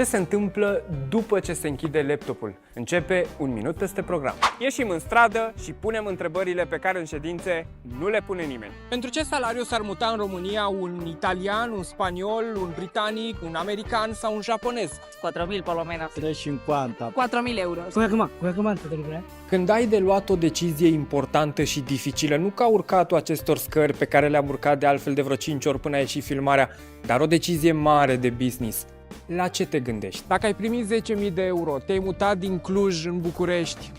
se întâmplă după ce se închide laptopul? Începe un minut peste program. Ieșim în stradă și punem întrebările pe care în ședințe nu le pune nimeni. Pentru ce salariu s-ar muta în România un italian, un spaniol, un britanic, un american sau un japonez? 4.000 pe lo meno. 350. 4.000 euro. Come te Când ai de luat o decizie importantă și dificilă, nu ca urcatul acestor scări pe care le-am urcat de altfel de vreo 5 ori până a ieșit filmarea, dar o decizie mare de business, la ce te gândești? Dacă ai primit 10.000 de euro, te-ai mutat din Cluj în București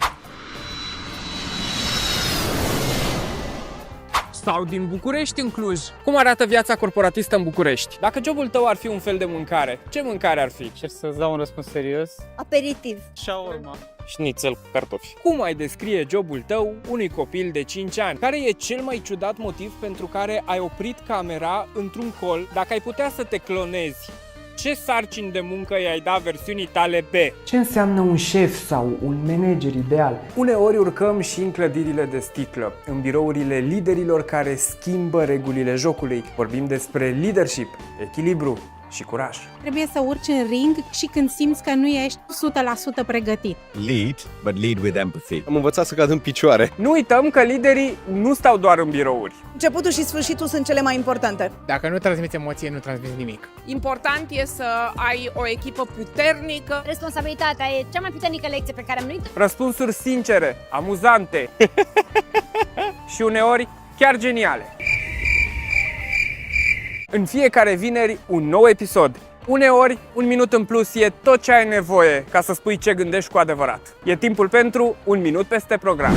sau din București în Cluj? Cum arată viața corporatistă în București? Dacă jobul tău ar fi un fel de mâncare, ce mâncare ar fi? Încerc să-ți dau un răspuns serios. Aperitiv. Shawarma. Șnițel cu cartofi. Cum ai descrie jobul tău unui copil de 5 ani? Care e cel mai ciudat motiv pentru care ai oprit camera într-un call? Dacă ai putea să te clonezi, ce sarcini de muncă i-ai da versiunii tale B? Ce înseamnă un șef sau un manager ideal? Uneori urcăm și în clădirile de sticlă, în birourile liderilor care schimbă regulile jocului. Vorbim despre leadership, echilibru și curaj. Trebuie să urci în ring și când simți că nu ești 100% pregătit. Lead, but lead with empathy. Am învățat să cad în picioare. Nu uităm că liderii nu stau doar în birouri. Începutul și sfârșitul sunt cele mai importante. Dacă nu transmiți emoție, nu transmiți nimic. Important e să ai o echipă puternică. Responsabilitatea e cea mai puternică lecție pe care am luat. Răspunsuri sincere, amuzante și uneori chiar geniale. În fiecare vineri, un nou episod. Uneori, un minut în plus e tot ce ai nevoie ca să spui ce gândești cu adevărat. E timpul pentru un minut peste program.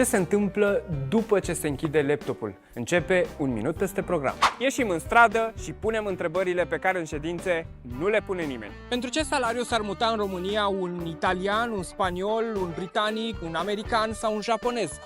se întâmplă după ce se închide laptopul? Începe un minut peste program. Ieșim în stradă și punem întrebările pe care în ședințe nu le pune nimeni. Pentru ce salariu s-ar muta în România un italian, un spaniol, un britanic, un american sau un japonez? 4.000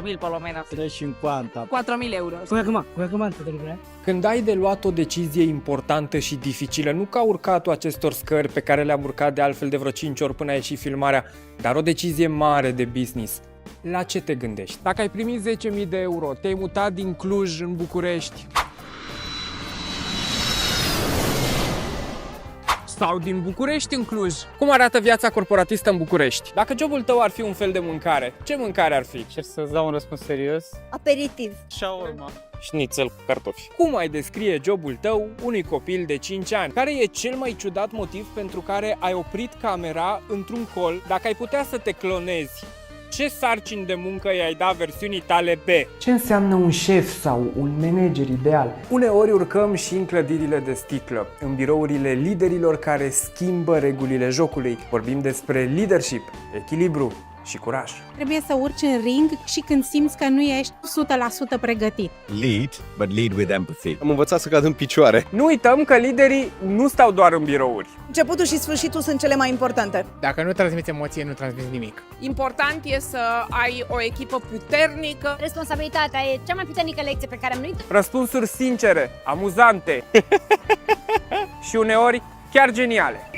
pe lo menos. 3,50. 4.000 euros. Come quanto te livrei? Când ai de luat o decizie importantă și dificilă, nu ca urcatul acestor scări pe care le-am urcat de altfel de vreo 5 ori până a ieșit filmarea, dar o decizie mare de business, la ce te gândești? Dacă ai primit 10.000 de euro, te-ai mutat din Cluj în București sau din București în Cluj, cum arată viața corporatistă în București? Dacă jobul tău ar fi un fel de mâncare, ce mâncare ar fi? Încerc să-ți dau un răspuns serios. Aperitiv. Shawarma. Șnițel cu cartofi. Cum ai descrie jobul tău unui copil de 5 ani? Care e cel mai ciudat motiv pentru care ai oprit camera într-un call dacă ai putea să te clonezi? Ce sarcini de muncă i-ai da versiunii tale B? Ce înseamnă un șef sau un manager ideal? Uneori urcăm și în clădirile de sticlă, în birourile liderilor care schimbă regulile jocului. Vorbim despre leadership, echilibru și curaj. Trebuie să urci în ring și când simți că nu ești 100% pregătit. Lead, but lead with empathy. Am învățat să cad în picioare. Nu uităm că liderii nu stau doar în birouri. Începutul și sfârșitul sunt cele mai importante. Dacă nu transmiți emoție, nu transmiți nimic. Important e să ai o echipă puternică. Responsabilitatea e cea mai puternică lecție pe care am nuit-o. Răspunsuri sincere, amuzante și uneori chiar geniale.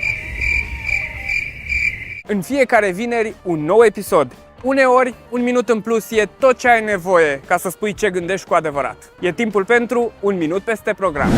În fiecare vineri, un nou episod. Uneori, un minut în plus e tot ce ai nevoie ca să spui ce gândești cu adevărat. E timpul pentru un minut peste program.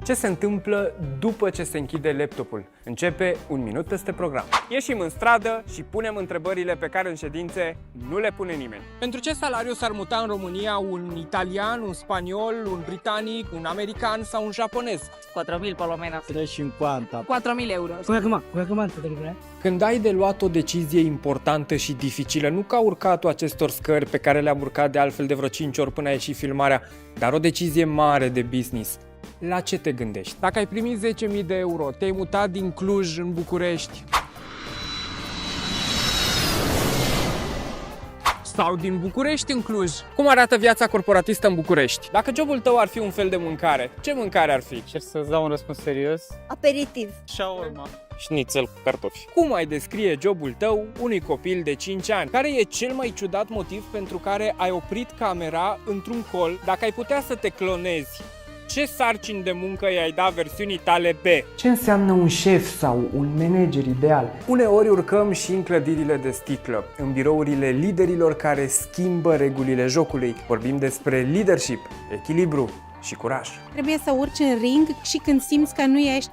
Ce se întâmplă după ce se închide laptopul? Începe un minut peste program. Ieșim în stradă și punem întrebările pe care în ședințe nu le pune nimeni. Pentru ce salariu s-ar muta în România un italian, un spaniol, un britanic, un american sau un japonez? 4.000 pe lo menos. 350. 4.000 euro. Come mai te livre? Când ai de luat o decizie importantă și dificilă, nu ca urcatul acestor scări pe care le-am urcat de altfel de vreo 5 ori până a ieșit filmarea, dar o decizie mare de business, la ce te gândești? Dacă ai primit 10.000 de euro, te-ai mutat din Cluj în București sau din București în Cluj, cum arată viața corporatistă în București? Dacă jobul tău ar fi un fel de mâncare, ce mâncare ar fi? Încerc să-ți dau un răspuns serios. Aperitiv. Shawarma. Șnițel cu cartofi. Cum ai descrie jobul tău unui copil de 5 ani? Care e cel mai ciudat motiv pentru care ai oprit camera într-un call dacă ai putea să te clonezi? Ce sarcini de muncă i-ai da versiunii tale B? Ce înseamnă un șef sau un manager ideal? Uneori urcăm și în clădirile de sticlă, în birourile liderilor care schimbă regulile jocului. Vorbim despre leadership, echilibru și curaj. Trebuie să urci în ring și când simți că nu ești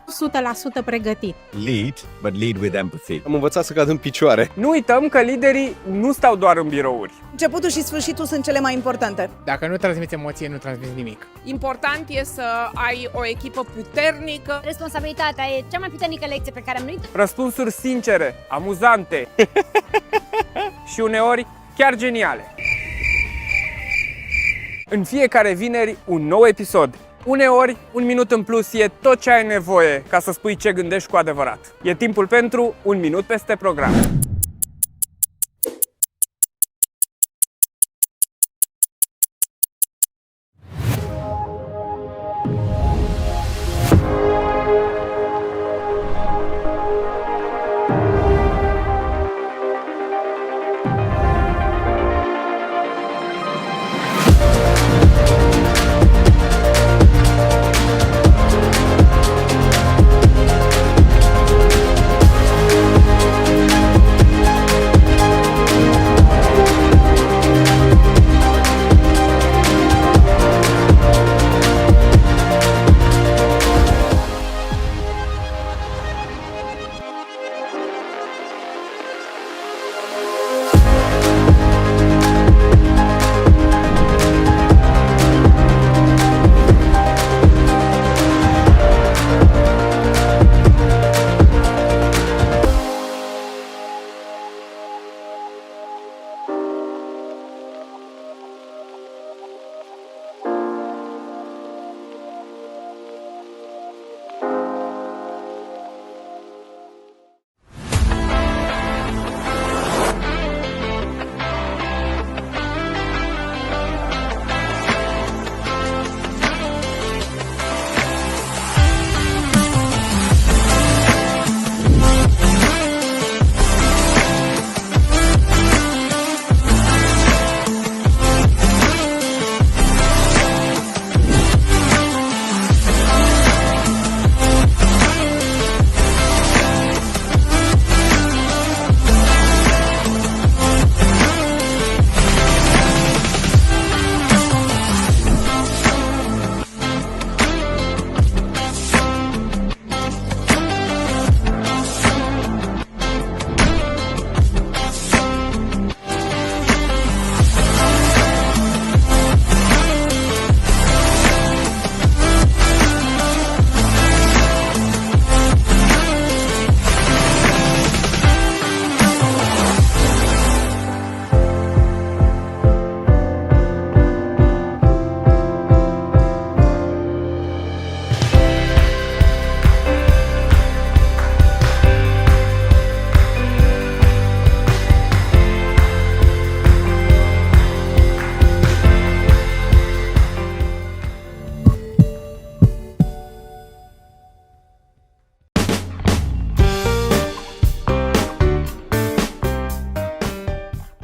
100% pregătit. Lead, but lead with empathy. Am învățat să cad în picioare. Nu uităm că liderii nu stau doar în birouri. Începutul și sfârșitul sunt cele mai importante. Dacă nu transmiți emoție, nu transmiți nimic. Important e să ai o echipă puternică. Responsabilitatea e cea mai puternică lecție pe care am nuit. Răspunsuri sincere, amuzante și uneori chiar geniale. În fiecare vineri, un nou episod. Uneori, un minut în plus e tot ce ai nevoie ca să spui ce gândești cu adevărat. E timpul pentru un minut peste program.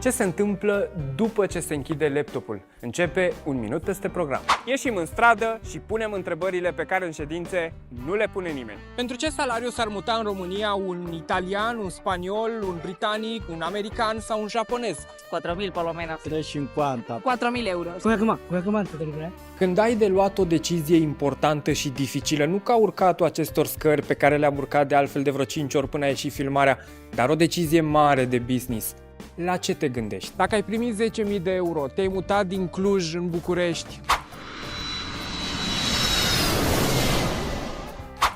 Ce se întâmplă după ce se închide laptopul? Începe un minut peste program. Ieșim în stradă și punem întrebările pe care în ședințe nu le pune nimeni. Pentru ce salariu s-ar muta în România un italian, un spaniol, un britanic, un american sau un japonez? 4.000 pe lo menos. 350. 4.000 euros. Come quanto te livre? Când ai de luat o decizie importantă și dificilă, nu ca urcatul acestor scări pe care le-am urcat de altfel de vreo 5 ori până a ieșit filmarea, dar o decizie mare de business, la ce te gândești? Dacă ai primit 10.000 de euro, te-ai mutat din Cluj în București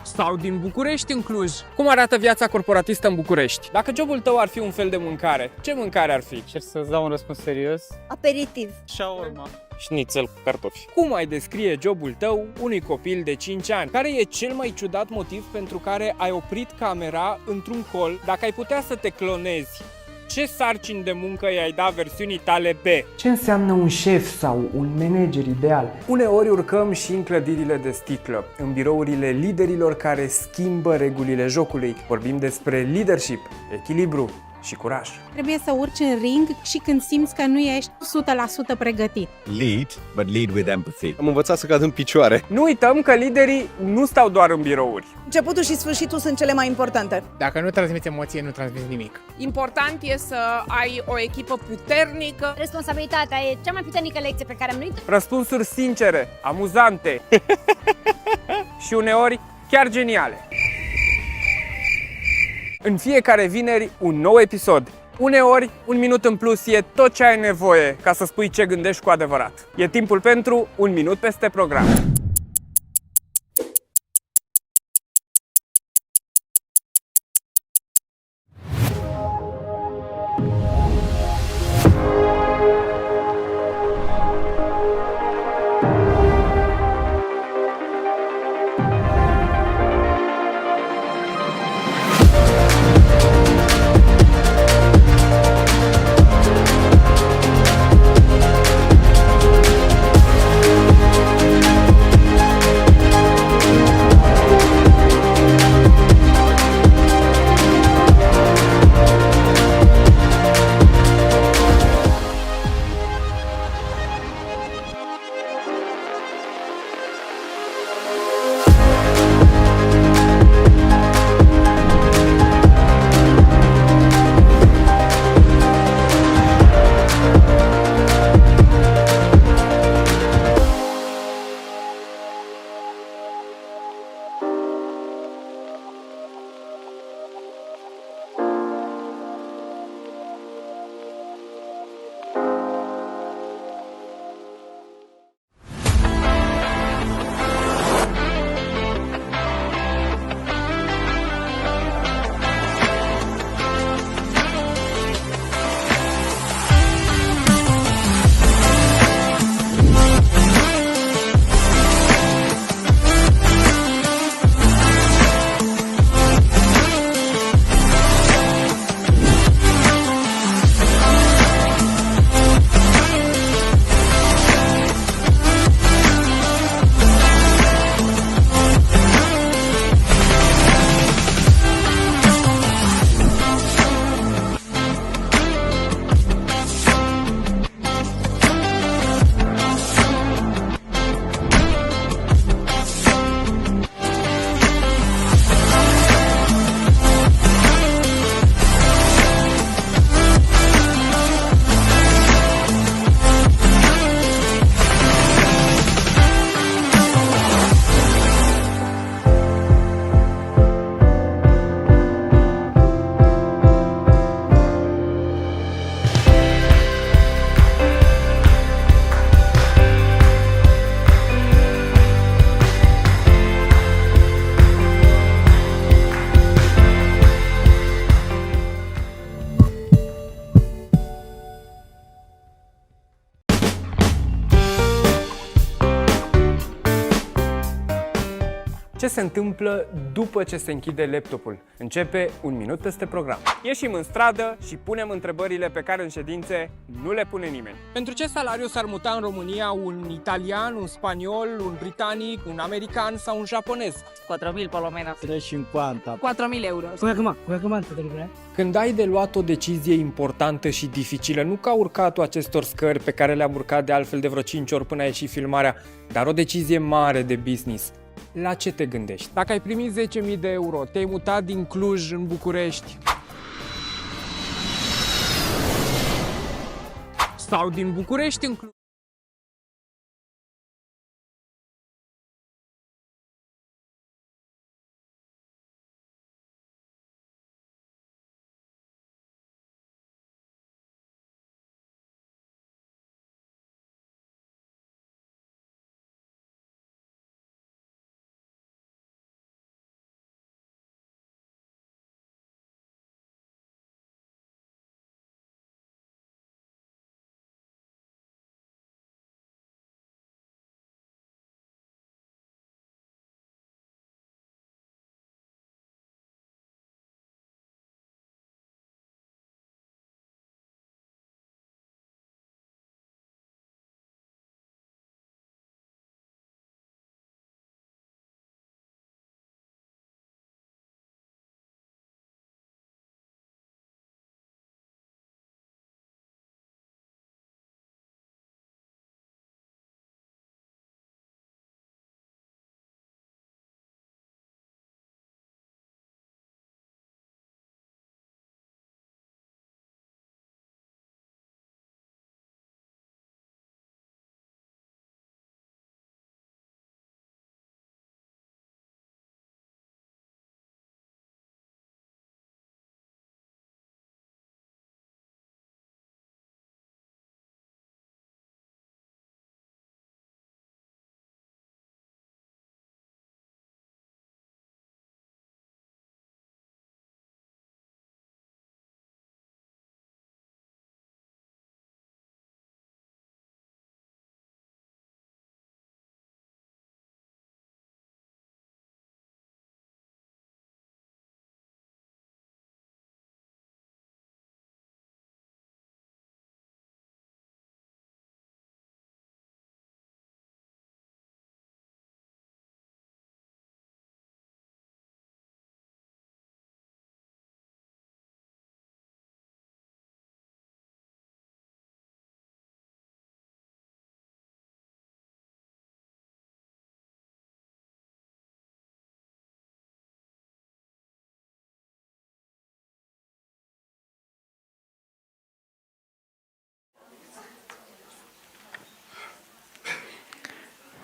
sau din București în Cluj, cum arată viața corporatistă în București? Dacă jobul tău ar fi un fel de mâncare, ce mâncare ar fi? Încerc să-ți dau un răspuns serios. Aperitiv. Shawarma. Șnițel cu cartofi. Cum ai descrie jobul tău unui copil de 5 ani? Care e cel mai ciudat motiv pentru care ai oprit camera într-un call dacă ai putea să te clonezi? Ce sarcini de muncă i-ai da versiunii tale B? Ce înseamnă un șef sau un manager ideal? Uneori urcăm și în clădirile de sticlă, în birourile liderilor care schimbă regulile jocului. Vorbim despre leadership, echilibru și curaj. Trebuie să urci în ring și când simți că nu ești 100% pregătit. Lead, but lead with empathy. Am învățat să cad în picioare. Nu uităm că liderii nu stau doar în birouri. Începutul și sfârșitul sunt cele mai importante. Dacă nu transmiți emoție, nu transmiți nimic. Important e să ai o echipă puternică. Responsabilitatea e cea mai puternică lecție pe care am nuit-o. Răspunsuri sincere, amuzante și uneori chiar geniale. În fiecare vineri, un nou episod. Uneori, un minut în plus e tot ce ai nevoie ca să spui ce gândești cu adevărat. E timpul pentru un minut peste program. Ce se întâmplă după ce se închide laptopul? Începe un minut peste program. Ieșim în stradă și punem întrebările pe care în ședințe nu le pune nimeni. Pentru ce salariu s-ar muta în România un italian, un spaniol, un britanic, un american sau un japonez? 4.000 pe lo menos. 4.000 euros. Come te devi fare? Când ai de luat o decizie importantă și dificilă, nu ca urcatul acestor scări pe care le-am urcat de altfel de vreo 5 ori până a ieșit filmarea, dar o decizie mare de business, la ce te gândești? Dacă ai primit 10.000 de euro, te-ai mutat din Cluj în București sau din București în Cluj,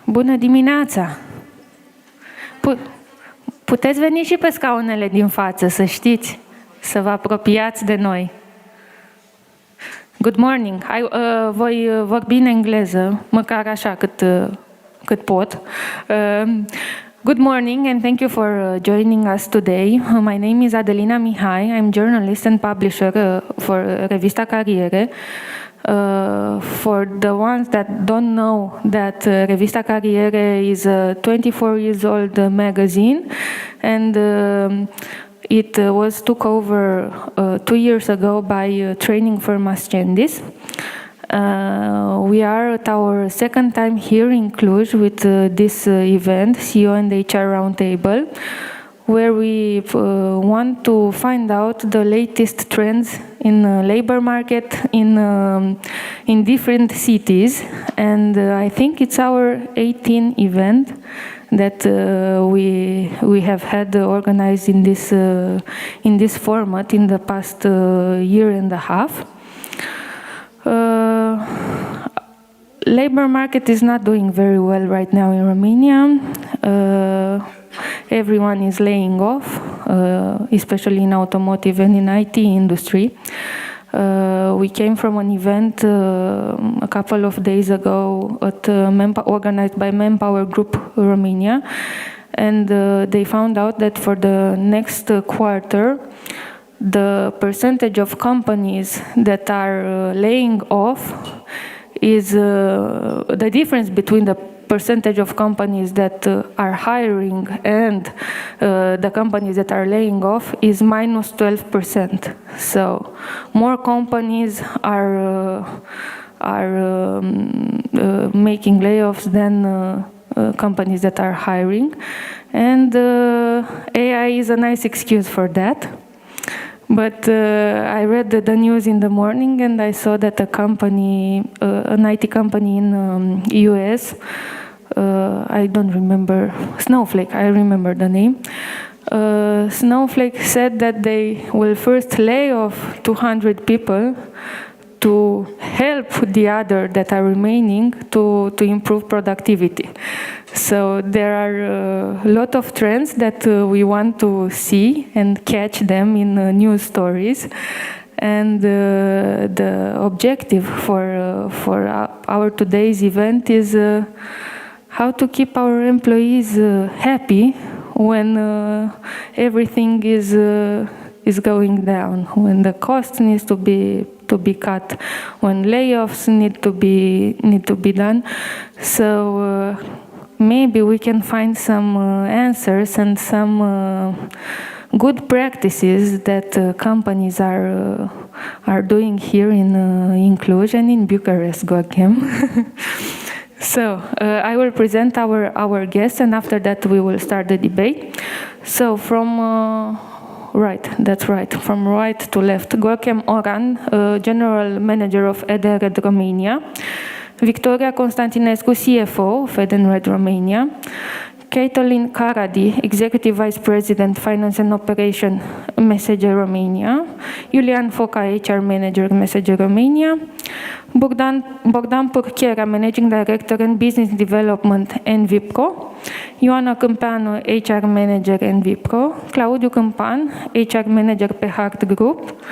Bună dimineața! Puteți veni și pe scaunele din față, să știți, să vă apropiați de noi. Good morning! Voi vorbi în engleză, măcar așa cât pot. Good morning and thank you for joining us today. My name is Adelina Mihai. I'm journalist and publisher for Revista CARIERE. For the ones that don't know that Revista CARIERE is a 24 years old magazine, and it was took over 2 years ago by training firm Ascendis. We are at our second time here in Cluj with this event, CEO and HR Roundtable, where we want to find out the latest trends in the labor market in different cities. And I think it's our 18th event that we have had organized in this format in the past year and a half. Labor market is not doing very well right now in Romania. Everyone is laying off, especially in automotive and in IT industry. We came from an event a couple of days ago organized by Manpower Group Romania, and they found out that for the next quarter, the percentage of companies that are laying off is the difference between the percentage of companies that are hiring and the companies that are laying off is minus 12%. So more companies are making layoffs than companies that are hiring, and AI is a nice excuse for that. But I read the news in the morning and I saw that a company, an IT company in US, I don't remember, Snowflake, I remember the name. Snowflake said that they will first lay off 200 people to help the other that are remaining to improve productivity. So there are a lot of trends that we want to see and catch them in news stories. And the objective for our today's event is how to keep our employees happy when everything is going down, when the cost needs to be cut, when layoffs need to be done. So maybe we can find some answers and some good practices that companies are doing here in Cluj and in Bucharest, Gorkem. So I will present our guests, and after that we will start the debate. So from right, that's right, from right to left, Gorkem Oran, General Manager of Edenred Romania, Victoria Constantinescu, CFO of Edenred Romania, Caitlin Caradi, Executive Vice President, Finance and Operation, Messenger Romania, Iulian Foca, HR Manager, Messenger Romania, Bogdan Purchera, Managing Director and Business Development, NVIPCO, Ioana Câmpeanu, HR Manager, NVIPCO, Claudiu Câmpan, HR Manager pe Hart Group,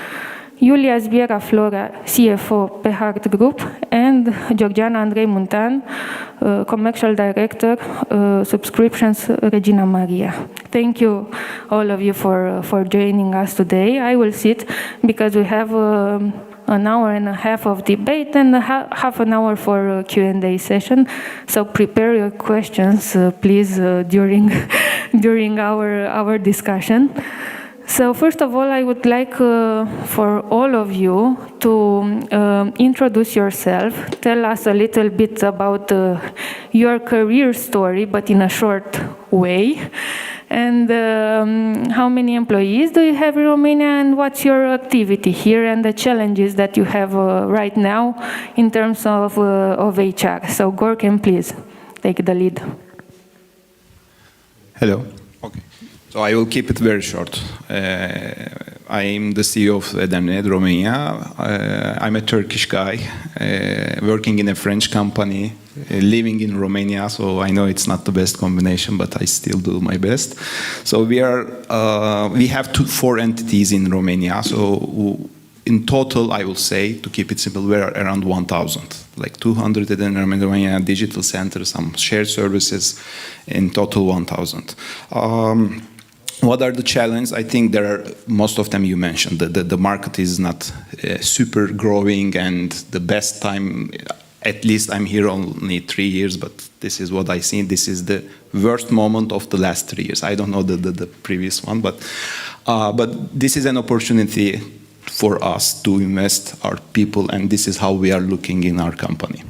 Iulia Zbiera Flora, CFO pe Hart Group, and Georgiana Andrei Muntean, Commercial Director, Subscriptions, Regina Maria. Thank you, all of you, for joining us today. I will sit because we have an hour and a half of debate and half an hour for a Q&A session. So prepare your questions, please, during our discussion. So first of all, I would like for all of you to introduce yourself, tell us a little bit about your career story, but in a short way. And how many employees do you have in Romania, and what's your activity here and the challenges that you have right now in terms of HR. So Gorkem, please take the lead. Hello. Okay. So I will keep it very short. I am the CEO of Edenred Romania. I'm a Turkish guy working in a French company, living in Romania. So I know it's not the best combination, but I still do my best. So we have 4 entities in Romania. So in total, I will say, to keep it simple, we're around 1,000, like 200 in Romania, digital centers, some shared services, in total 1,000. What are the challenges? I think there are, most of them you mentioned. The market is not super growing, and the best time, at least I'm here only 3 years, but this is what I see. This is the worst moment of the last 3 years. I don't know the previous one, but this is an opportunity for us to invest our people, and this is how we are looking in our company.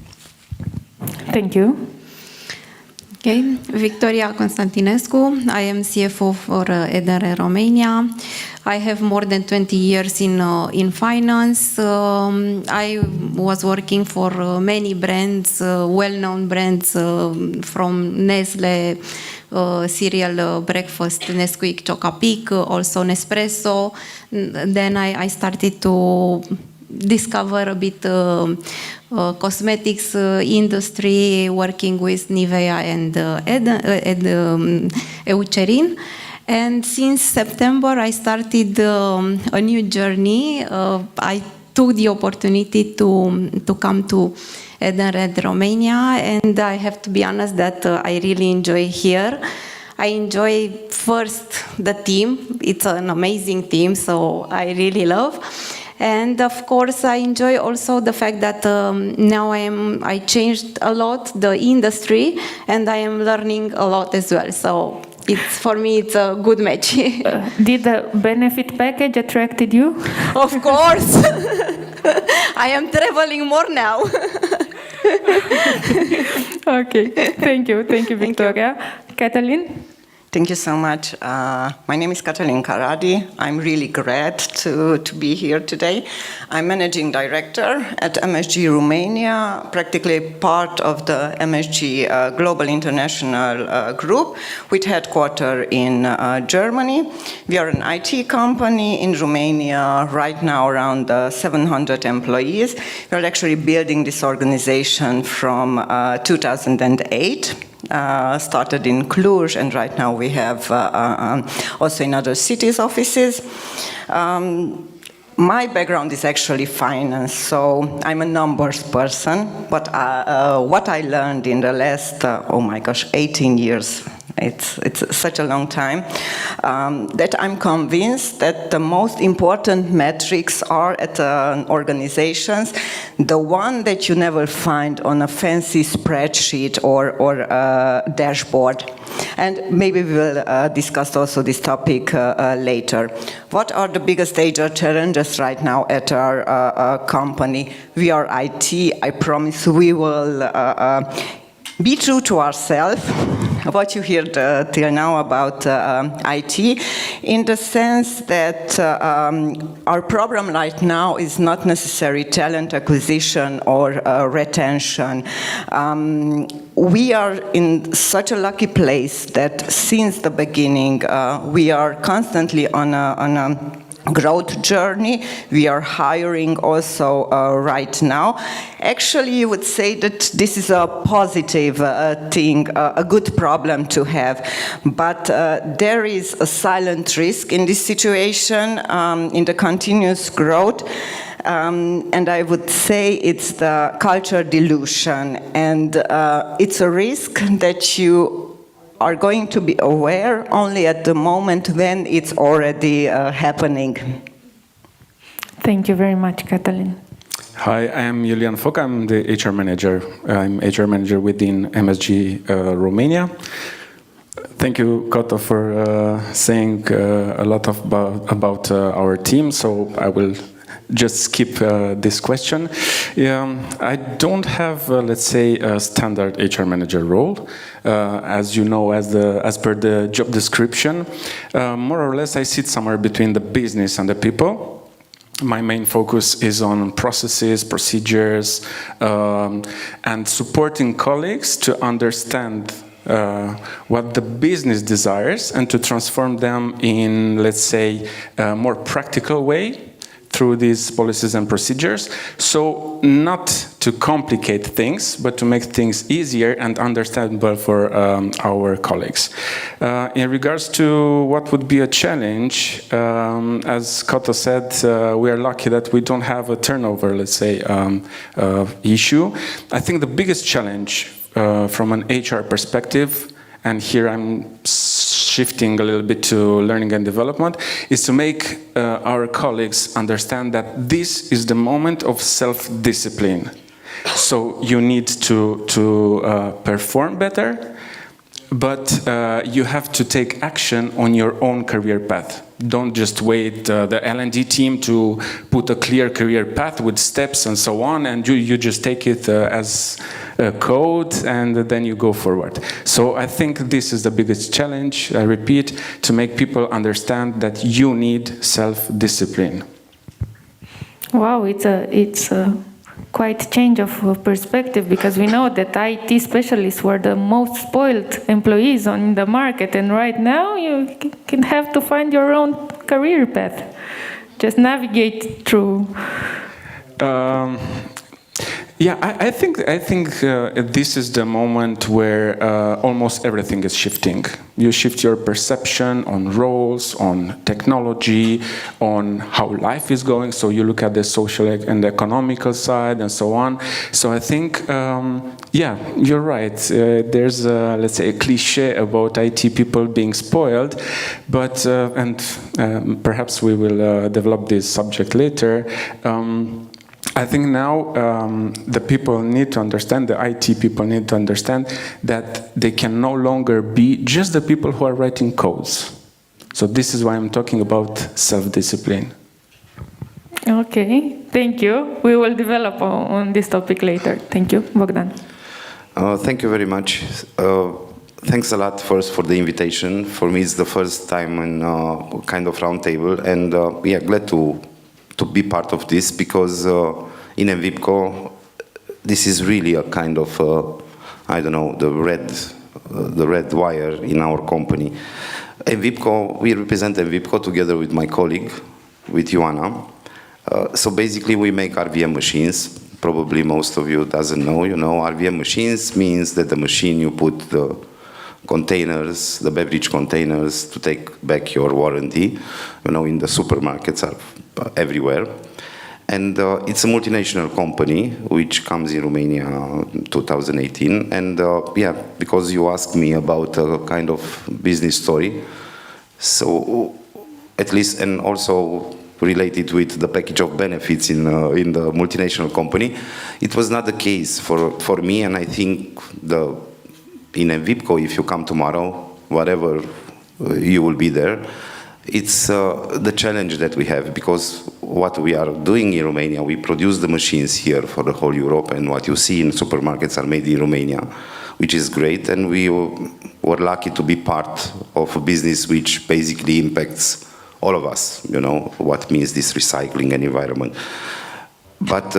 Thank you. Okay, Victoria Constantinescu. I am CFO for Edenred Romania. I have more than 20 years in finance. I was working for many brands, well-known brands from Nestle, cereal breakfast, Nesquik, Chocapic, also Nespresso. Then I started to discover a bit cosmetics industry, working with Nivea and Eucerin. And since September, I started a new journey. I took the opportunity to come to Edenred Romania, and I have to be honest that I really enjoy here. I enjoy first the team. It's an amazing team, so I really love. And of course, I enjoy also the fact that now I changed a lot the industry, and I am learning a lot as well. So for me, it's a good match. Did the benefit package attracted you? Of course, I am traveling more now. Okay, thank you, Victoria. Katalin? Thank you so much. My name is Katalin Karadi. I'm really glad to be here today. I'm managing director at MSG Romania, practically part of the MSG Global International Group with headquarters in Germany. We are an IT company in Romania, right now around 700 employees. We're actually building this organization from 2008. Started in Cluj, and right now we have also in other cities offices. My background is actually finance, so I'm a numbers person, but what I learned in the last, 18 years, it's such a long time, that I'm convinced that the most important metrics are at organizations, the one that you never find on a fancy spreadsheet or dashboard. And maybe we will discuss also this topic later. What are the biggest HR challenges right now at our company? We are IT. I promise we will be true to ourselves. What you heard till now about IT, in the sense that our problem right now is not necessarily talent acquisition or retention. We are in such a lucky place that since the beginning we are constantly on a growth journey. We are hiring also right now. Actually, you would say that this is a positive thing, a good problem to have. But there is a silent risk in this situation, in the continuous growth. And I would say it's the culture dilution. And it's a risk that you are going to be aware only at the moment when it's already happening. Thank you very much, Katalin. Hi, I am Julian Foc. I'm the HR manager. I'm HR manager within MSG Romania. Thank you, Koto, for saying a lot about our team. So I will just skip this question. I don't have, let's say, a standard HR manager role. As you know, as per the job description, more or less I sit somewhere between the business and the people. My main focus is on processes, procedures, and supporting colleagues to understand what the business desires and to transform them in, let's say, a more practical way through these policies and procedures. So not to complicate things, but to make things easier and understandable for our colleagues. In regards to what would be a challenge, as Koto said, we are lucky that we don't have a turnover, let's say, issue. I think the biggest challenge from an HR perspective, and here I'm shifting a little bit to learning and development, is to make our colleagues understand that this is the moment of self-discipline. So you need to perform better, but you have to take action on your own career path. Don't just wait the L&D team to put a clear career path with steps and so on, and you just take it as a code and then you go forward. So I think this is the biggest challenge, I repeat, to make people understand that you need self-discipline. Wow, it's a quite change of perspective, because we know that IT specialists were the most spoiled employees on the market, and right now you can have to find your own career path. Just navigate through. Yeah, I think this is the moment where almost everything is shifting. You shift your perception on roles, on technology, on how life is going. So you look at the social and the economical side and so on. So I think, yeah, you're right. There's, let's say, a cliche about IT people being spoiled, but and perhaps we will develop this subject later. I think now the people need to understand, the IT people need to understand that they can no longer be just the people who are writing codes. So this is why I'm talking about self-discipline. Okay, thank you. We will develop on this topic later. Thank you, Bogdan. Thank you very much. Thanks a lot first for the invitation. For me, it's the first time in kind of roundtable, and yeah, glad to be part of this, because in Envipco, this is really a kind of, I don't know, the red wire in our company. Envipco, we represent Envipco together with my colleague, with Ioana. So basically we make RVM machines. Probably most of you doesn't know, RVM machines means that the machine you put the containers, the beverage containers, to take back your warranty, in the supermarkets are everywhere. And it's a multinational company which comes in Romania in 2018. And yeah, because you asked me about a kind of business story, so at least, and also related with the package of benefits in the multinational company, it was not the case for me. And I think in Envipco, if you come tomorrow, whatever, you will be there. It's the challenge that we have, because what we are doing in Romania, we produce the machines here for the whole Europe, and what you see in supermarkets are made in Romania, which is great, and we were lucky to be part of a business which basically impacts all of us, what means this recycling and environment. But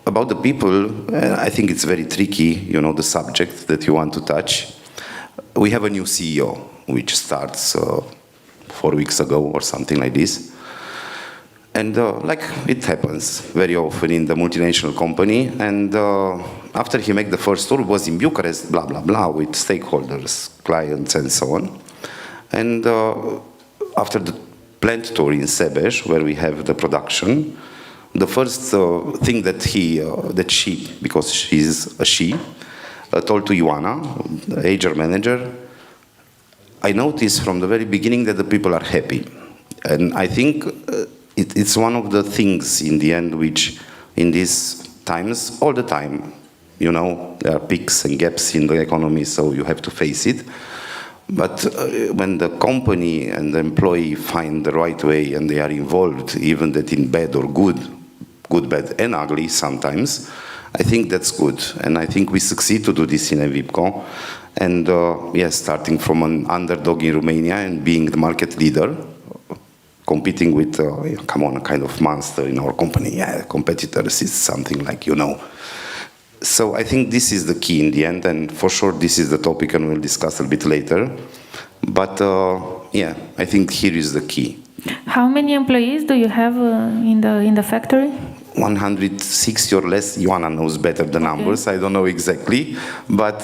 about the people, I think it's very tricky, the subject that you want to touch. We have a new CEO, which starts 4 weeks ago or something like this. And like it happens very often in the multinational company. And after he made the first tour, was in Bucharest, blah, blah, blah, with stakeholders, clients, and so on. And after the plant tour in Sebeș, where we have the production, the first thing that she, because she's a she, told to Ioana, the HR manager, I noticed from the very beginning that the people are happy. And I think it's one of the things in the end which in these times, all the time, there are peaks and gaps in the economy, so you have to face it. But when the company and the employee find the right way and they are involved, even that in bad or good, bad, and ugly sometimes, I think that's good. And I think we succeed to do this in Envipco. And yes, starting from an underdog in Romania and being the market leader, competing with, come on, a kind of monster in our company. Yeah, competitors is something like, So I think this is the key in the end, and for sure this is the topic and we'll discuss a bit later. But yeah, I think here is the key. How many employees do you have in the factory? 160 or less. Ioana knows better the numbers. I don't know exactly, but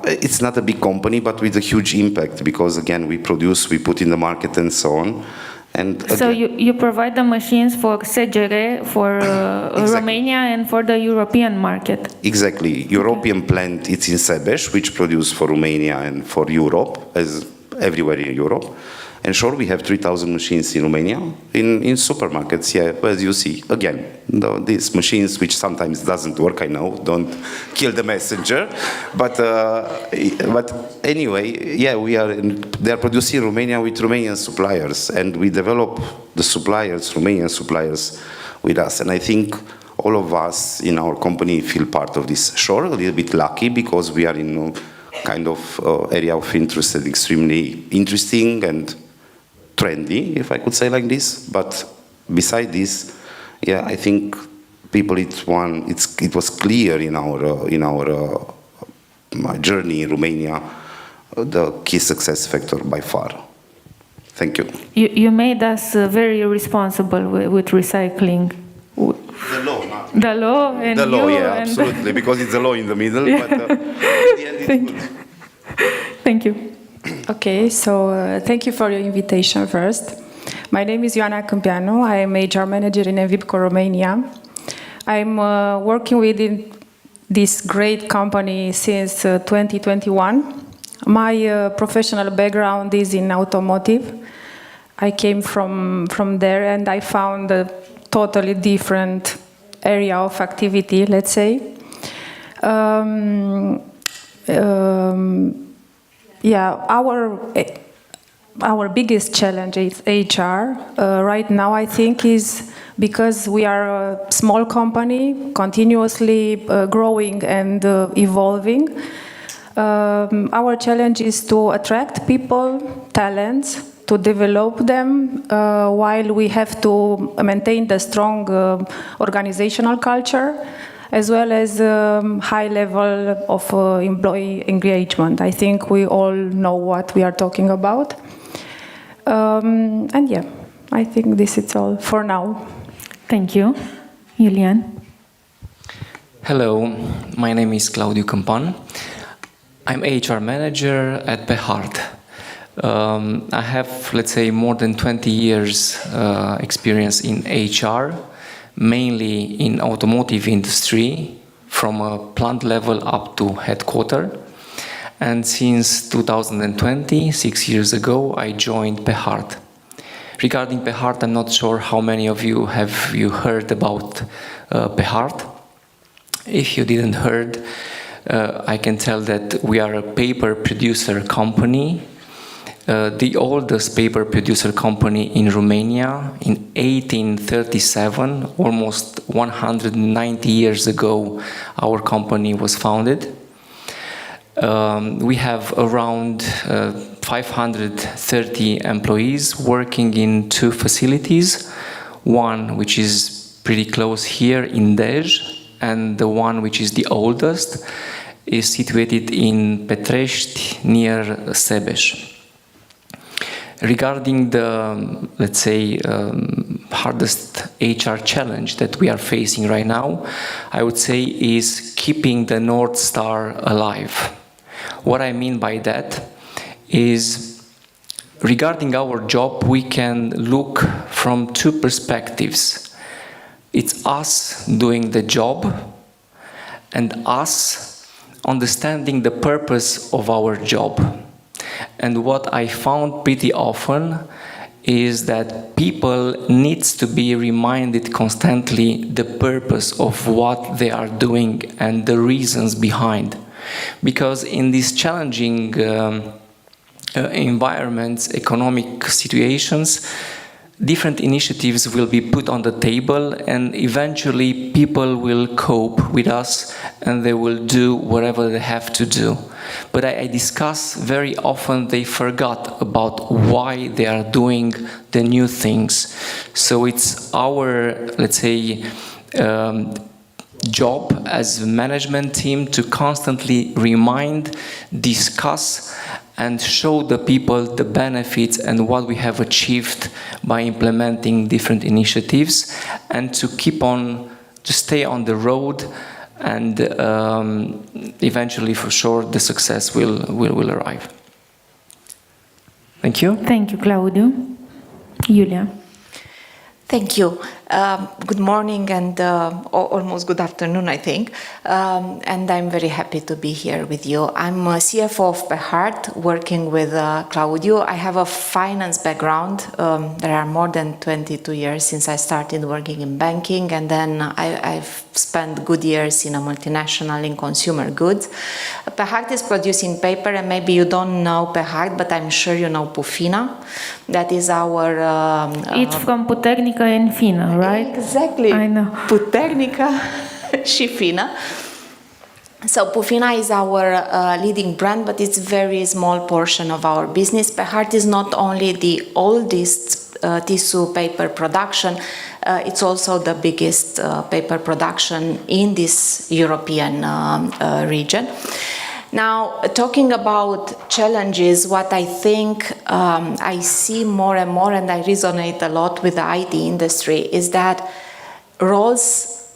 it's not a big company, but with a huge impact, because again, we produce, we put in the market, and so on. And again, so you provide the machines for CGR, for exactly. Romania, and for the European market. Exactly. European plant, it's in Sebeș, which produce for Romania and for Europe, as everywhere in Europe. And sure, we have 3,000 machines in Romania, in supermarkets, yeah, as you see. Again, these machines, which sometimes doesn't work, I know, don't kill the messenger. But anyway, yeah, they are producing in Romania with Romanian suppliers, and we develop the suppliers, Romanian suppliers, with us. And I think all of us in our company feel part of this. Sure, a little bit lucky, because we are in a kind of area of interest that extremely interesting and trendy, if I could say like this. But beside this, yeah, I think people, it was clear in our journey in Romania, the key success factor by far. Thank you. You made us very responsible with recycling. The law, not The law and The law, you yeah, and absolutely, because it's the law in the middle, but in the end it's good. Thank you. Okay, so thank you for your invitation first. My name is Ioana Câmpianu. I am HR manager in Envipco, Romania. I'm working within this great company since 2021. My professional background is in automotive. I came from there and I found a totally different area of activity, let's say. Yeah, our biggest challenge is HR right now, I think, is because we are a small company, continuously growing and evolving. Our challenge is to attract people, talents, to develop them, while we have to maintain the strong organizational culture, as well as high level of employee engagement. I think we all know what we are talking about. And yeah, I think this is all for now. Thank you. Julian. Hello, my name is Claudiu Câmpan. I'm HR manager at Behard. I have, let's say, more than 20 years experience in HR, mainly in automotive industry, from a plant level up to headquarter. And since 2020, 6 years ago, I joined Behard. Regarding Behard, I'm not sure how many of you have heard about Behard. If you didn't heard, I can tell that we are a paper producer company, the oldest paper producer company in Romania. In 1837, almost 190 years ago, our company was founded. We have around 530 employees working in 2 facilities, one which is pretty close here in Dej, and the one which is the oldest is situated in Petrești near Sebeș. Regarding the, let's say, hardest HR challenge that we are facing right now, I would say is keeping the North Star alive. What I mean by that is, regarding our job, we can look from 2 perspectives. It's us doing the job and us understanding the purpose of our job. And what I found pretty often is that people needs to be reminded constantly the purpose of what they are doing and the reasons behind. Because in these challenging environments, economic situations, different initiatives will be put on the table, and eventually people will cope with us and they will do whatever they have to do. But I discuss very often they forgot about why they are doing the new things. So it's our, let's say, job as a management team to constantly remind, discuss, and show the people the benefits and what we have achieved by implementing different initiatives, and to keep on, to stay on the road, and eventually, for sure, the success will arrive. Thank you. Thank you, Claudiu. Julia. Thank you. Good morning and almost good afternoon, I think. And I'm very happy to be here with you. I'm a CFO of Behard, working with Claudiu. I have a finance background. There are more than 22 years since I started working in banking, and then I've spent good years in a multinational in consumer goods. Behard is producing paper, and maybe you don't know Behard, but I'm sure you know Pufina. That is our... it's from Puternica and Fina, right? Exactly. I know. Puternica și Fina. So Pufina is our leading brand, but it's a very small portion of our business. Behard is not only the oldest tissue paper production, it's also the biggest paper production in this European region. Now, talking about challenges, what I think I see more and more, and I resonate a lot with the IT industry, is that roles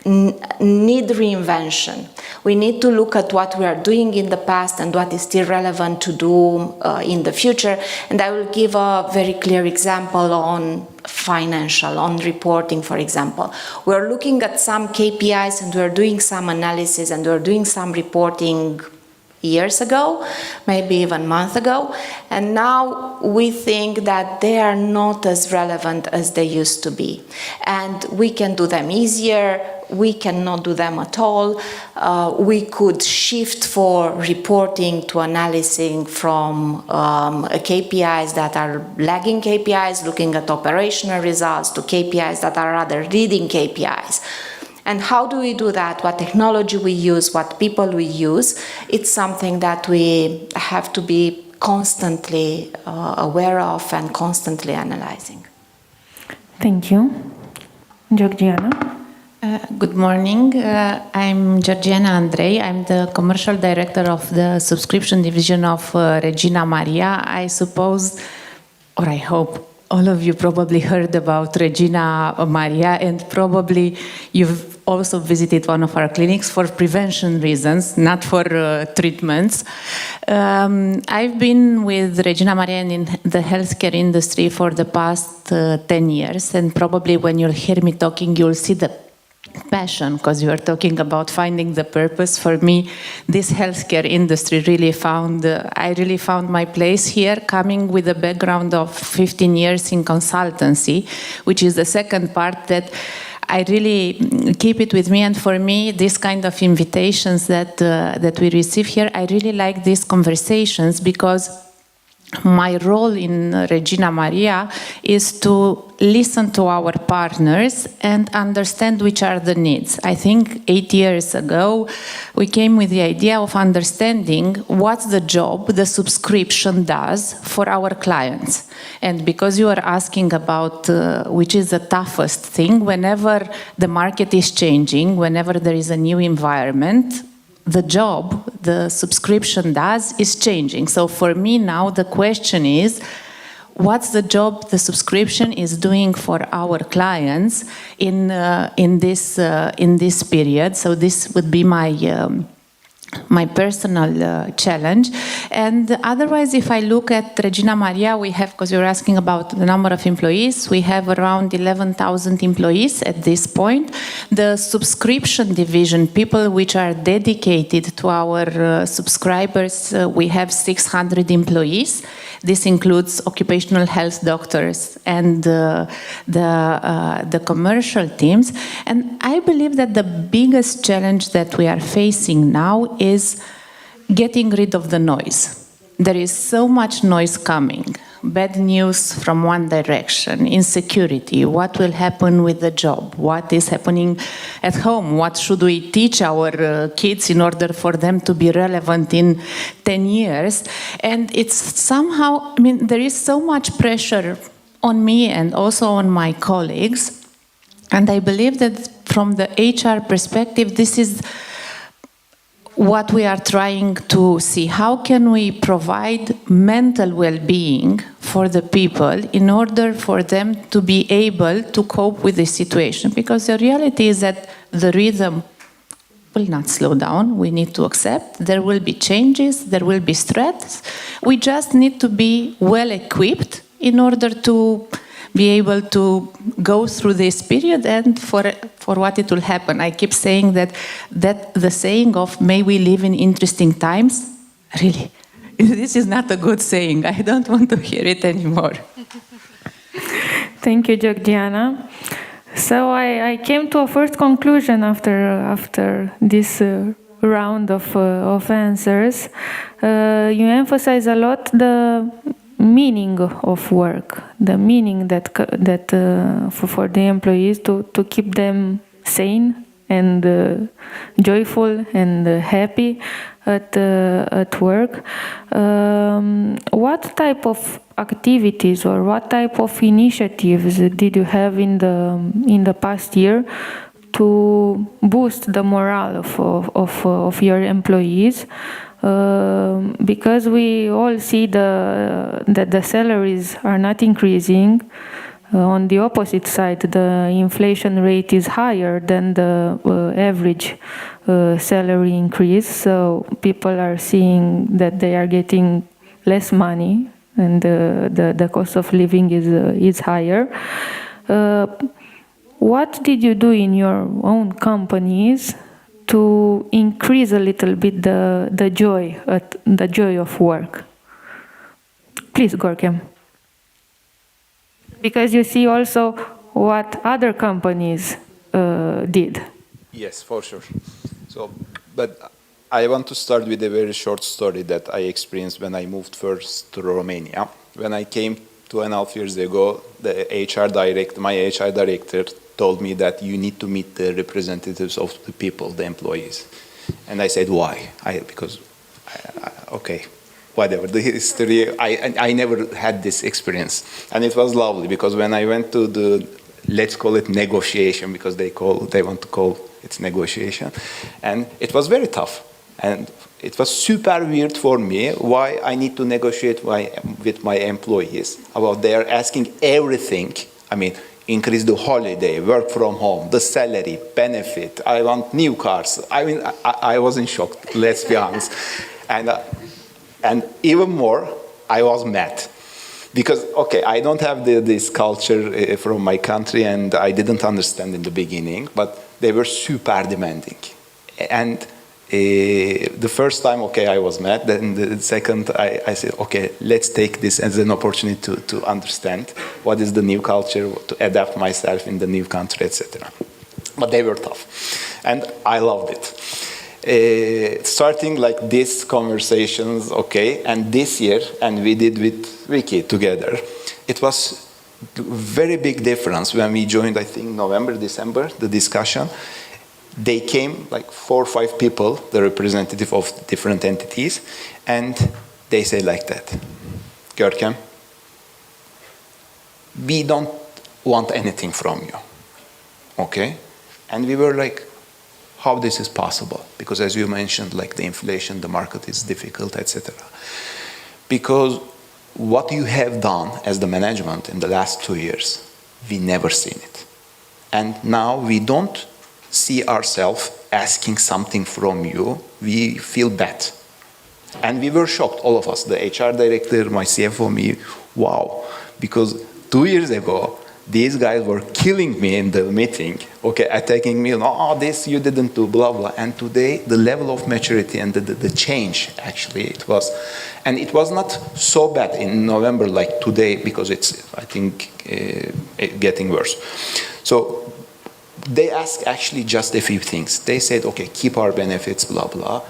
need reinvention. We need to look at what we are doing in the past and what is still relevant to do in the future. And I will give a very clear example on financial, on reporting, for example. We're looking at some KPIs and we're doing some analysis and we're doing some reporting years ago, maybe even a month ago, and now we think that they are not as relevant as they used to be. And we can do them easier, we cannot do them at all. We could shift for reporting to analyzing from KPIs that are lagging KPIs, looking at operational results, to KPIs that are rather leading KPIs. And how do we do that? What technology we use, what people we use, it's something that we have to be constantly aware of and constantly analyzing. Thank you. Georgiana? Good morning. I'm Georgiana Andrei. I'm the commercial director of the subscription division of Regina Maria. I suppose, or I hope, all of you probably heard about Regina Maria, and probably you've also visited one of our clinics for prevention reasons, not for treatments. I've been with Regina Maria in the healthcare industry for the past 10 years, and probably when you'll hear me talking, you'll see the passion, because you are talking about finding the purpose. For me, this healthcare industry really I really found my place here, coming with a background of 15 years in consultancy, which is the second part that I really keep it with me. And for me, this kind of invitations that we receive here, I really like these conversations, because my role in Regina Maria is to listen to our partners and understand which are the needs. I think 8 years ago, we came with the idea of understanding what's the job the subscription does for our clients. And because you are asking about which is the toughest thing, whenever the market is changing, whenever there is a new environment, the job the subscription does is changing. So for me now, the question is, what's the job the subscription is doing for our clients in this period? So this would be my personal challenge. And otherwise, if I look at Regina Maria, we have, because you're asking about the number of employees, we have around 11,000 employees at this point. The subscription division, people which are dedicated to our subscribers, we have 600 employees. This includes occupational health doctors and the commercial teams. And I believe that the biggest challenge that we are facing now is getting rid of the noise. There is so much noise coming. Bad news from one direction, insecurity, what will happen with the job, what is happening at home, what should we teach our kids in order for them to be relevant in 10 years. And it's somehow, I mean, there is so much pressure on me and also on my colleagues. And I believe that from the HR perspective, this is what we are trying to see. How can we provide mental well-being for the people in order for them to be able to cope with the situation? Because the reality is that the rhythm will not slow down. We need to accept there will be changes, there will be stress. We just need to be well equipped in order to be able to go through this period and for what it will happen. I keep saying that the saying of "may we live in interesting times," really, this is not a good saying. I don't want to hear it anymore. Thank you, Georgiana. So I came to a first conclusion after this round of answers. You emphasize a lot the meaning of work, the meaning that for the employees to keep them sane and joyful and happy at work. What type of activities or what type of initiatives did you have in the past year to boost the morale of your employees? Because we all see that the salaries are not increasing, On the opposite side, the inflation rate is higher than the average salary increase, so people are seeing that they are getting less money and the cost of living is higher. What did you do in your own companies to increase a little bit the joy of work? Please, Gorkem. Because you see also what other companies did. Yes, for sure. So, but I want to start with a very short story that I experienced when I moved first to Romania. When I came 2.5 years ago, my HR director told me that you need to meet the representatives of the people, the employees. And I said, why? Okay, whatever, the history, I never had this experience. And it was lovely, because when I went to the, let's call it negotiation, because they want to call it negotiation, and it was very tough. And it was super weird for me why I need to negotiate with my employees about they are asking everything. I mean, increase the holiday, work from home, the salary, benefit, I want new cars. I mean, I was in shock, let's be honest. And even more, I was mad. Because, okay, I don't have this culture from my country, and I didn't understand in the beginning, but they were super demanding. And the first time, okay, I was mad. Then the second, I said, okay, let's take this as an opportunity to understand what is the new culture, to adapt myself in the new country, etc. But they were tough, and I loved it. Starting like these conversations, okay, and this year, and we did with Vicky together, it was a very big difference when we joined, I think, November, December, the discussion. They came, like 4 or 5 people, the representative of different entities, and they say like that, Görkem, we don't want anything from you, okay? And we were like, how this is possible? Because as you mentioned, like the inflation, the market is difficult, etc. Because what you have done as the management in the last 2 years, we never seen it. And now we don't see ourselves asking something from you, we feel bad. And we were shocked, all of us, the HR director, my CFO, me, wow. Because 2 years ago, these guys were killing me in the meeting, okay, attacking me, oh, this you didn't do, blah, blah. And today, the level of maturity and the change, actually, it was. And it was not so bad in November like today, because it's, I think, getting worse. So they asked actually just a few things. They said, okay, keep our benefits, blah, blah.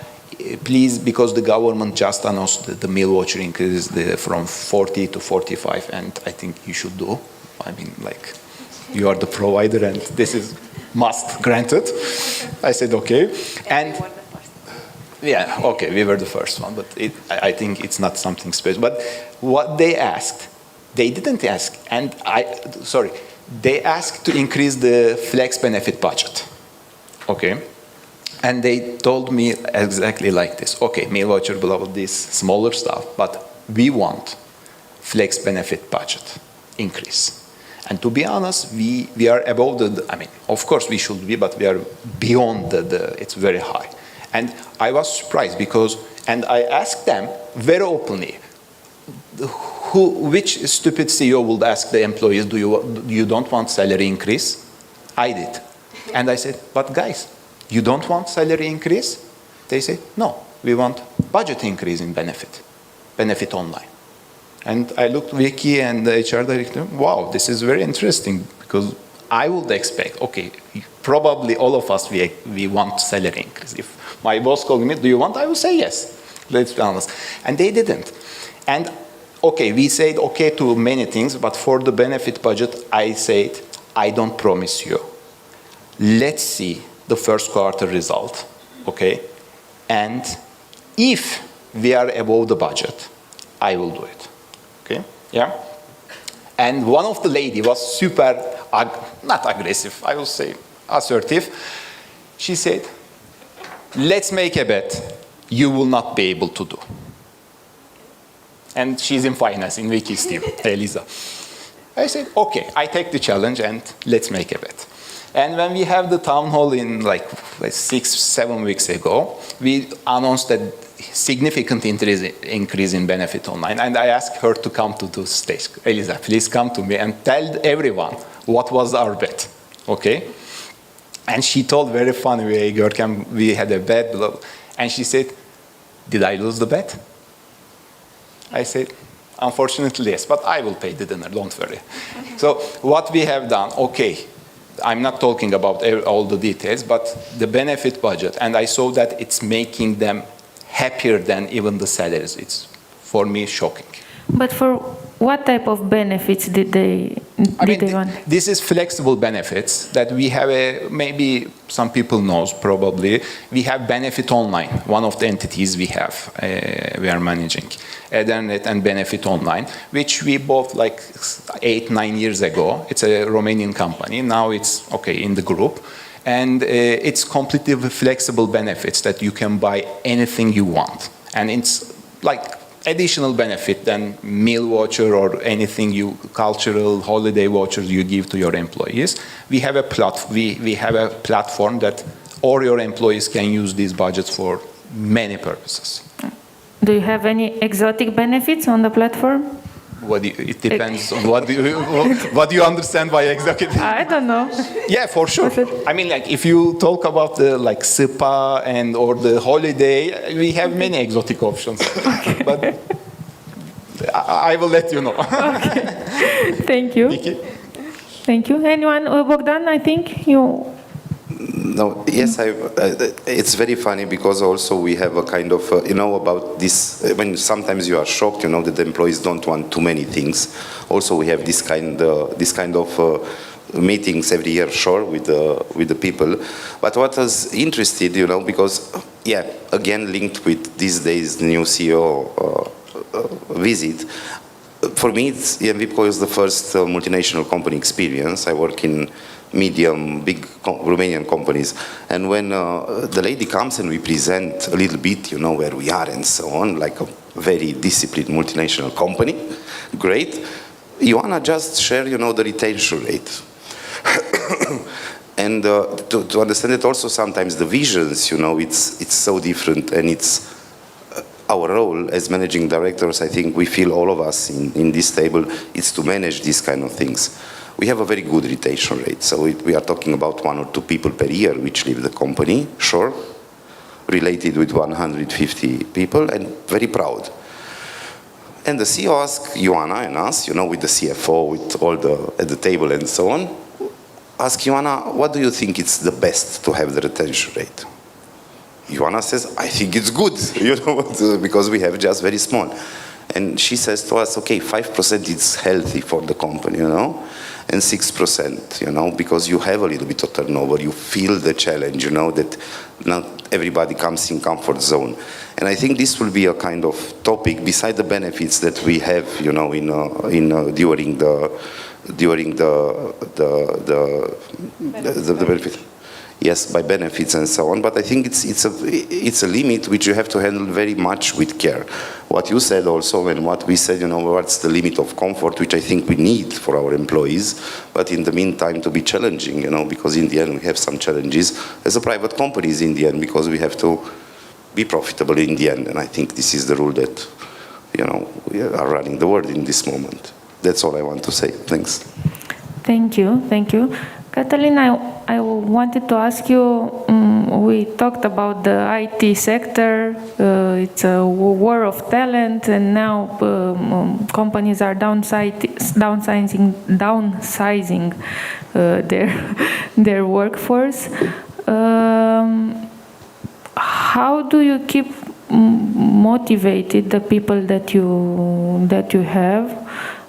Please, because the government just announced the meal voucher increase from 40 to 45, and I think you should do. I mean, like, you are the provider, and this is must, granted. I said, okay. And yeah, okay, we were the first one, but I think it's not something special. But what they asked, they didn't ask, and they asked to increase the flex benefit budget, okay? And they told me exactly like this, okay, meal voucher, blah, blah, this smaller stuff, but we want flex benefit budget increase. And to be honest, we are above I mean, of course we should be, but we are beyond it's very high. And I was surprised because, and I asked them very openly, which stupid CEO would ask the employees, you don't want salary increase? I did. And I said, but guys, you don't want salary increase? They said, no, we want budget increase in benefit online. And I looked at Vicky and the HR director, wow, this is very interesting, because I would expect, okay, probably all of us, we want salary increase. If my boss called me, do you want? I would say yes, let's be honest. And they didn't. And okay, we said okay to many things, but for the benefit budget, I said, I don't promise you. Let's see the first quarter result, okay? And if we are above the budget, I will do it, okay? Yeah? And one of the lady was super, not aggressive, I will say assertive. She said, let's make a bet you will not be able to do. And she's in finance, in Vicky's team, Elisa. I said, okay, I take the challenge and let's make a bet. And when we have the town hall in like 6-7 weeks ago, we announced that significant increase in benefit online, and I asked her to come to the stage. Elisa, please come to me and tell everyone what was our bet, okay? And she told very funny way, Görkem, we had a bet, and she said, did I lose the bet? I said, unfortunately, yes, but I will pay the dinner, don't worry. So what we have done, okay, I'm not talking about all the details, but the benefit budget, and I saw that it's making them happier than even the salaries. It's, for me, shocking. But for what type of benefits did they want? This is flexible benefits that we have maybe some people knows probably. We have Benefit Online, one of the entities we have, we are managing. Ethernet and Benefit Online, which we bought like 8-9 years ago. It's a Romanian company. Now it's okay in the group. And it's completely flexible benefits that you can buy anything you want. And it's like additional benefit than meal voucher or anything cultural holiday vouchers you give to your employees. We have a platform that all your employees can use these budgets for many purposes. Do you have any exotic benefits on the platform? It depends on what do you understand by exotic? I don't know. Yeah, for sure. I mean, like if you talk about the like spa or the holiday, we have many exotic options. Okay. But I will let you know. Okay. Thank you. Thank you. Anyone? Bogdan, I think you. No, yes, it's very funny because also we have a kind of, about this, when sometimes you are shocked, that the employees don't want too many things. Also we have this kind of meetings every year, sure, with the people. But what was interested, because, yeah, again linked with these days new CEO visit, for me, EMVIPCO is the first multinational company experience. I work in medium, big Romanian companies. And when the lady comes and we present a little bit, where we are and so on, like a very disciplined multinational company, great. Ioana just share, the retention rate. And to understand it also sometimes the visions, it's so different, and it's our role as managing directors. I think we feel all of us in this table is to manage these kind of things. We have a very good retention rate, so we are talking about 1 or 2 people per year which leave the company, sure, related with 150 people, and very proud. And the CEO asked Ioana and us, with the CFO, with all at the table and so on, ask Ioana, what do you think is the best to have the retention rate? Ioana says, I think it's good, because we have just very small. And she says to us, okay, 5% is healthy for the company, and 6%, because you have a little bit of turnover, you feel the challenge, that not everybody comes in comfort zone. And I think this will be a kind of topic beside the benefits that we have, during the benefit. Yes, by benefits and so on, but I think it's a limit which you have to handle very much with care. What you said also, and what we said, what's the limit of comfort, which I think we need for our employees, but in the meantime to be challenging, because in the end we have some challenges as a private companies in the end, because we have to be profitable in the end, and I think this is the rule that, we are running the world in this moment. That's all I want to say. Thanks. Thank you. Thank you. Catalin, I wanted to ask you, we talked about the IT sector, it's a war of talent, and now companies are downsizing their workforce. How do you keep motivated the people that you have?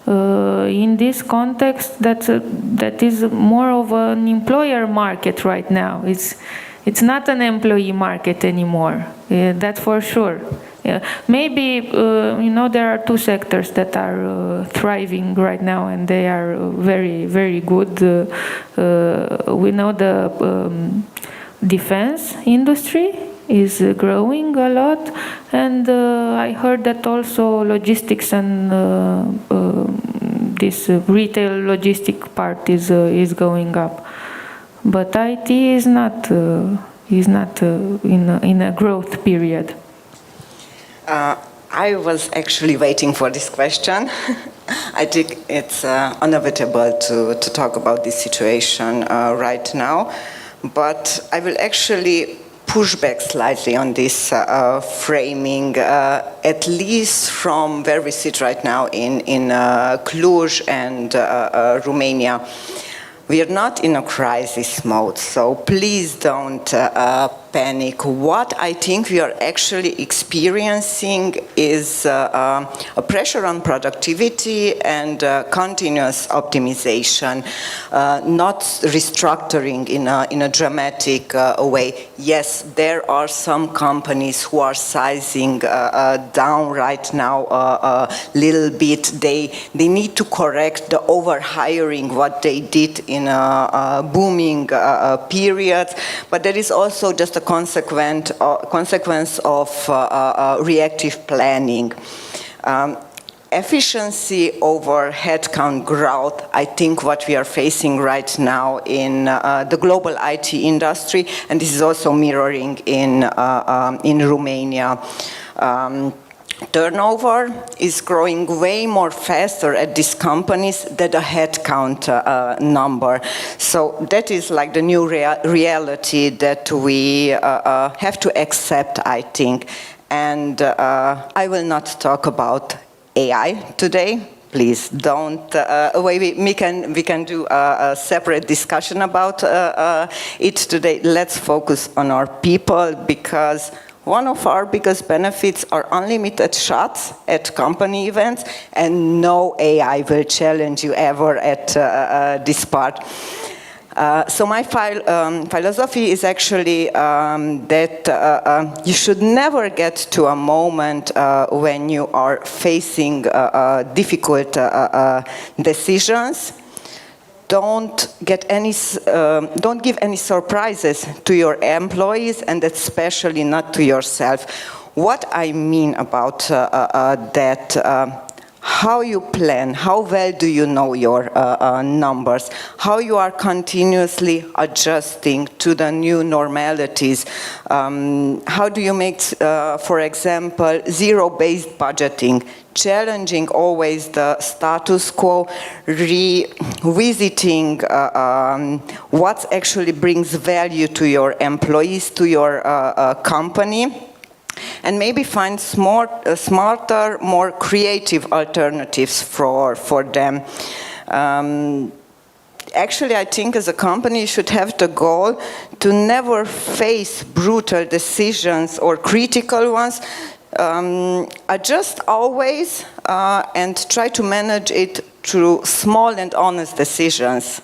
In this context, that is more of an employer market right now. It's not an employee market anymore. That's for sure. Maybe there are 2 sectors that are thriving right now, and they are very, very good. We know the defense industry is growing a lot, and I heard that also logistics and this retail logistic part is going up, but IT is not in a growth period. I was actually waiting for this question. I think it's unavoidable to talk about this situation right now, but I will actually push back slightly on this framing, at least from where we sit right now in Cluj and Romania. We are not in a crisis mode, so please don't panic. What I think we are actually experiencing is a pressure on productivity and continuous optimization, not restructuring in a dramatic way. Yes, there are some companies who are sizing down right now a little bit. They need to correct the overhiring what they did in a booming period, but there is also just a consequence of reactive planning. Efficiency over headcount growth, I think what we are facing right now in the global IT industry, and this is also mirroring in Romania. Turnover is growing way more faster at these companies than the headcount number. So that is like the new reality that we have to accept, I think. And I will not talk about AI today. Please don't. We can do a separate discussion about it today. Let's focus on our people, because one of our biggest benefits are unlimited shots at company events, and no AI will challenge you ever at this part. So my philosophy is actually that you should never get to a moment when you are facing difficult decisions. Don't give any surprises to your employees, and especially not to yourself. What I mean about that, how you plan, how well do you know your numbers, how you are continuously adjusting to the new normalities, how do you make, for example, zero-based budgeting, challenging always the status quo, revisiting what actually brings value to your employees, to your company, and maybe find smarter, more creative alternatives for them. Actually, I think as a company you should have the goal to never face brutal decisions or critical ones. Adjust always and try to manage it through small and honest decisions.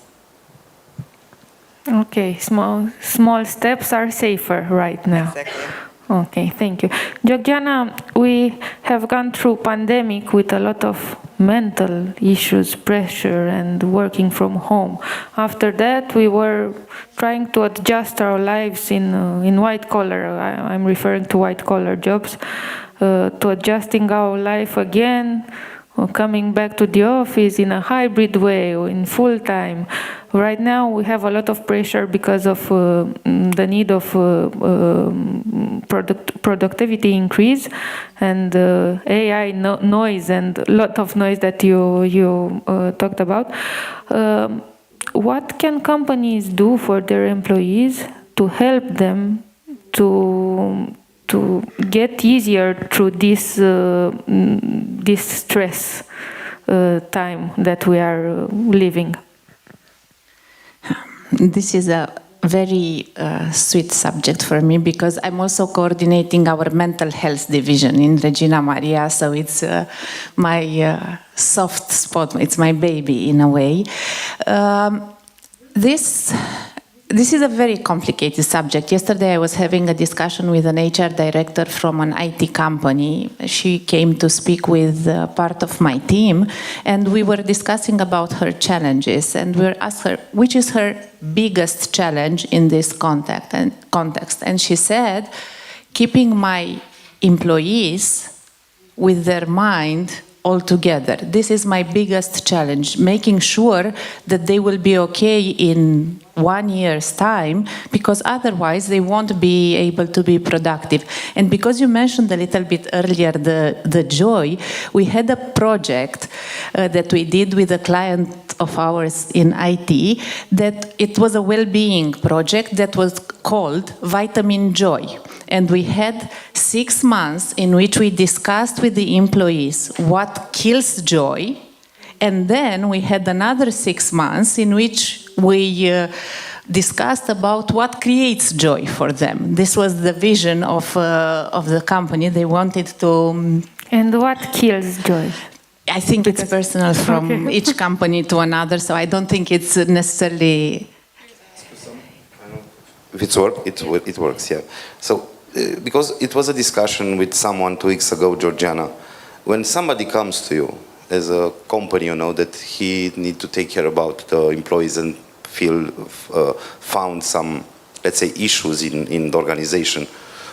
Okay, small steps are safer right now. Exactly. Okay, thank you. Georgiana, we have gone through pandemic with a lot of mental issues, pressure, and working from home. After that, we were trying to adjust our lives in white collar. I'm referring to white collar jobs, to adjusting our life again, coming back to the office in a hybrid way, in full time. Right now we have a lot of pressure because of the need of productivity increase and AI noise and a lot of noise that you talked about. What can companies do for their employees to help them to get easier through this stress time that we are living? This is a very sweet subject for me, because I'm also coordinating our mental health division in Regina Maria, so it's my soft spot, it's my baby in a way. This is a very complicated subject. Yesterday I was having a discussion with an HR director from an IT company. She came to speak with part of my team, and we were discussing about her challenges, and we asked her which is her biggest challenge in this context. And she said, keeping my employees with their mind all together. This is my biggest challenge, making sure that they will be okay in 1 year's time, because otherwise they won't be able to be productive. And because you mentioned a little bit earlier the joy, we had a project that we did with a client of ours in IT, that it was a well-being project that was called Vitamin Joy. And we had 6 months in which we discussed with the employees what kills joy. And then we had another 6 months in which we discussed about what creates joy for them. This was the vision of the company. They wanted to... And what kills joy? I think it's personal from each company to another, so I don't think it's necessarily... If it works, yeah. So, because it was a discussion with someone 2 weeks ago, Georgiana, when somebody comes to you as a company, you know, that he need to take care about the employees and found some, let's say, issues in the organization.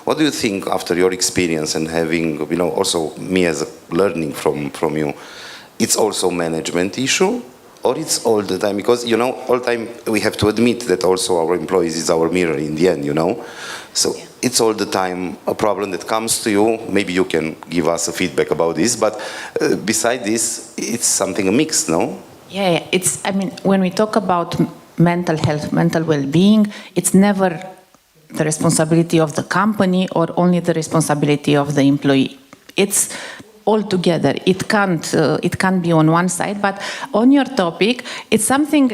What do you think after your experience and having, you know, also me as a learning from you, it's also management issue? Or it's all the time, because, you know, all the time we have to admit that also our employees is our mirror in the end, you know? So it's all the time a problem that comes to you. Maybe you can give us a feedback about this, but beside this, it's something a mix, no? Yeah, it's, I mean, when we talk about mental health, mental well-being, it's never the responsibility of the company or only the responsibility of the employee. It's all together. It can't be on one side. But on your topic, it's something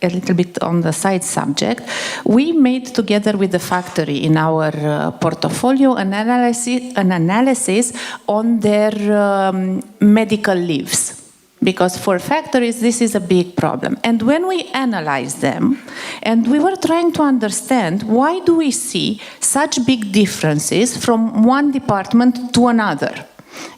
a little bit on the side subject. We made together with the factory in our portfolio an analysis on their medical leaves. Because for factories, this is a big problem. And when we analyze them, and we were trying to understand why do we see such big differences from one department to another.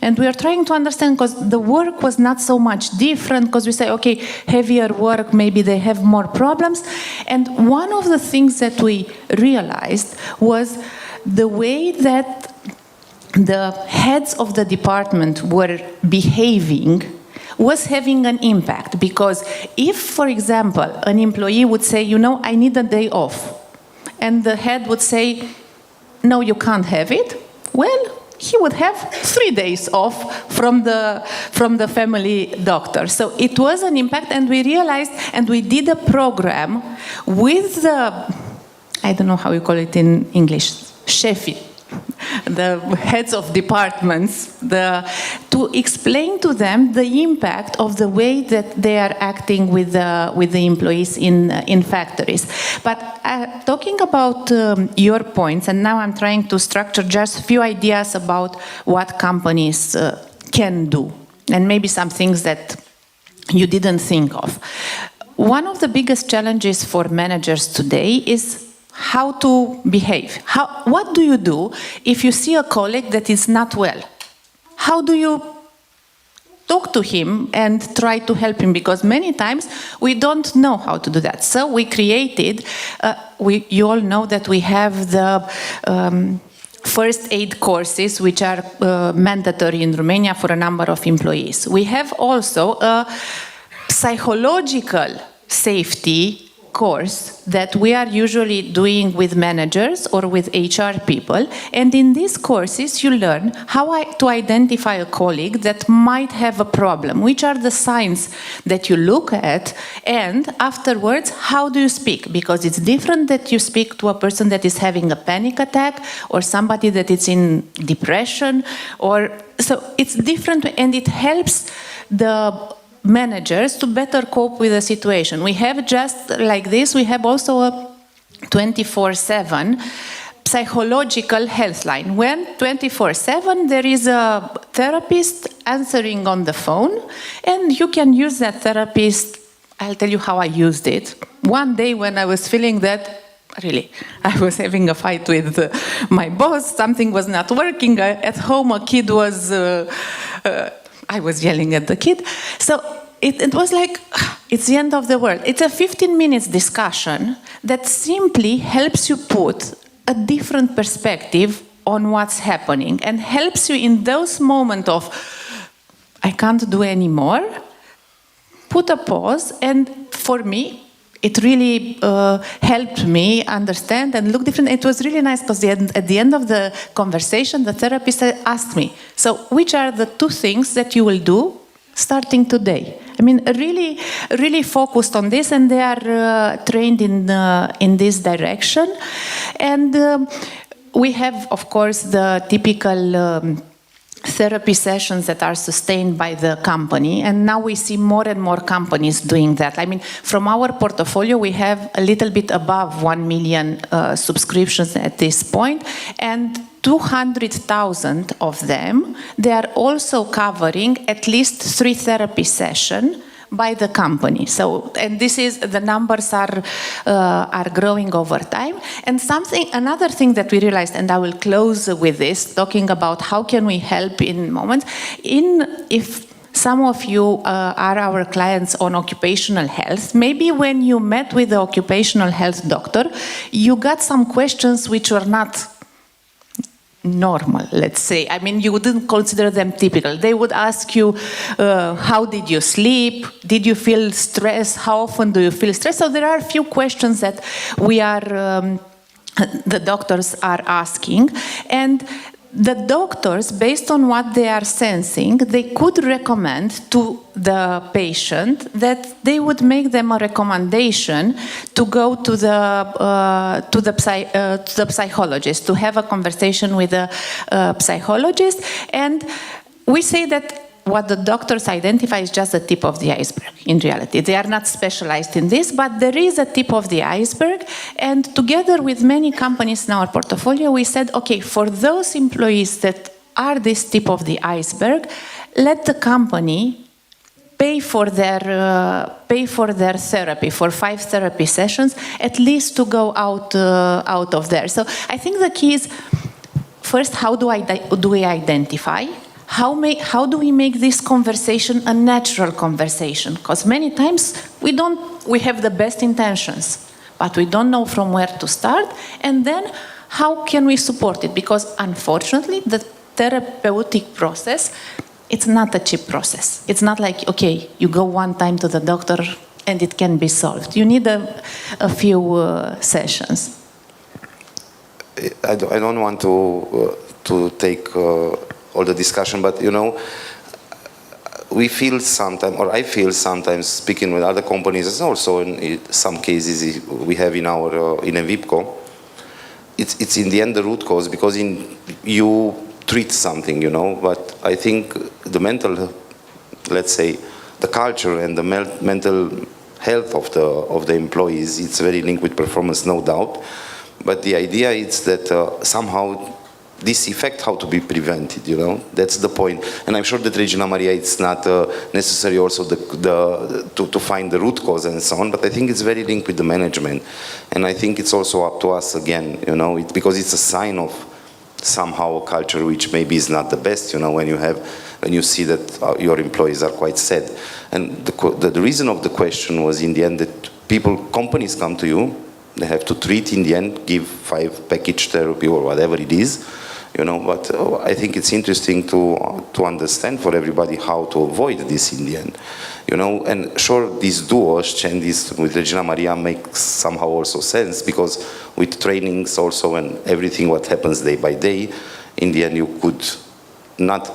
And we are trying to understand, because the work was not so much different, because we say, okay, heavier work, maybe they have more problems. And one of the things that we realized was the way that the heads of the department were behaving was having an impact. Because if, for example, an employee would say, you know, I need a day off, and the head would say, no, you can't have it, well, he would have 3 days off from the family doctor. So it was an impact, and we realized, and we did a program with the, I don't know how you call it in English, chefi, the heads of departments, to explain to them the impact of the way that they are acting with the employees in factories. But talking about your points, and now I'm trying to structure just a few ideas about what companies can do, and maybe some things that you didn't think of. One of the biggest challenges for managers today is how to behave. What do you do if you see a colleague that is not well? How do you talk to him and try to help him? Because many times we don't know how to do that. So we created, you all know that we have the first aid courses, which are mandatory in Romania for a number of employees. We have also a psychological safety course that we are usually doing with managers or with HR people. And in these courses, you learn how to identify a colleague that might have a problem, which are the signs that you look at, and afterwards, how do you speak? Because it's different that you speak to a person that is having a panic attack or somebody that is in depression, or so it's different, and it helps the managers to better cope with the situation. We have just like this, we have also a 24/7 psychological health line. When 24/7 there is a therapist answering on the phone, and you can use that therapist. I'll tell you how I used it. One day when I was feeling that really, I was having a fight with my boss, something was not working at home, a kid was I was yelling at the kid. So it was like, it's the end of the world. It's a 15 minutes discussion that simply helps you put a different perspective on what's happening and helps you in those moments of, I can't do anymore, put a pause, and for me, it really helped me understand and look different. It was really nice because at the end of the conversation, the therapist asked me, so which are the 2 things that you will do starting today? I mean, really focused on this, and they are trained in this direction. And we have, of course, the typical therapy sessions that are sustained by the company, and now we see more and more companies doing that. I mean, from our portfolio, we have a little bit above 1 million subscriptions at this point, and 200,000 of them, they are also covering at least 3 therapy sessions by the company. So, and this is, the numbers are growing over time. And another thing that we realized, and I will close with this, talking about how can we help in moments, if some of you are our clients on occupational health, maybe when you met with the occupational health doctor, you got some questions which were not normal, let's say. I mean, you wouldn't consider them typical. They would ask you, how did you sleep? Did you feel stressed? How often do you feel stressed? So there are a few questions that the doctors are asking. And the doctors, based on what they are sensing, they could recommend to the patient that they would make them a recommendation to go to the psychologist, to have a conversation with a psychologist. And we say that what the doctors identify is just the tip of the iceberg, in reality. They are not specialized in this, but there is a tip of the iceberg. And together with many companies in our portfolio, we said, okay, for those employees that are this tip of the iceberg, let the company pay for their therapy, for 5 therapy sessions, at least to go out of there. So I think the key is, first, how do we identify? How do we make this conversation a natural conversation? Because many times we have the best intentions, but we don't know from where to start. And then how can we support it? Because unfortunately, the therapeutic process, it's not a cheap process. It's not like, okay, you go one time to the doctor and it can be solved. You need a few sessions. I don't want to take all the discussion, but we feel sometimes, or I feel sometimes, speaking with other companies, and also in some cases we have in Evipco, it's in the end the root cause, because you treat something, but I think the mental, let's say, the culture and the mental health of the employees, it's very linked with performance, no doubt. But the idea is that somehow this effect how to be prevented, that's the point. And I'm sure that Regina Maria, it's not necessary also to find the root cause and so on, but I think it's very linked with the management. And I think it's also up to us again, because it's a sign of somehow a culture which maybe is not the best, when you see that your employees are quite sad. And the reason of the question was, in the end, that companies come to you, they have to treat, in the end, give 5 package therapy or whatever it is, but I think it's interesting to understand for everybody how to avoid this in the end, and sure, this duo and this with Regina Maria makes somehow also sense, because with trainings also and everything what happens day by day, in the end you could not,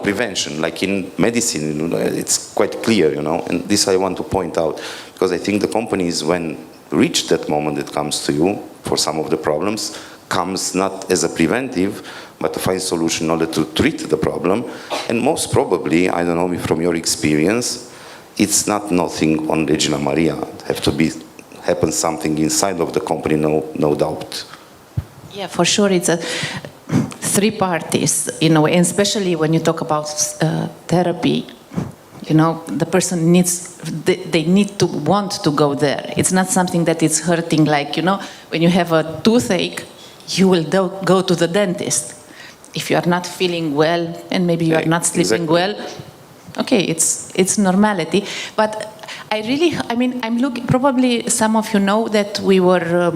prevention, like in medicine, it's quite clear, and this I want to point out, because I think the companies, when reach that moment that comes to you for some of the problems, comes not as a preventive, but to find solution in order to treat the problem. And most probably, I don't know, from your experience, it's not nothing on Regina Maria. It have to happen something inside of the company, no doubt. Yeah, for sure, it's 3 parties, and especially when you talk about therapy. The person they need to want to go there. It's not something that is hurting, like, when you have a toothache, you will go to the dentist. If you are not feeling well, and maybe you are not sleeping well, okay, it's normality. But I'm looking, probably some of you know that we were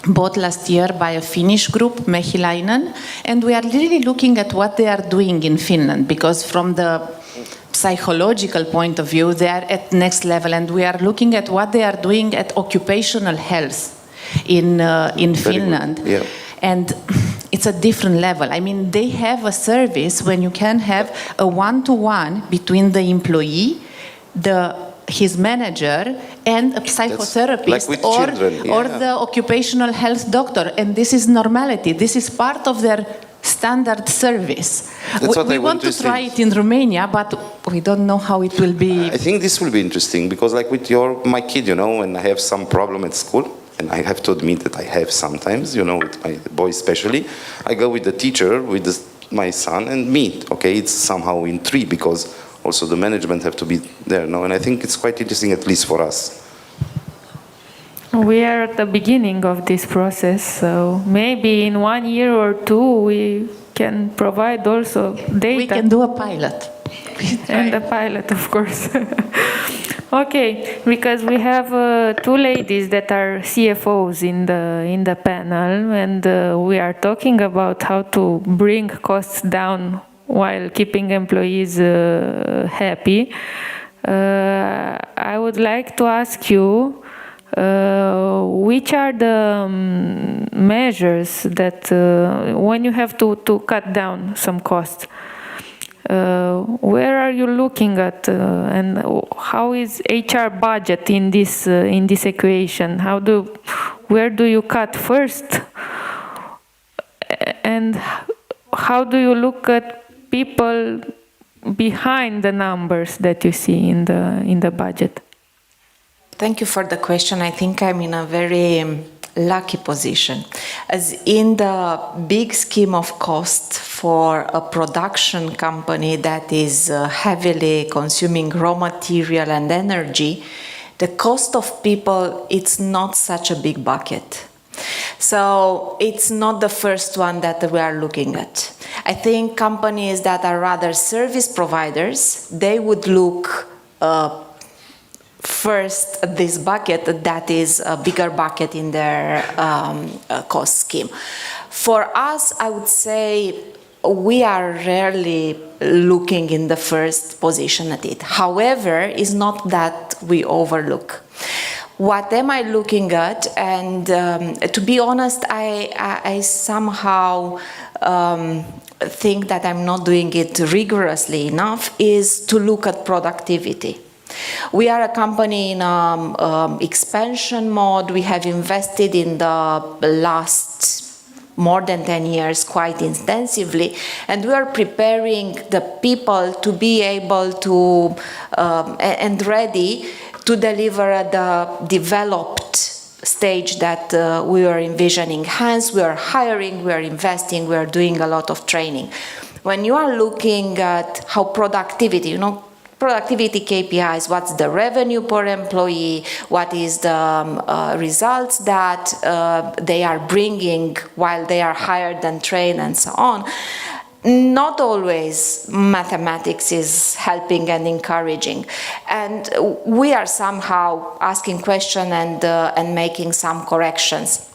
bought last year by a Finnish group, Mehiläinen, and we are really looking at what they are doing in Finland, because from the psychological point of view, they are at next level, and we are looking at what they are doing at occupational health in Finland. Yeah. And it's a different level. I mean, they have a service when you can have a one-to-one between the employee, his manager, and a psychotherapist, like with children, or the occupational health doctor. And this is normality. This is part of their standard service. We want to try it in Romania, but we don't know how it will be. I think this will be interesting because, like with my kid, when I have some problem at school, and I have to admit that I have sometimes, with my boys especially, I go with the teacher, with my son, and meet. Okay, it's somehow in three because also the management have to be there, and I think it's quite interesting, at least for us. We are at the beginning of this process, so maybe in 1 year or two we can provide also data. We can do a pilot. And a pilot, of course. Okay, because we have two ladies that are CFOs in the panel, and we are talking about how to bring costs down while keeping employees happy. I would like to ask you, which are the measures that when you have to cut down some costs, where are you looking at, and how is HR budget in this equation? Where do you cut first, and how do you look at people behind the numbers that you see in the budget? Thank you for the question. I think I'm in a very lucky position, as in the big scheme of cost for a production company that is heavily consuming raw material and energy, the cost of people, it's not such a big bucket. So it's not the first one that we are looking at. I think companies that are rather service providers, they would look first at this bucket that is a bigger bucket in their cost scheme. For us, I would say we are rarely looking in the first position at it. However, it's not that we overlook. What am I looking at? And to be honest, I somehow think that I'm not doing it rigorously enough, is to look at productivity. We are a company in expansion mode. We have invested in the last more than 10 years quite intensively, and we are preparing the people to be able to and ready to deliver at the developed stage that we are envisioning. Hence, we are hiring, we are investing, we are doing a lot of training. When you are looking at how productivity, productivity KPIs, what's the revenue per employee, what is the results that they are bringing while they are hired and trained and so on, not always mathematics is helping and encouraging. And we are somehow asking questions and making some corrections.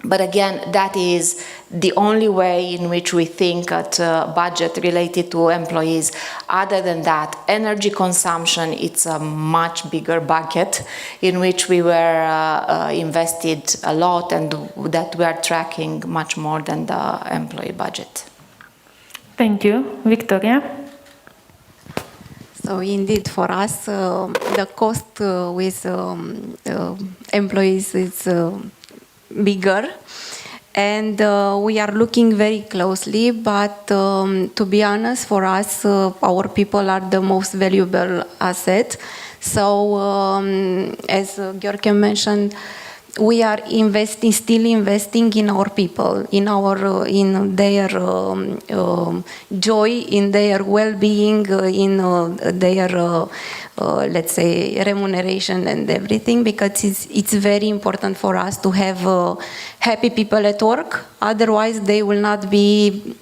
But again, that is the only way in which we think at budget related to employees. Other than that, energy consumption, it's a much bigger bucket in which we were invested a lot and that we are tracking much more than the employee budget. Thank you. Victoria? So indeed, for us, the cost with employees is bigger, and we are looking very closely, but to be honest, for us, our people are the most valuable asset. So as Gheorghe mentioned, we are still investing in our people, in their joy, in their well-being, in their let's say remuneration and everything, because it's very important for us to have happy people at work. Otherwise, they will not be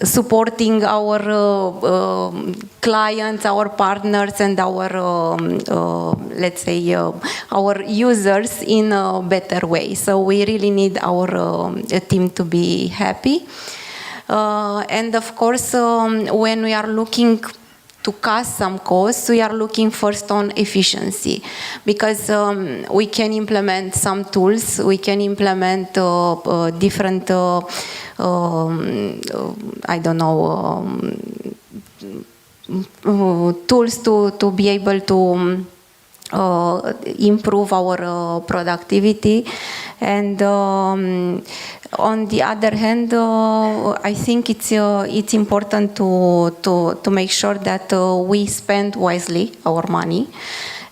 supporting our clients, our partners, and our let's say our users in a better way. So we really need our team to be happy. And of course, when we are looking to cut some costs, we are looking first on efficiency, because we can implement some tools, we can implement different, I don't know, tools to be able to improve our productivity. And on the other hand, I think it's important to make sure that we spend wisely our money.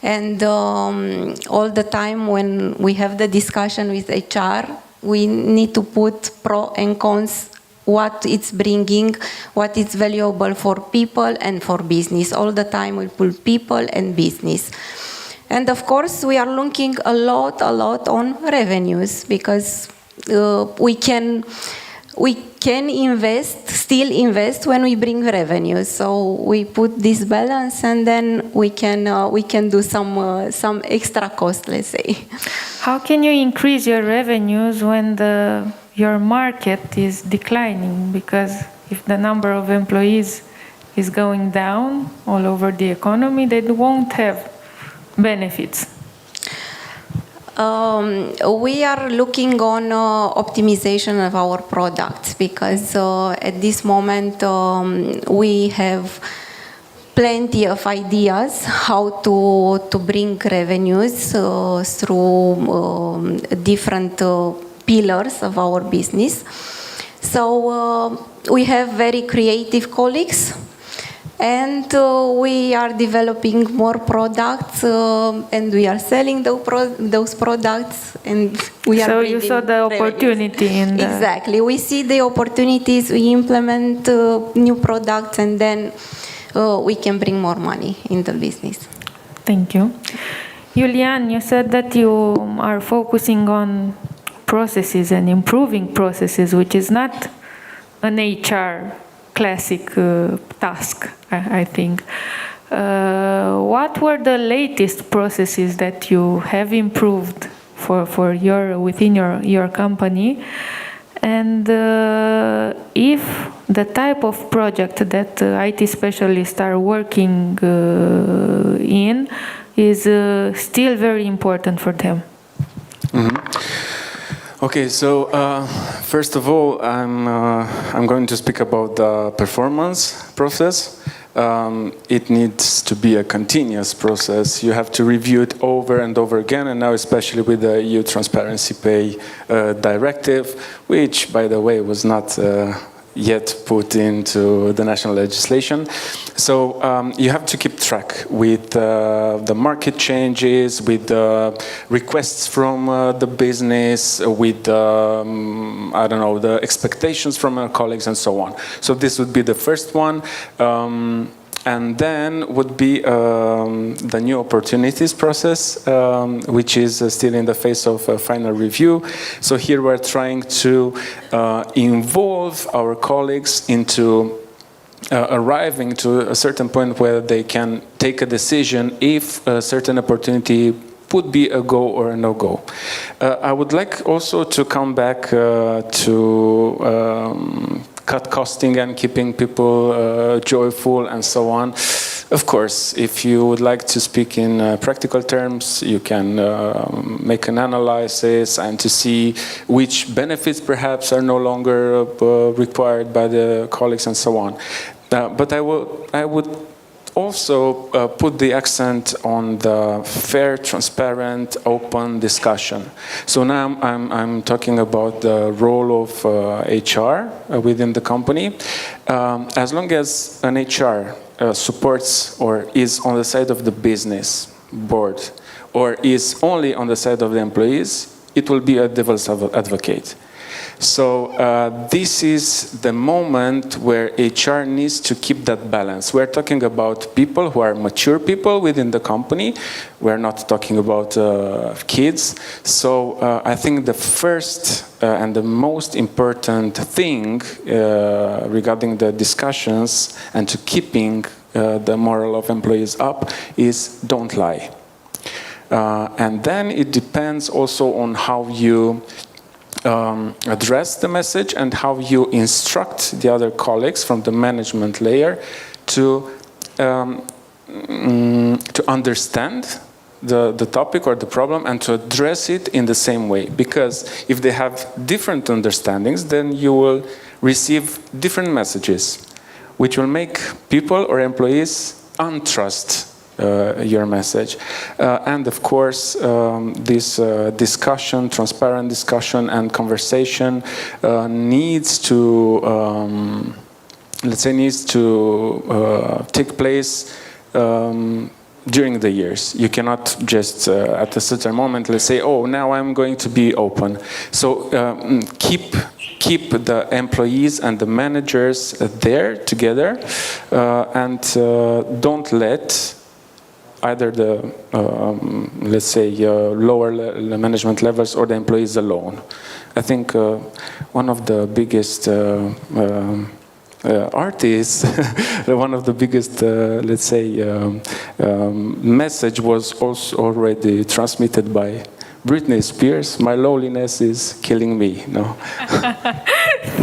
And all the time when we have the discussion with HR, we need to put pro and cons, what it's bringing, what is valuable for people and for business. All the time we put people and business. And of course, we are looking a lot on revenues, because we can still invest when we bring revenues. So we put this balance, and then we can do some extra cost, let's say. How can you increase your revenues when your market is declining? Because if the number of employees is going down all over the economy, they won't have benefits. We are looking on optimization of our products, because at this moment we have plenty of ideas how to bring revenues through different pillars of our business. So we have very creative colleagues, and we are developing more products, and we are selling those products, and we are. So you saw the opportunity in the... Exactly. We see the opportunities, we implement new products, and then we can bring more money in the business. Thank you. Julian, you said that you are focusing on processes and improving processes, which is not an HR classic task, I think. What were the latest processes that you have improved within your company? And if the type of project that IT specialists are working in is still very important for them? Okay, so first of all, I'm going to speak about the performance process. It needs to be a continuous process. You have to review it over and over again, and now especially with the EU Transparency Pay Directive, which, by the way, was not yet put into the national legislation. So you have to keep track with the market changes, with the requests from the business, with I don't know, the expectations from our colleagues and so on. So this would be the first one. And then would be the new opportunities process, which is still in the phase of final review. So here we're trying to involve our colleagues into arriving to a certain point where they can take a decision if a certain opportunity would be a go or a no-go. I would like also to come back to cut costing and keeping people joyful and so on. Of course, if you would like to speak in practical terms, you can make an analysis and to see which benefits perhaps are no longer required by the colleagues and so on. But I would also put the accent on the fair, transparent, open discussion. So now I'm talking about the role of HR within the company. As long as an HR supports or is on the side of the business board or is only on the side of the employees, it will be a devil's advocate. So this is the moment where HR needs to keep that balance. We're talking about people who are mature people within the company. We're not talking about kids. So I think the first and the most important thing regarding the discussions and to keeping the morale of employees up is don't lie. And then it depends also on how you address the message and how you instruct the other colleagues from the management layer to understand the topic or the problem and to address it in the same way. Because if they have different understandings, then you will receive different messages, which will make people or employees untrust your message. And of course, this discussion, transparent discussion and conversation needs to, let's say, take place during the years. You cannot just at a certain moment, let's say, oh, now I'm going to be open. So keep the employees and the managers there together, and don't let either the, let's say, lower management levels or the employees alone. I think one of the biggest artists, one of the biggest, let's say, message was also already transmitted by Britney Spears. My loneliness is killing me. No.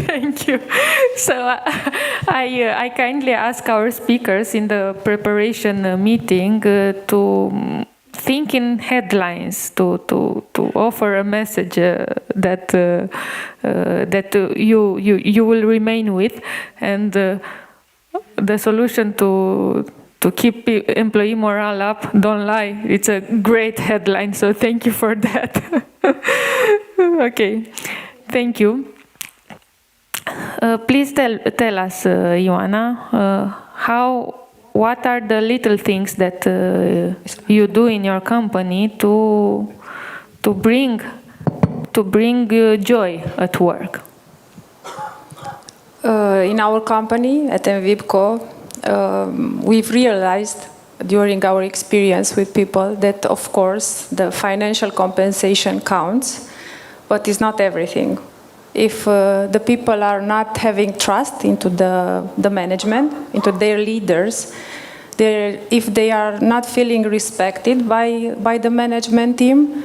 Thank you. So I kindly ask our speakers in the preparation meeting to think in headlines, to offer a message that you will remain with, and the solution to keep employee morale up, don't lie. It's a great headline, so thank you for that. Okay, thank you. Please tell us, Ioana, what are the little things that you do in your company to bring joy at work? In our company at MVIPCO, we've realized during our experience with people that, of course, the financial compensation counts, but it's not everything. If the people are not having trust into the management, into their leaders, if they are not feeling respected by the management team,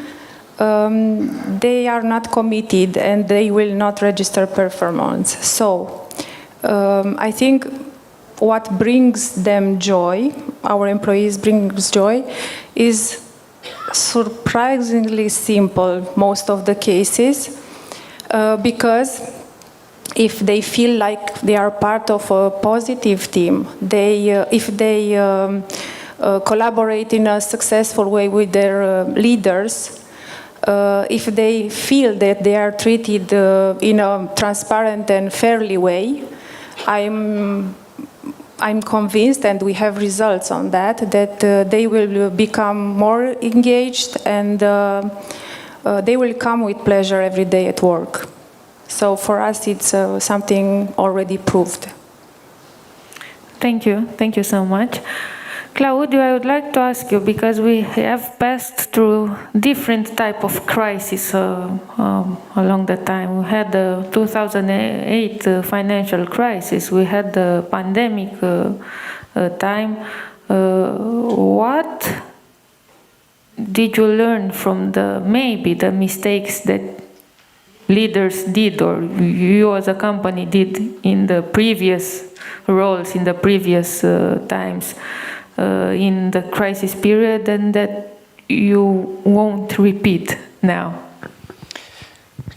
they are not committed and they will not register performance. So I think what brings them joy, our employees brings joy, is surprisingly simple most of the cases, because if they feel like they are part of a positive team, if they collaborate in a successful way with their leaders, if they feel that they are treated in a transparent and fairly way, I'm convinced, and we have results on that they will become more engaged and they will come with pleasure every day at work. So for us, it's something already proved. Thank you so much. Claudiu, I would like to ask you, because we have passed through different type of crises along the time. We had the 2008 financial crisis, we had the pandemic time. What did you learn from maybe the mistakes that leaders did, or you as a company did in the previous roles, in the previous times, in the crisis period, and that you won't repeat now?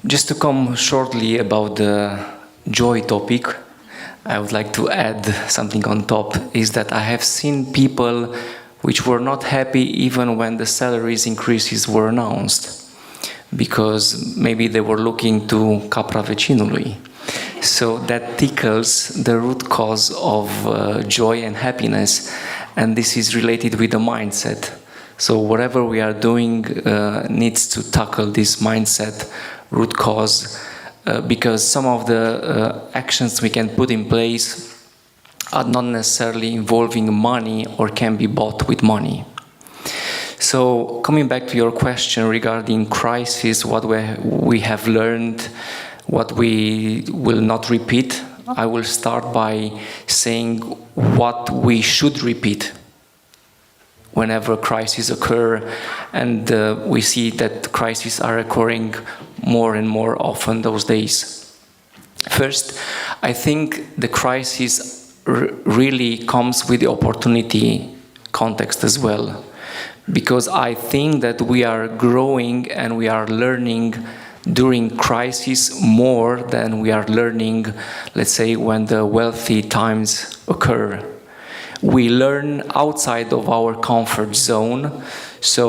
Just to come shortly about the joy topic, I would like to add something on top, is that I have seen people which were not happy even when the salaries increases were announced, because maybe they were looking to capra vecinului. So that tickles the root cause of joy and happiness, and this is related with the mindset. So whatever we are doing needs to tackle this mindset root cause, because some of the actions we can put in place are not necessarily involving money or can be bought with money. So coming back to your question regarding crisis, what we have learned, what we will not repeat, I will start by saying what we should repeat. whenever crises occur, and we see that crises are occurring more and more often those days. First, I think the crisis really comes with the opportunity context as well, because I think that we are growing and we are learning during crisis more than we are learning, let's say, when the wealthy times occur. We learn outside of our comfort zone, so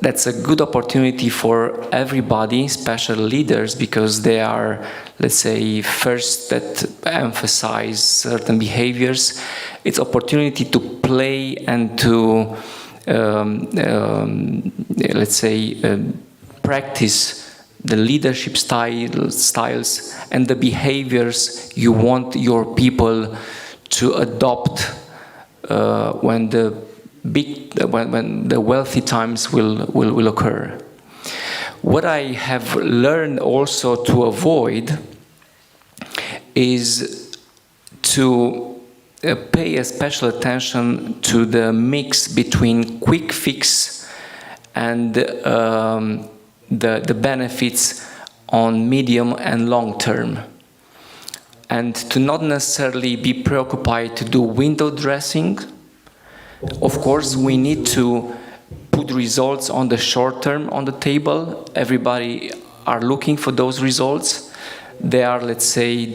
that's a good opportunity for everybody, especially leaders, because they are, let's say, first that emphasize certain behaviors. It's opportunity to play and to, let's say, practice the leadership styles and the behaviors you want your people to adopt when the wealthy times will occur. What I have learned also to avoid is to pay a special attention to the mix between quick fix and the benefits on medium and long term, and to not necessarily be preoccupied to do window dressing. Of course, we need to put results on the short term on the table. Everybody are looking for those results. They are, let's say,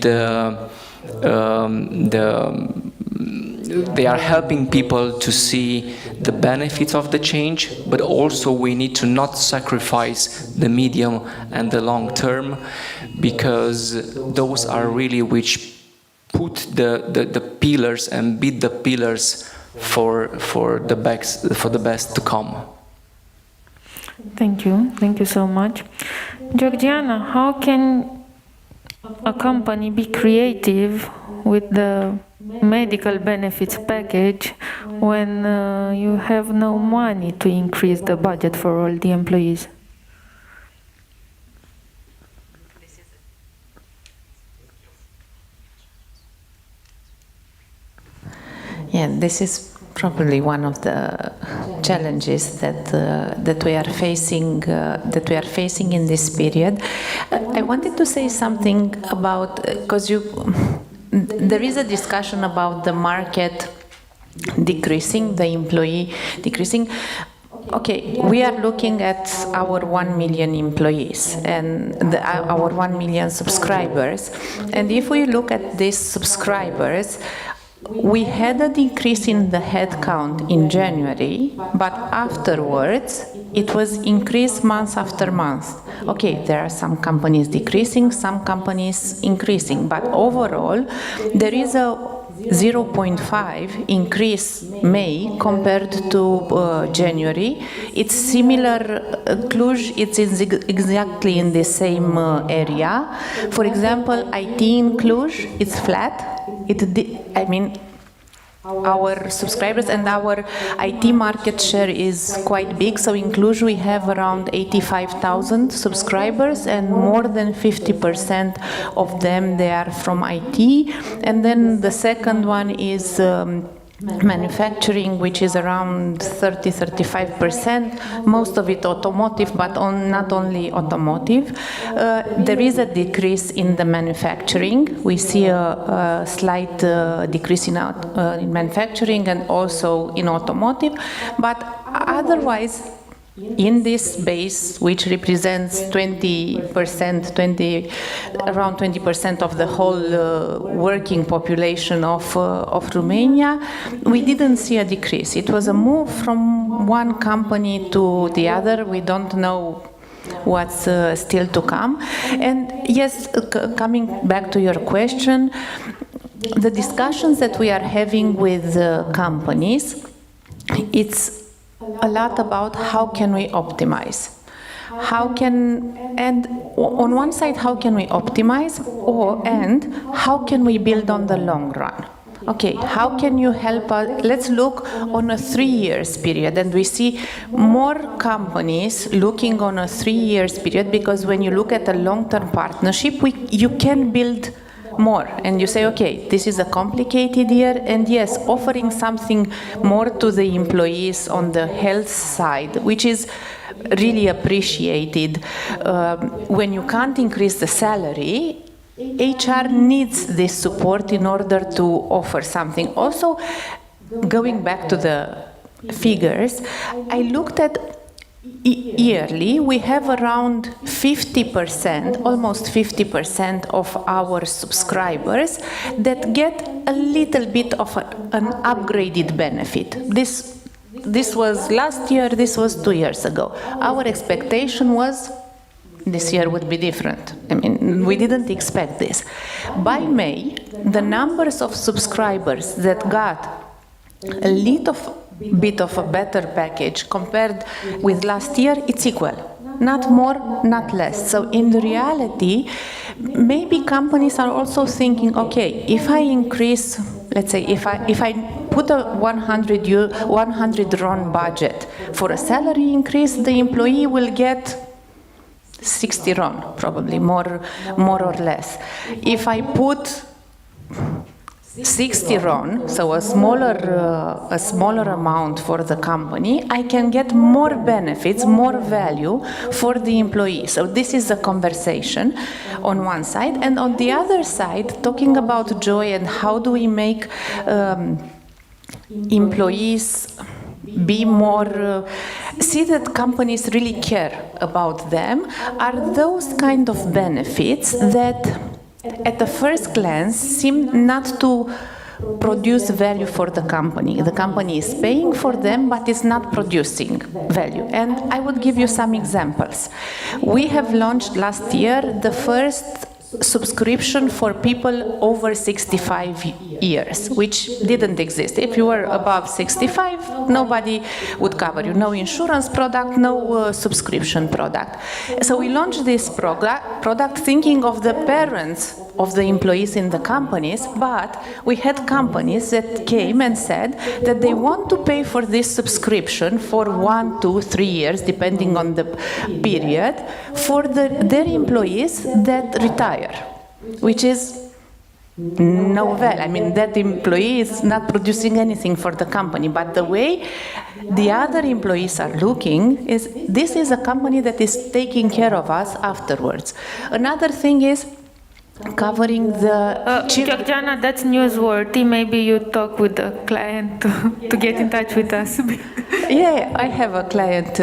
they are helping people to see the benefits of the change, but also we need to not sacrifice the medium and the long term, because those are really which put the pillars and build the pillars for the best to come. Thank you so much. Georgiana, how can a company be creative with the medical benefits package when you have no money to increase the budget for all the employees? Yeah, this is probably one of the challenges that we are facing in this period. I wanted to say something about, because there is a discussion about the market decreasing, the employee decreasing. Okay, we are looking at our 1 million employees and our 1 million subscribers, and if we look at these subscribers, we had a decrease in the headcount in January, but afterwards it was increased month after month. Okay, there are some companies decreasing, some companies increasing, but overall there is a 0.5 increase May compared to January. It's similar, Cluj, it's exactly in the same area. For example, IT in Cluj, it's flat. Our subscribers and our IT market share is quite big. So in Cluj we have around 85,000 subscribers, and more than 50% of them, they are from IT. And then the second one is manufacturing, which is around 30-35%, most of it automotive, but not only automotive. There is a decrease in the manufacturing. We see a slight decrease in manufacturing and also in automotive, but otherwise, in this base, which represents 20%, around 20% of the whole working population of Romania, we didn't see a decrease. It was a move from one company to the other. We don't know what's still to come. And yes, coming back to your question, the discussions that we are having with companies, it's a lot about how can we optimize. And on one side, how can we optimize, and how can we build on the long run? Okay, how can you help us? Let's look on a 3 years period, and we see more companies looking on a 3 years period, because when you look at a long-term partnership, you can build more. And you say, okay, this is a complicated year, and yes, offering something more to the employees on the health side, which is really appreciated. When you can't increase the salary, HR needs this support in order to offer something. Also, going back to the figures, I looked at yearly, we have around 50%, almost 50% of our subscribers that get a little bit of an upgraded benefit. This was last year, this was 2 years ago. Our expectation was this year would be different. I mean, we didn't expect this. By May, the numbers of subscribers that got a little bit of a better package compared with last year, it's equal. Not more, not less. So in reality, maybe companies are also thinking, okay, if I increase, let's say, if I put a 100 RON budget for a salary increase, the employee will get 60 RON, probably, more or less. If I put 60 RON, so a smaller amount for the company, I can get more benefits, more value for the employee. So this is a conversation on one side. And on the other side, talking about joy and how do we make employees be more, see that companies really care about them, are those kind of benefits that at the first glance seem not to produce value for the company. The company is paying for them, but it's not producing value. And I would give you some examples. We have launched last year the first subscription for people over 65 years, which didn't exist. If you were above 65, nobody would cover you. No insurance product, no subscription product. So we launched this product thinking of the parents of the employees in the companies, but we had companies that came and said that they want to pay for this subscription for 1, 2, 3 years, depending on the period, for their employees that retire, which is no value. I mean, that employee is not producing anything for the company, but the way the other employees are looking is, this is a company that is taking care of us afterwards. Another thing is covering the Georgiana, that's newsworthy. Maybe you talk with the client to get in touch with us. Yeah, I have a client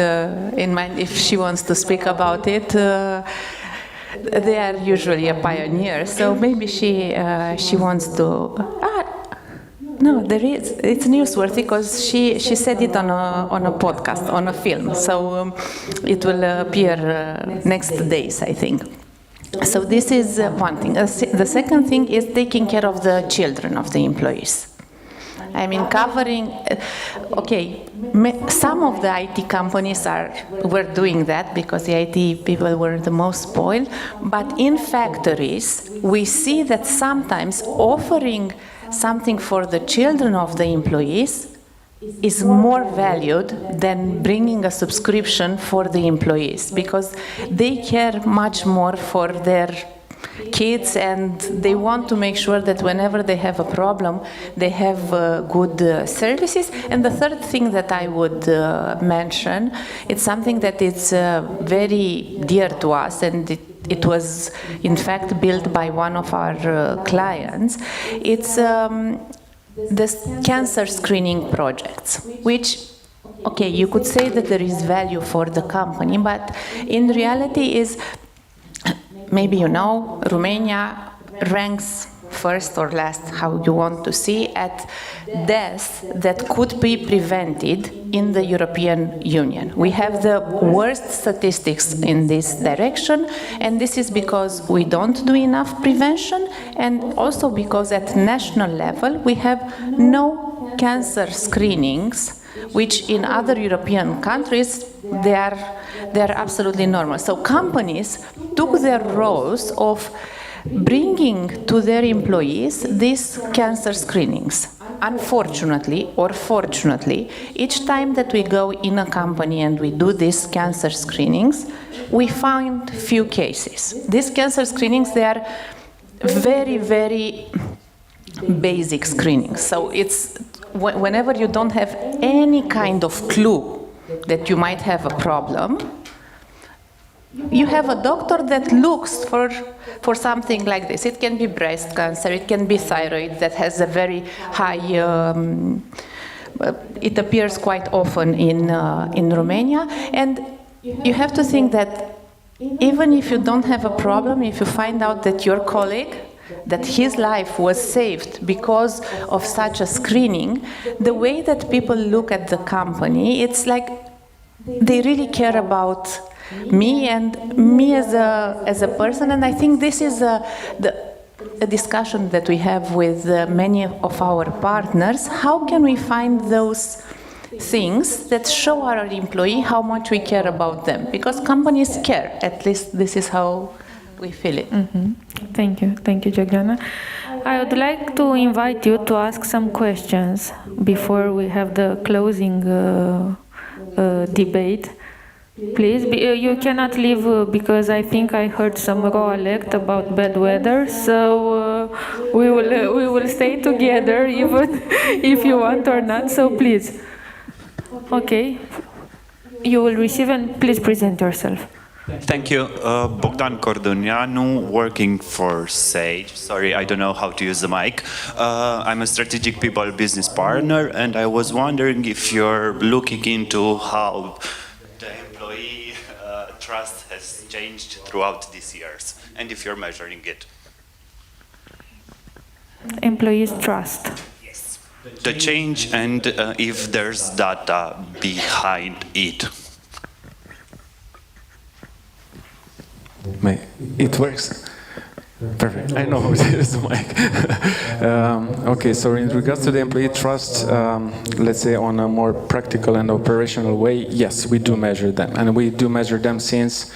in mind if she wants to speak about it. They are usually a pioneer, so maybe she wants to. No, there is. It's newsworthy because she said it on a podcast, on a film, so it will appear next days, I think. So this is one thing. The second thing is taking care of the children of the employees. I mean, covering, okay, some of the IT companies were doing that because the IT people were the most spoiled, but in factories, we see that sometimes offering something for the children of the employees is more valued than bringing a subscription for the employees, because they care much more for their kids and they want to make sure that whenever they have a problem, they have good services. And the third thing that I would mention, it's something that is very dear to us, and it was in fact built by one of our clients. It's the cancer screening projects, which, okay, you could say that there is value for the company, but in reality is, maybe you know, Romania ranks first or last, how you want to see, at deaths that could be prevented in the European Union. We have the worst statistics in this direction, and this is because we don't do enough prevention, and also because at national level we have no cancer screenings, which in other European countries they are absolutely normal. So companies took their roles of bringing to their employees these cancer screenings. Unfortunately or fortunately, each time that we go in a company and we do these cancer screenings, we find few cases. These cancer screenings, they are very, very basic screening. So it's whenever you don't have any kind of clue that you might have a problem, you have a doctor that looks for something like this. It can be breast cancer, it can be thyroid that has a very high, it appears quite often in Romania. And you have to think that even if you don't have a problem, if you find out that your colleague, that his life was saved because of such a screening, the way that people look at the company, it's like they really care about me and me as a person. And I think this is a discussion that we have with many of our partners. How can we find those things that show our employee how much we care about them? Because companies care. At least this is how we feel it. Thank you, Georgiana. I would like to invite you to ask some questions before we have the closing debate. Please, you cannot leave because I think I heard some dialect about bad weather. So we will stay together even if you want or not. So please, okay, you will receive and please present yourself. Thank you. Bogdan Cordonianu, working for Sage. Sorry, I don't know how to use the mic. I'm a strategic people business partner, and I was wondering if you're looking into how the employee trust has changed throughout these years, and if you're measuring it. Employees' trust. Yes. The change, and if there's data behind it. It works. Perfect. I know how to use the mic. Okay, so in regards to the employee trust, let's say on a more practical and operational way, yes, we do measure them. And we do measure them since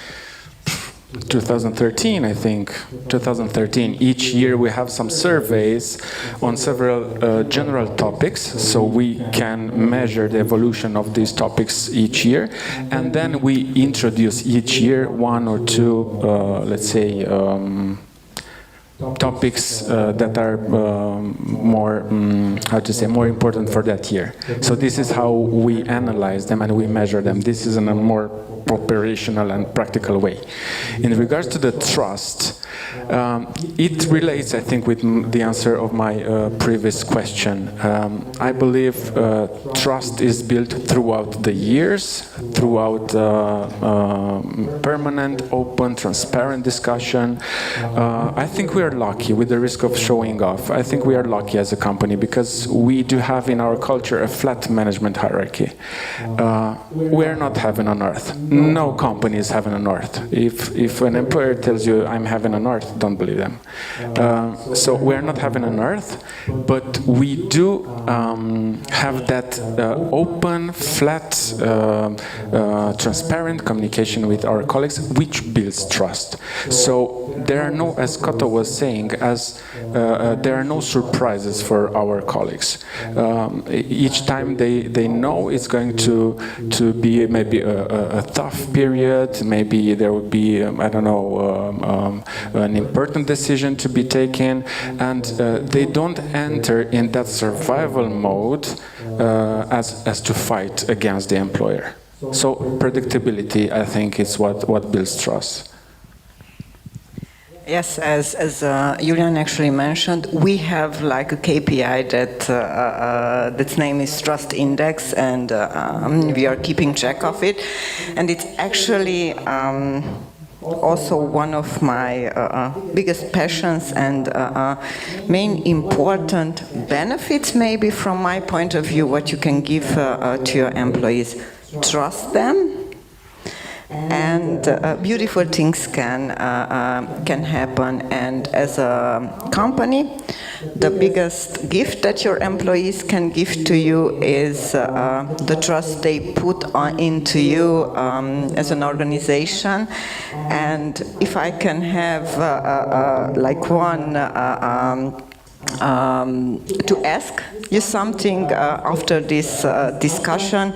2013, I think. 2013. Each year we have some surveys on several general topics, so we can measure the evolution of these topics each year. And then we introduce each year one or two, let's say, topics that are more, more important for that year. So this is how we analyze them and we measure them. This is in a more operational and practical way. In regards to the trust, it relates, I think, with the answer of my previous question. I believe trust is built throughout the years, throughout permanent, open, transparent discussion. I think we are lucky, with the risk of showing off. I think we are lucky as a company because we do have in our culture a flat management hierarchy. We are not heaven on earth. No company is heaven on earth. If an employer tells you I'm heaven on earth, don't believe them. So we are not heaven on earth, but we do have that open, flat, transparent communication with our colleagues, which builds trust. So there are no, as Koto was saying, there are no surprises for our colleagues. Each time they know it's going to be maybe a tough period, maybe there will be, I don't know, an important decision to be taken, and they don't enter in that survival mode as to fight against the employer. So predictability, I think, is what builds trust. Yes, as Julian actually mentioned, we have like a KPI that's name is Trust Index, and we are keeping track of it. And it's actually also one of my biggest passions and main important benefits, maybe from my point of view, what you can give to your employees. Trust them. And beautiful things can happen. And as a company, the biggest gift that your employees can give to you is the trust they put into you as an organization. And if I can have like one to ask you something after this discussion,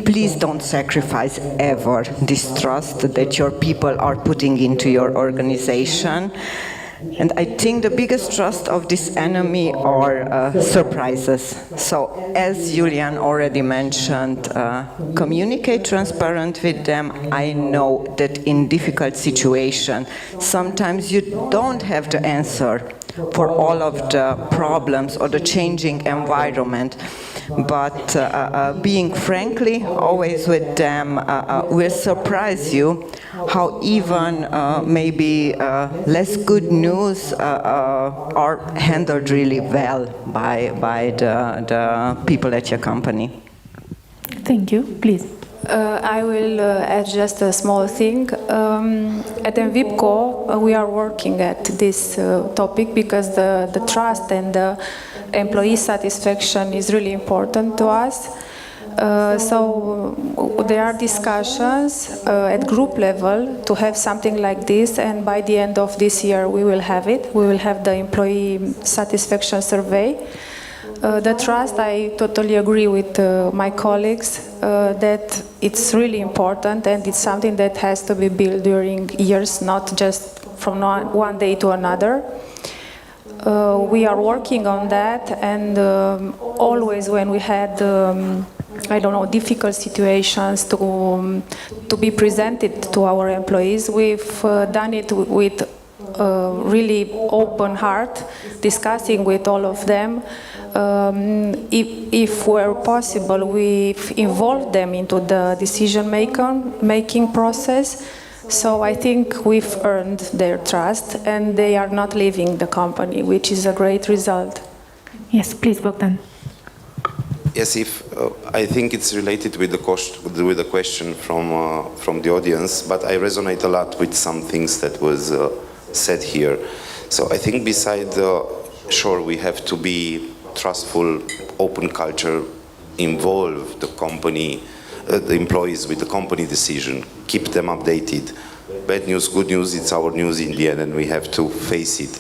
please don't sacrifice ever this trust that your people are putting into your organization. And I think the biggest trust of this enemy are surprises. So as Julian already mentioned, communicate transparent with them. I know that in difficult situations, sometimes you don't have the answer for all of the problems or the changing environment. But being frankly always with them will surprise you how even maybe less good news are handled really well by the people at your company. Thank you. Please. I will add just a small thing. At MVIPCO, we are working at this topic because the trust and the employee satisfaction is really important to us. So there are discussions at group level to have something like this, and by the end of this year we will have it. We will have the employee satisfaction survey. The trust, I totally agree with my colleagues that it's really important and it's something that has to be built during years, not just from one day to another. We are working on that, and always when we had I don't know, difficult situations to be presented to our employees, we've done it with really open heart, discussing with all of them. If were possible, we've involved them into the decision-making process. So I think we've earned their trust, and they are not leaving the company, which is a great result. Yes, please, Bogdan. Yes, I think it's related with the question from the audience, but I resonate a lot with some things that was said here. So I think beside sure, we have to be trustful, open culture, involve the company, the employees with the company decision, keep them updated. Bad news, good news, it's our news in the end, and we have to face it.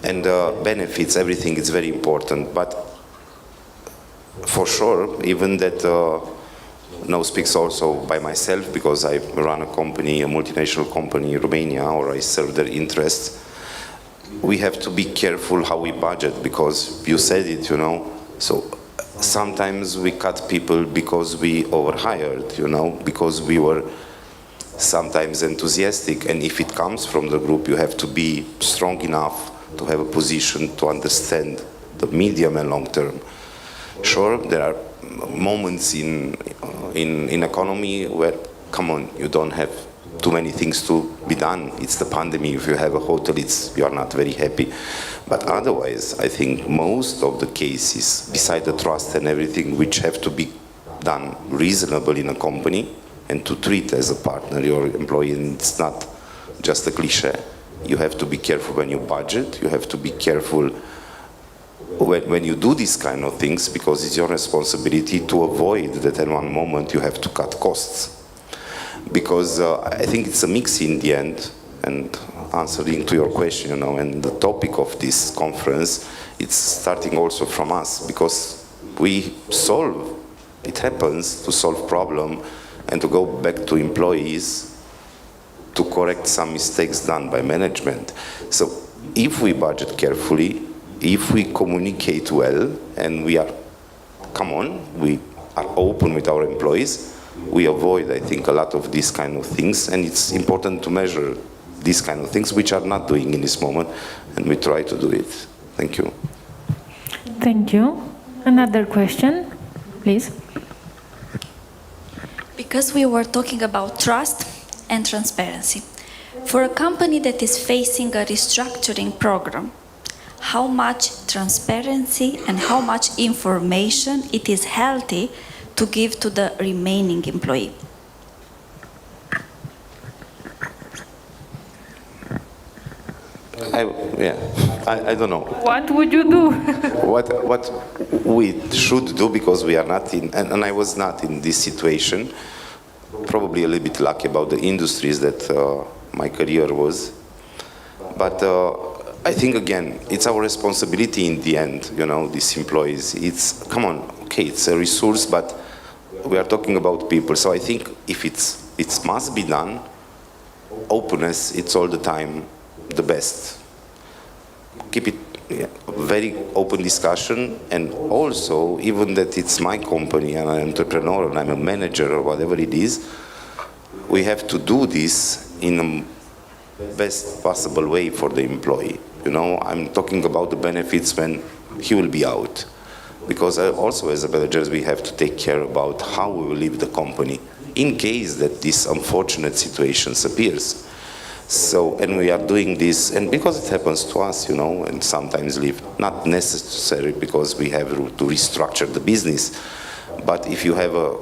And benefits, everything is very important, but for sure, even that, now speaks also by myself, because I run a company, a multinational company in Romania, or I serve their interests. We have to be careful how we budget, because you said it, you know, so sometimes we cut people because we overhired, you know, because we were sometimes enthusiastic, and if it comes from the group, you have to be strong enough to have a position to understand the medium and long term. Sure, there are moments in economy where, come on, you don't have too many things to be done. It's the pandemic. If you have a hotel, you are not very happy. But otherwise, I think most of the cases, beside the trust and everything, which have to be done reasonable in a company and to treat as a partner your employee, and it's not just a cliche. You have to be careful when you budget. You have to be careful when you do these kind of things, because it's your responsibility to avoid that at one moment you have to cut costs. Because I think it's a mix in the end, and answering to your question, you know, and the topic of this conference, it's starting also from us, because we solve, it happens to solve problem and to go back to employees to correct some mistakes done by management. So if we budget carefully, if we communicate well, and we are, we are open with our employees, we avoid, I think, a lot of these kind of things, and it's important to measure these kind of things, which are not doing in this moment, and we try to do it. Thank you. Thank you. Another question, please. Because we were talking about trust and transparency. For a company that is facing a restructuring program, how much transparency and how much information it is healthy to give to the remaining employee? I don't know. What would you do? What we should do, because we are not in, and I was not in this situation, probably a little bit lucky about the industries that my career was, but I think, again, it's our responsibility in the end, you know, these employees. It's, okay, it's a resource, but we are talking about people. So I think if it must be done, openness, it's all the time the best. keep it very open discussion, and also, even that it's my company and I'm an entrepreneur and I'm a manager or whatever it is, we have to do this in the best possible way for the employee. You know, I'm talking about the benefits when he will be out. Because also as a managers, we have to take care about how we will leave the company in case that this unfortunate situation appears. So, and we are doing this, and because it happens to us, you know, and sometimes leave, not necessary because we have to restructure the business, but if you have a,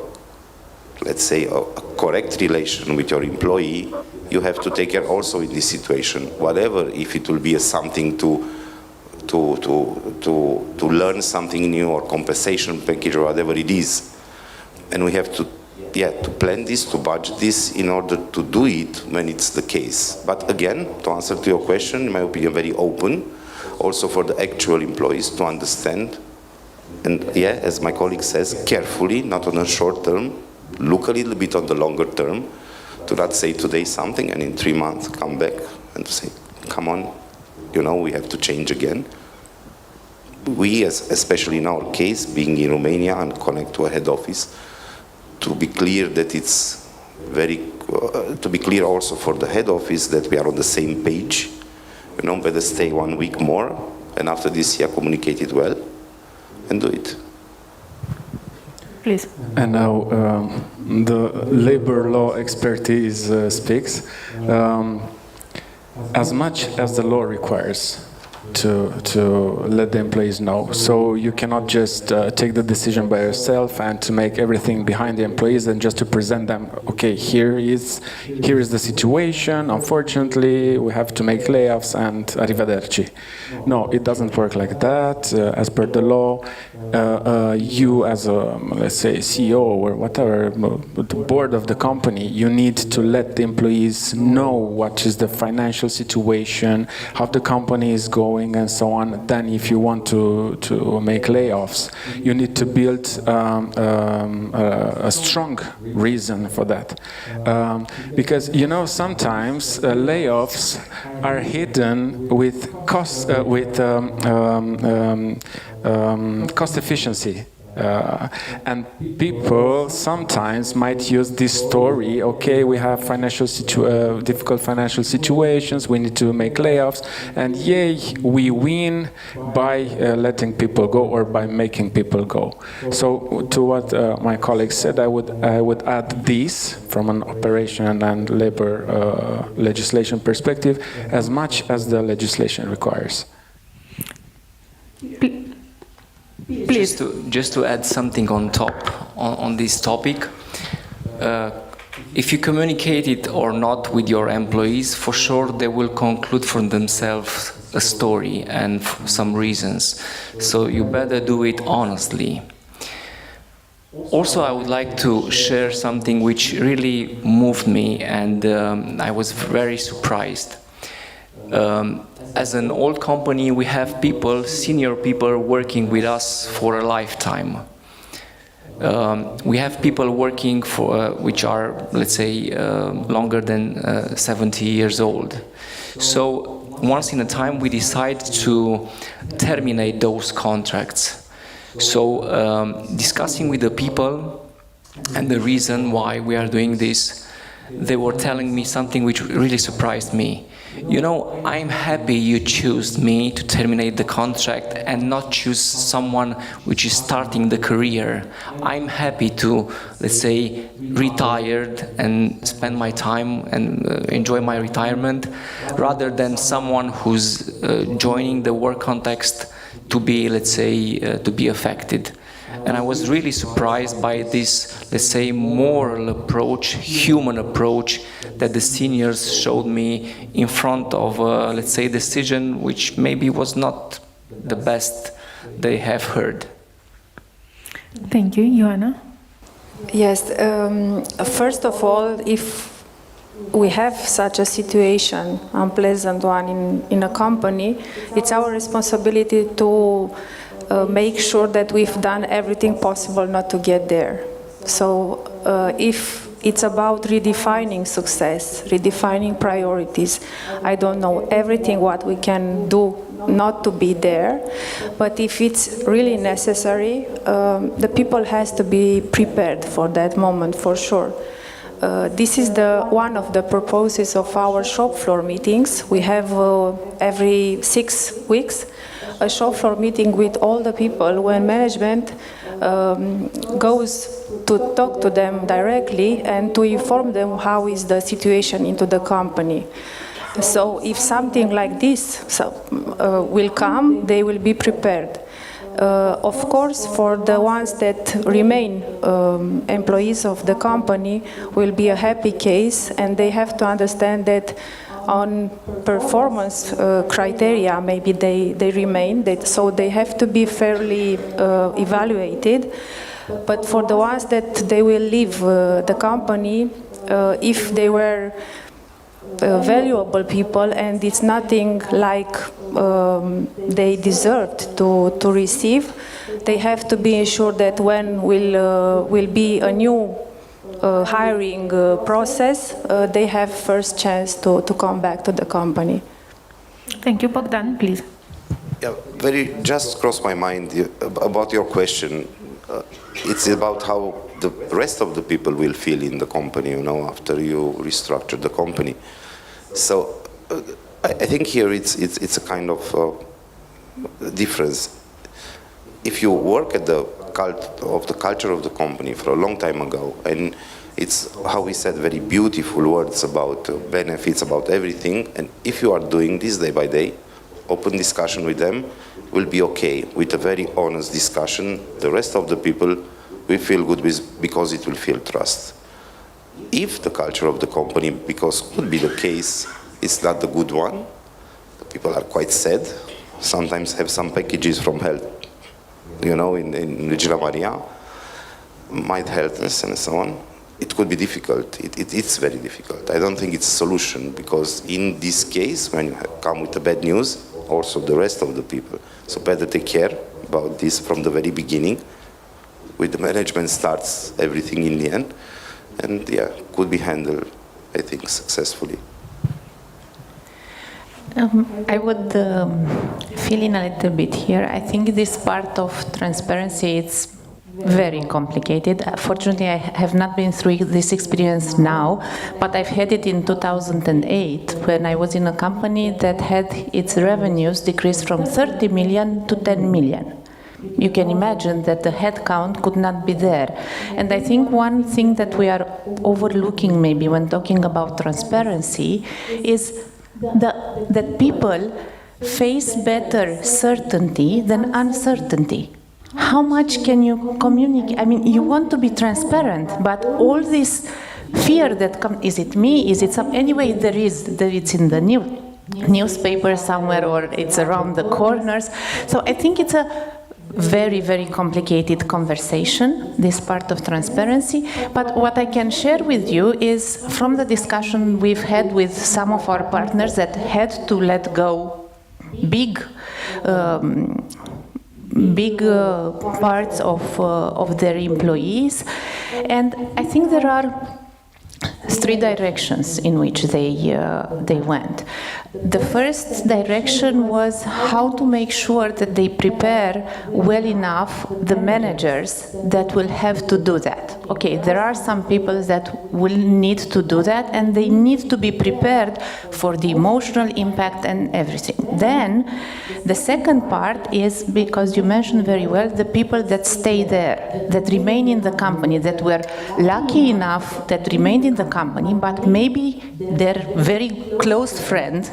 let's say, a correct relation with your employee, you have to take care also in this situation, whatever, if it will be something to learn something new or compensation package or whatever it is. And we have to plan this, to budget this in order to do it when it's the case. But again, to answer to your question, in my opinion, very open, also for the actual employees to understand. And as my colleague says, carefully, not on a short term, look a little bit on the longer term, to not say today something and in 3 months come back and say, come on, you know, we have to change again. We, especially in our case, being in Romania and connect to a head office, to be clear that it's to be clear also for the head office that we are on the same page. You know, better stay 1 week more, and after this, communicate it well, and do it. Please. And now the labor law expertise speaks. As much as the law requires to let the employees know. So you cannot just take the decision by yourself and to make everything behind the employees and just to present them, okay, here is the situation, unfortunately, we have to make layoffs and arrivederci. No, it doesn't work like that. As per the law, you as a, let's say, CEO or whatever, the board of the company, you need to let the employees know what is the financial situation, how the company is going, and so on. Then if you want to make layoffs, you need to build a strong reason for that. Because, you know, sometimes layoffs are hidden with cost efficiency. And people sometimes might use this story, okay, we have difficult financial situations, we need to make layoffs, and yay, we win by letting people go or by making people go. So to what my colleague said, I would add this from an operation and labor legislation perspective, as much as the legislation requires. Please. Just to add something on top on this topic, if you communicate it or not with your employees, for sure they will conclude for themselves a story and some reasons. So you better do it honestly. Also, I would like to share something which really moved me, and I was very surprised. As an old company, we have people, senior people, working with us for a lifetime. We have people working for, which are, let's say, longer than 70 years old. So once in a time, we decide to terminate those contracts. So discussing with the people and the reason why we are doing this, they were telling me something which really surprised me. You know, I'm happy you choose me to terminate the contract and not choose someone which is starting the career. I'm happy to, let's say, retired and spend my time and enjoy my retirement, rather than someone who's joining the work context to be, let's say, to be affected. And I was really surprised by this, let's say, moral approach, human approach that the seniors showed me in front of, let's say, decision which maybe was not the best they have heard. Thank you. Joanna? Yes, first of all, if we have such a situation, unpleasant one in a company, it's our responsibility to make sure that we've done everything possible not to get there. So if it's about redefining success, redefining priorities. I don't know everything what we can do not to be there, but if it's really necessary, the people has to be prepared for that moment, for sure. This is one of the purposes of our shop floor meetings. We have every 6 weeks a shop floor meeting with all the people when management goes to talk to them directly and to inform them how is the situation into the company. So if something like this will come, they will be prepared. Of course, for the ones that remain employees of the company will be a happy case, and they have to understand that on performance criteria, maybe they remain, so they have to be fairly evaluated. But for the ones that they will leave the company, if they were valuable people and it's nothing like they deserved to receive, they have to be assured that when will be a new hiring process, they have first chance to come back to the company. Thank you, Bogdan, please. Yeah, just crossed my mind about your question. It's about how the rest of the people will feel in the company, after you restructure the company. So I think here it's a kind of difference. If you work at the culture of the company for a long time ago, and it's how we said very beautiful words about benefits, about everything, and if you are doing this day by day, open discussion with them will be okay. With a very honest discussion, the rest of the people will feel good because it will feel trust. If the culture of the company, because could be the case, is not the good one, the people are quite sad, sometimes have some packages from health, in Regina Maria, mind health and so on. It could be difficult. It's very difficult. I don't think it's a solution, because in this case, when you come with the bad news, also the rest of the people, so better take care about this from the very beginning. With the management starts everything in the end, and could be handled, I think, successfully. I would fill in a little bit here. I think this part of transparency, it's very complicated. Fortunately, I have not been through this experience now, but I've had it in 2008 when I was in a company that had its revenues decreased from 30 million to 10 million. You can imagine that the headcount could not be there. And I think one thing that we are overlooking maybe when talking about transparency is that people face better certainty than uncertainty. How much can you communicate? I mean, you want to be transparent, but all this fear that comes, is it me? Is it some? Anyway, it's in the newspaper somewhere, or it's around the corners. So I think it's a very, very complicated conversation, this part of transparency. But what I can share with you is from the discussion we've had with some of our partners that had to let go big parts of their employees. And I think there are 3 directions in which they went. The first direction was how to make sure that they prepare well enough the managers that will have to do that. Okay, there are some people that will need to do that, and they need to be prepared for the emotional impact and everything. Then, the second part is, because you mentioned very well, the people that stay there, that remain in the company, that were lucky enough that remained in the company, but maybe their very close friend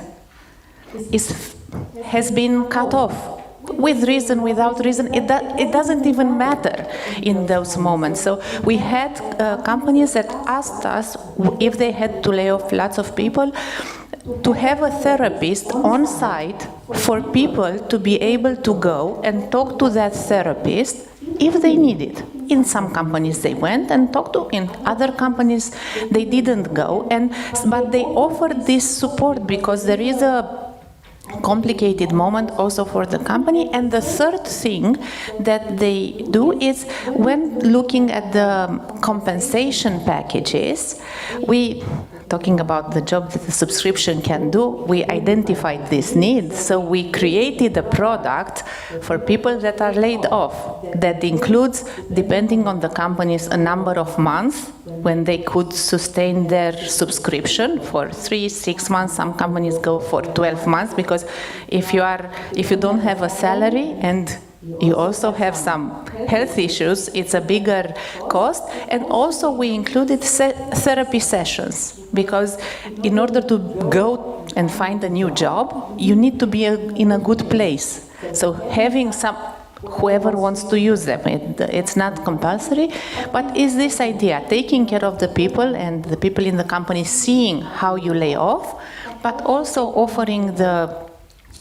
has been cut off. With reason, without reason, it doesn't even matter in those moments. So we had companies that asked us if they had to lay off lots of people, to have a therapist on site for people to be able to go and talk to that therapist if they need it. In some companies they went and talked to, in other companies they didn't go, but they offered this support because there is complicated moment also for the company. And the third thing that they do is when looking at the compensation packages, talking about the job that the subscription can do, we identified this need, so we created a product for people that are laid off that includes, depending on the companies, a number of months when they could sustain their subscription for 3-6 months. Some companies go for 12 months, because if you don't have a salary and you also have some health issues, it's a bigger cost. And also we included therapy sessions, because in order to go and find a new job, you need to be in a good place. So having whoever wants to use them, it's not compulsory, but is this idea, taking care of the people and the people in the company, seeing how you lay off, but also offering the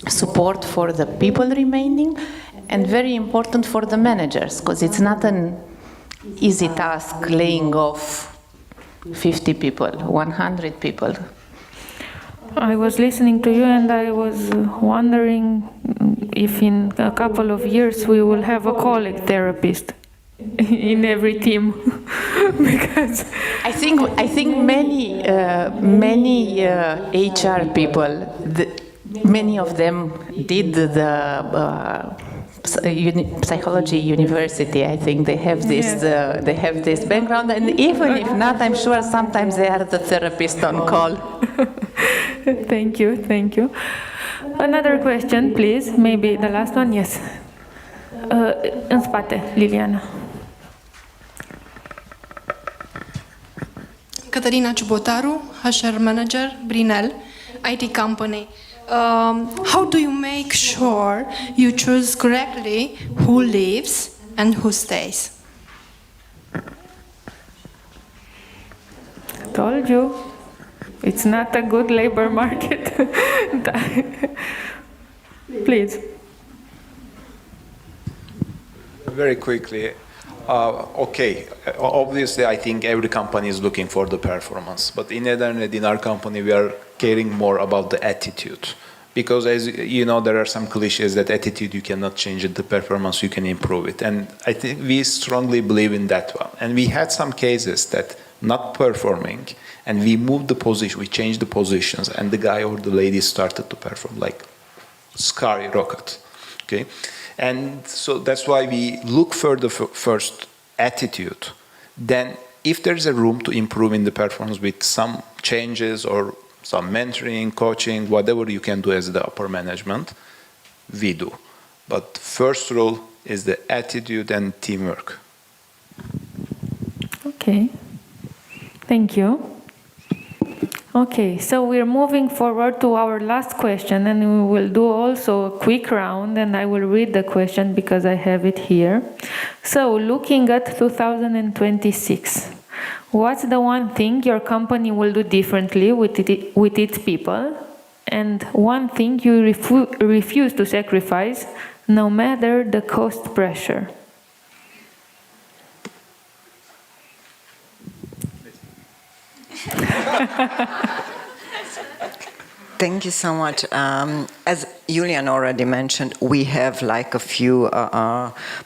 support for the people remaining, and very important for the managers, because it's not an easy task laying off 50 people, 100 people. I was listening to you and I was wondering if in a couple of years we will have a colleague therapist in every team. Because I think many HR people, many of them did the psychology university. I think they have this background, and even if not, I'm sure sometimes they are the therapist on call. Thank you. Another question, please. Maybe the last one. Yes. În spate, Liliana. Caterina Ciubotaru, HR Manager, Brinel, IT company. How do you make sure you choose correctly who leaves and who stays? Told you, it's not a good labor market. Please. Very quickly. Okay, obviously I think every company is looking for the performance, but in Ethernet, in our company, we are caring more about the attitude. Because as you know, there are some cliches that attitude you cannot change it, the performance you can improve it. And I think we strongly believe in that one. And we had some cases that not performing, and we moved the position, we changed the positions, and the guy or the lady started to perform like skyrocket. Okay? And so that's why we look for the first attitude. Then if there's a room to improve in the performance with some changes or some mentoring, coaching, whatever you can do as the upper management, we do. But first rule is the attitude and teamwork. Okay. Thank you. Okay, so we're moving forward to our last question, and we will do also a quick round, and I will read the question because I have it here. So, looking at 2026, what's the one thing your company will do differently with its people, and one thing you refuse to sacrifice, no matter the cost pressure? Thank you so much. As Julian already mentioned, we have like a few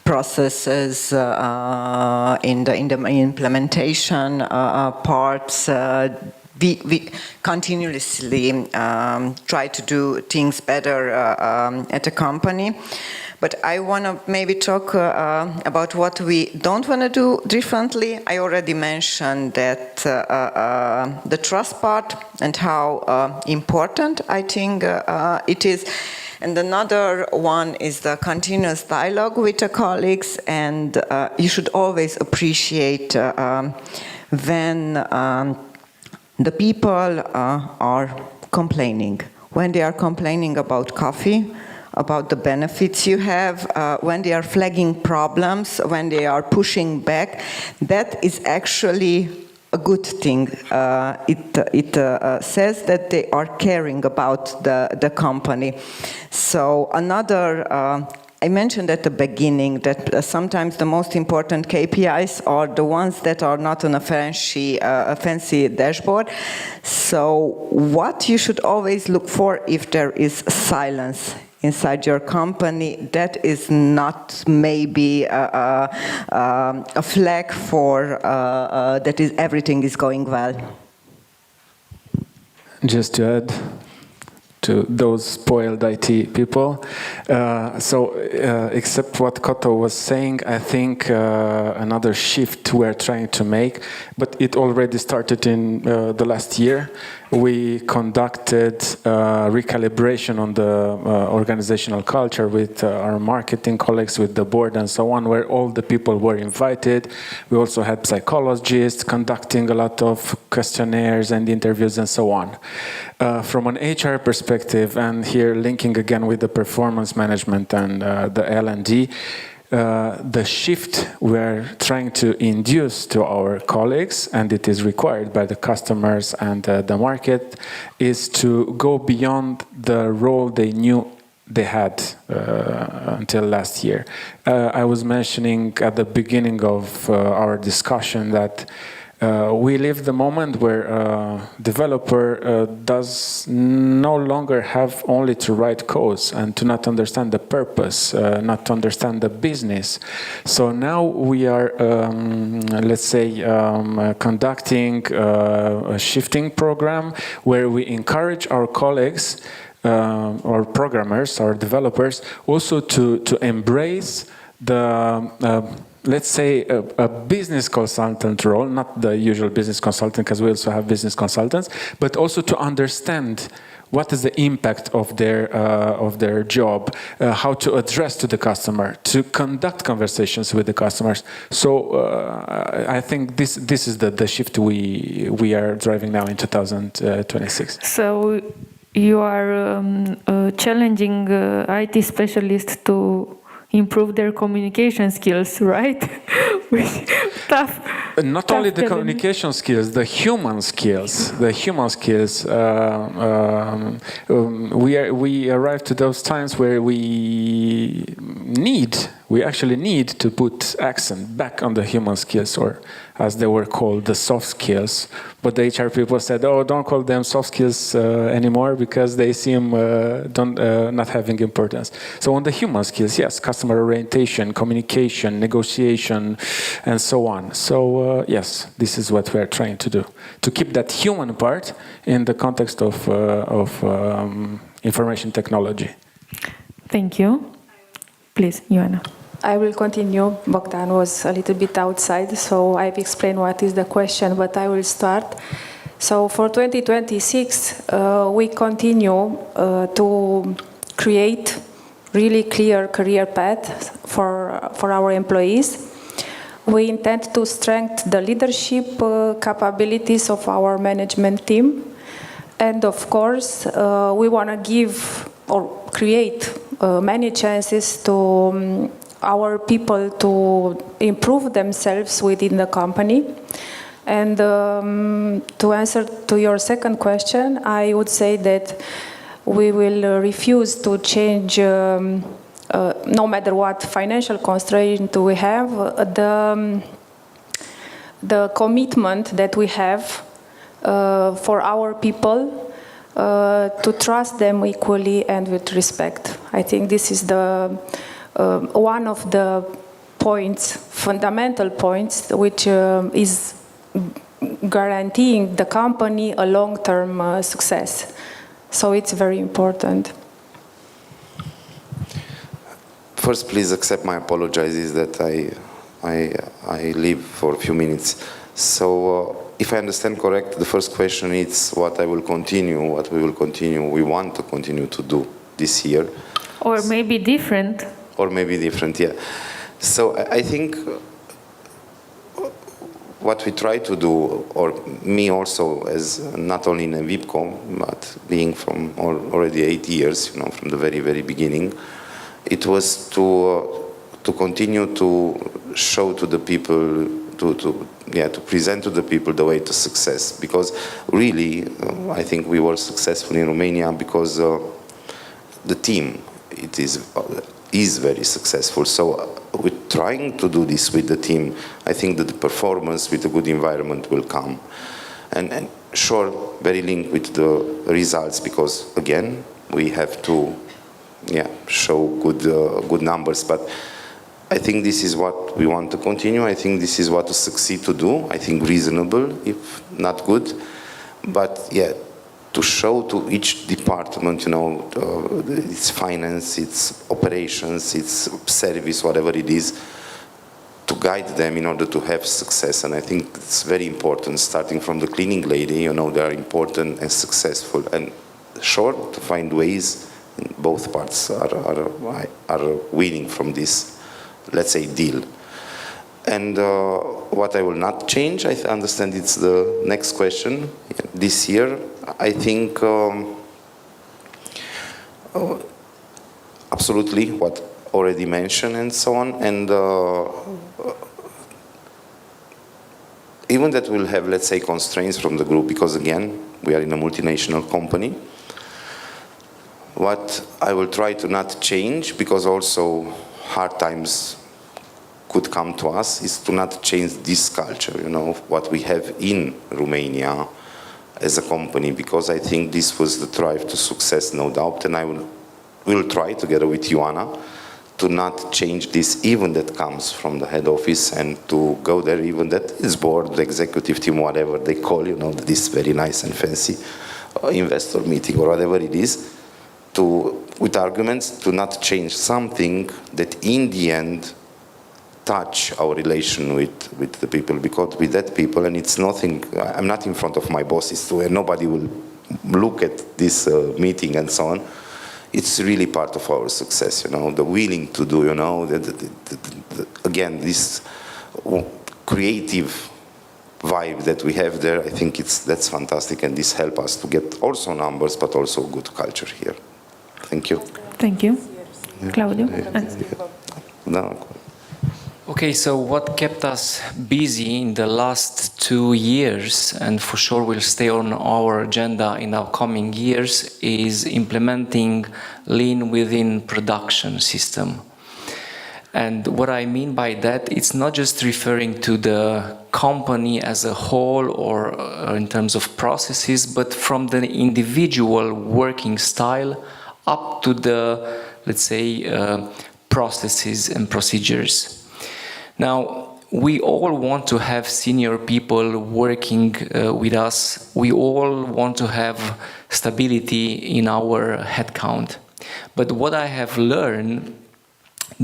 processes in the implementation parts. We continuously try to do things better at a company. But I want to maybe talk about what we don't want to do differently. I already mentioned that the trust part and how important I think it is. And another one is the continuous dialogue with the colleagues, and you should always appreciate when the people are complaining. When they are complaining about coffee, about the benefits you have, when they are flagging problems, when they are pushing back, that is actually a good thing. It says that they are caring about the company. So another I mentioned at the beginning that sometimes the most important KPIs are the ones that are not on a fancy dashboard. So what you should always look for if there is silence inside your company, that is not maybe a flag for that is everything is going well. Just to add to those spoiled IT people, except what Koto was saying, I think another shift we're trying to make, but it already started in the last year. We conducted recalibration on the organizational culture with our marketing colleagues, with the board and so on, where all the people were invited. We also had psychologists conducting a lot of questionnaires and interviews and so on. From an HR perspective, and here linking again with the performance management and the L&D, the shift we're trying to induce to our colleagues, and it is required by the customers and the market, is to go beyond the role they knew they had until last year. I was mentioning at the beginning of our discussion that we live the moment where a developer does no longer have only to write codes and to not understand the purpose, not to understand the business. So now we are, let's say, conducting a shifting program where we encourage our colleagues, our programmers, our developers, also to embrace the let's say a business consultant role, not the usual business consultant, because we also have business consultants, but also to understand what is the impact of their job, how to address to the customer, to conduct conversations with the customers. So I think this is the shift we are driving now in 2026. So you are challenging IT specialists to improve their communication skills, right? Not only the communication skills, the human skills. The human skills. We arrive to those times where we actually need to put accent back on the human skills, or as they were called, the soft skills. But the HR people said, "Oh, don't call them soft skills anymore because they seem not having importance." So on the human skills, yes, customer orientation, communication, negotiation, and so on. So yes, this is what we're trying to do, to keep that human part in the context of information technology. Thank you. Please, Ioana. I will continue. Bogdan was a little bit outside, so I've explained what is the question, but I will start. So for 2026, we continue to create really clear career path for our employees. We intend to strengthen the leadership capabilities of our management team. And of course, we want to give or create many chances to our people to improve themselves within the company. And to answer to your second question, I would say that we will refuse to change, no matter what financial constraint we have, the commitment that we have for our people to trust them equally and with respect. I think this is the one of the points, fundamental points, which is guaranteeing the company a long-term success. So it's very important. First, please accept my apologies that I leave for a few minutes. So if I understand correct, the first question is what we will continue, we want to continue to do this year. Or maybe different. Or maybe different, yeah. So I think what we try to do, or me also, as not only in a VIPCOM, but being from already 8 years, from the very, very beginning, it was to continue to show to the people, to present to the people the way to success. Because really, I think we were successful in Romania because the team, is very successful. So we're trying to do this with the team. I think that the performance with a good environment will come. And sure, very linked with the results, because again, we have to show good numbers. But I think this is what we want to continue. I think this is what to succeed to do. I think reasonable, if not good. But yeah, to show to each department, its finance, its operations, its service, whatever it is, to guide them in order to have success. And I think it's very important, starting from the cleaning lady, they are important and successful. And sure, to find ways, both parts are winning from this, let's say, deal. And what I will not change, I understand it's the next question. This year, I think absolutely what already mentioned and so on. And even that we'll have, let's say, constraints from the group, because again, we are in a multinational company. What I will try to not change, because also hard times could come to us, is to not change this culture, what we have in Romania as a company, because I think this was the drive to success, no doubt, and I will try, together with Ioana, to not change this, even that comes from the head office, and to go there, even that is board, the executive team, whatever they call, this very nice and fancy investor meeting or whatever it is, with arguments, to not change something that in the end touch our relation with the people, because with that people, and it's nothing, I'm not in front of my bosses too, and nobody will look at this meeting and so on. It's really part of our success, the willing to do, again, this creative vibe that we have there, I think that's fantastic, and this helps us to get also numbers, but also good culture here. Thank you. Thank you. Claudio? No. Okay, so what kept us busy in the last 2 years, and for sure will stay on our agenda in our coming years, is implementing lean within production system. And what I mean by that, it's not just referring to the company as a whole or in terms of processes, but from the individual working style up to the, let's say, processes and procedures. Now, we all want to have senior people working with us. We all want to have stability in our headcount. But what I have learned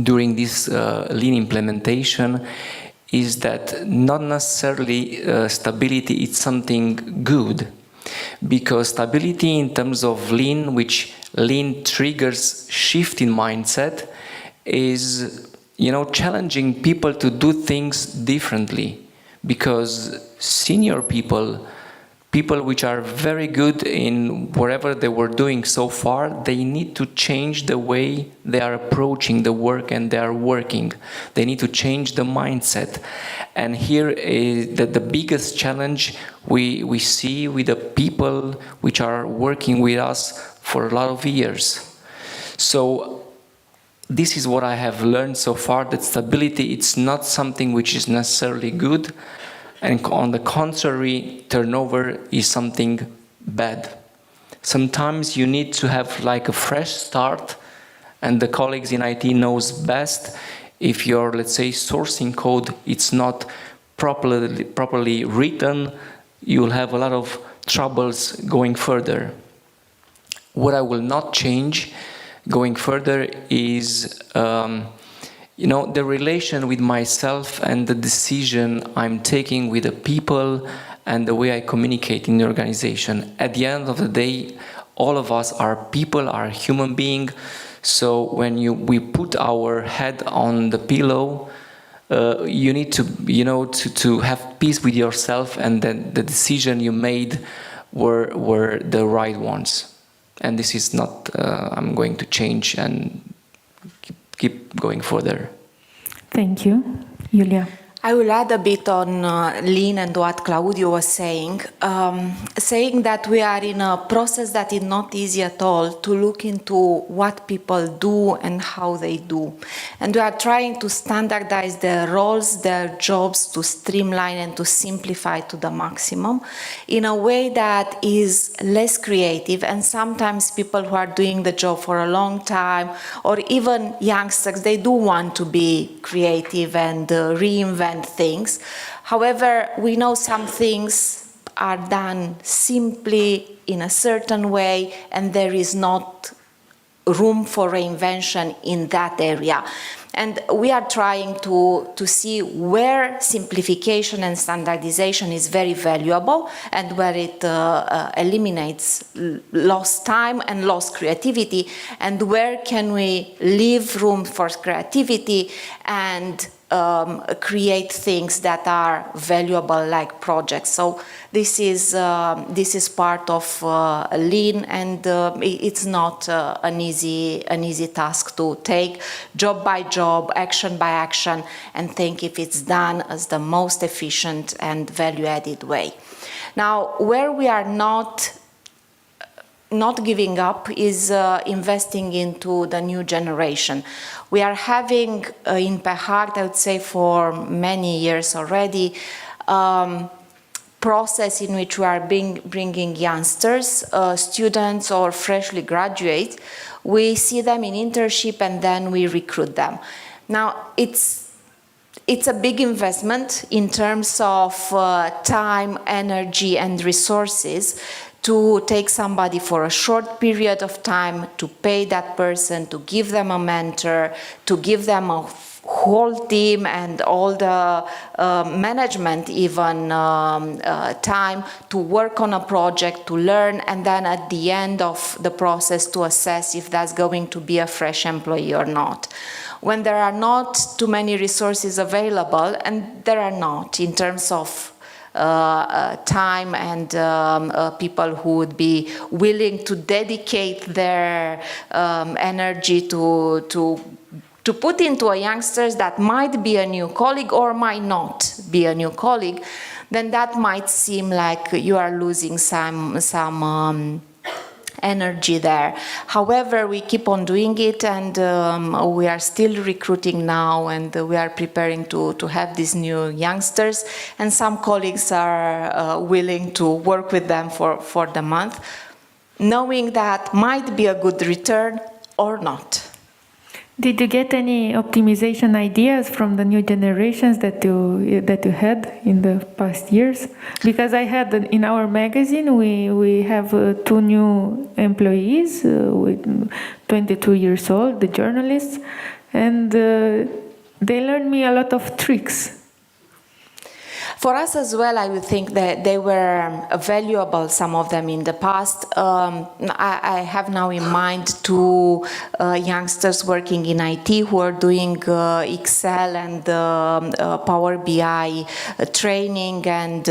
during this lean implementation is that not necessarily stability is something good, because stability in terms of lean, which lean triggers shift in mindset, is challenging people to do things differently, because senior people which are very good in whatever they were doing so far, they need to change the way they are approaching the work and they are working. They need to change the mindset. And here is the biggest challenge we see with the people which are working with us for a lot of years. So this is what I have learned so far, that stability, it's not something which is necessarily good, and on the contrary, turnover is something bad. Sometimes you need to have like a fresh start, and the colleagues in IT knows best. If your, let's say, sourcing code, it's not properly written, you'll have a lot of troubles going further. What I will not change going further is the relation with myself and the decision I'm taking with the people and the way I communicate in the organization. At the end of the day, all of us are people, are human beings. So when we put our head on the pillow, you need to to have peace with yourself, and then the decision you made were the right ones. And this is not, I'm going to change and keep going further. Thank you. Julia? I will add a bit on lean and what Claudio was saying, saying that we are in a process that is not easy at all to look into what people do and how they do. And we are trying to standardize their roles, their jobs, to streamline and to simplify to the maximum in a way that is less creative. And sometimes people who are doing the job for a long time, or even youngsters, they do want to be creative and reinvent things. However, we know some things are done simply in a certain way, and there is not room for reinvention in that area. And we are trying to see where simplification and standardization is very valuable and where it eliminates lost time and lost creativity, and where can we leave room for creativity and create things that are valuable, like projects. So this is part of lean, and it's not an easy task to take job by job, action by action, and think if it's done as the most efficient and value-added way. Now, where we are not giving up is investing into the new generation. We are having in PEHART, I would say for many years already, process in which we are bringing youngsters, students or freshly graduates. We see them in internship and then we recruit them. Now, it's a big investment in terms of time, energy and resources to take somebody for a short period of time, to pay that person, to give them a mentor, to give them a whole team and all the management even time to work on a project, to learn, and then at the end of the process to assess if that's going to be a fresh employee or not. When there are not too many resources available, and there are not in terms of time and people who would be willing to dedicate their energy to put into a youngsters that might be a new colleague or might not be a new colleague, then that might seem like you are losing some energy there. However, we keep on doing it, and we are still recruiting now, and we are preparing to have these new youngsters, and some colleagues are willing to work with them for the month, knowing that might be a good return or not. Did you get any optimization ideas from the new generations that you had in the past years? Because I had in our magazine we have 2 new employees with 22 years old, the journalists, and they learned me a lot of tricks. For us as well, I would think that they were valuable, some of them in the past. I have now in mind 2 youngsters working in IT who are doing Excel and Power BI training and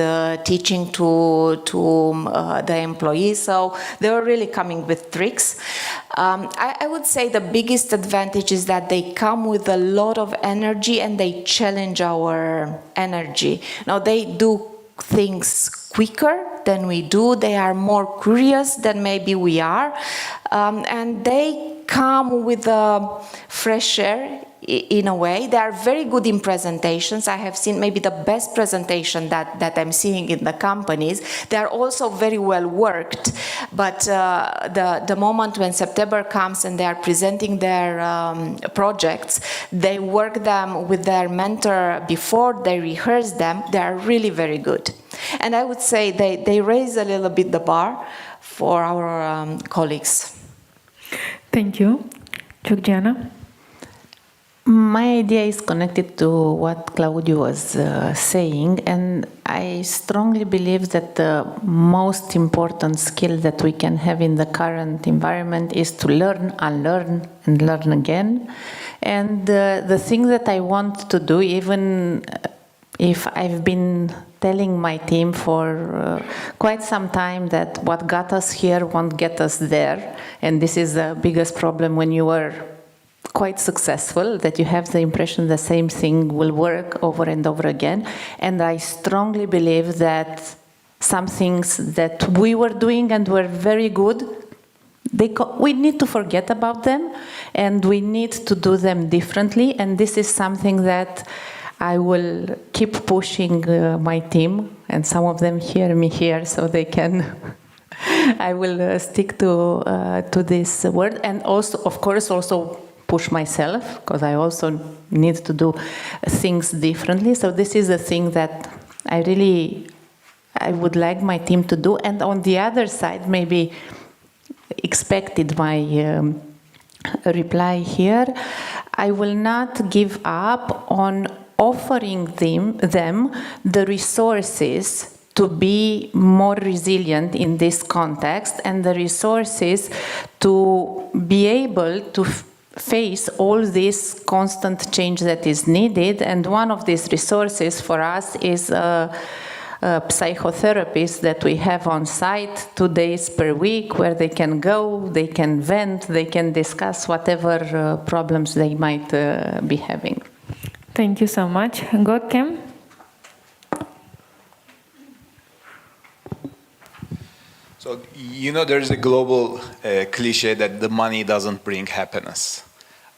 teaching to the employees. So they were really coming with tricks. I would say the biggest advantage is that they come with a lot of energy and they challenge our energy. Now, they do things quicker than we do. They are more curious than maybe we are. And they come with a fresh air in a way. They are very good in presentations. I have seen maybe the best presentation that I'm seeing in the companies. They are also very well worked, but the moment when September comes and they are presenting their projects, they work them with their mentor before, they rehearse them. They are really very good. And I would say they raise a little bit the bar for our colleagues. Thank you. Georgiana? My idea is connected to what Claudio was saying, and I strongly believe that the most important skill that we can have in the current environment is to learn, unlearn, and learn again. And the thing that I want to do, even if I've been telling my team for quite some time that what got us here won't get us there, and this is the biggest problem when you are quite successful, that you have the impression the same thing will work over and over again. And I strongly believe that some things that we were doing and were very good, we need to forget about them and we need to do them differently. And this is something that I will keep pushing my team, and some of them hear me here, so they can. I will stick to this word, and also, of course, also push myself, because I also need to do things differently. So this is a thing that I would like my team to do. And on the other side, maybe expected my reply here, I will not give up on offering them the resources to be more resilient in this context and the resources to be able to face all this constant change that is needed. And one of these resources for us is a psychotherapist that we have on site 2 days per week, where they can go, they can vent, they can discuss whatever problems they might be having. Thank you so much. Gorkem? So, there's a global cliche that the money doesn't bring happiness.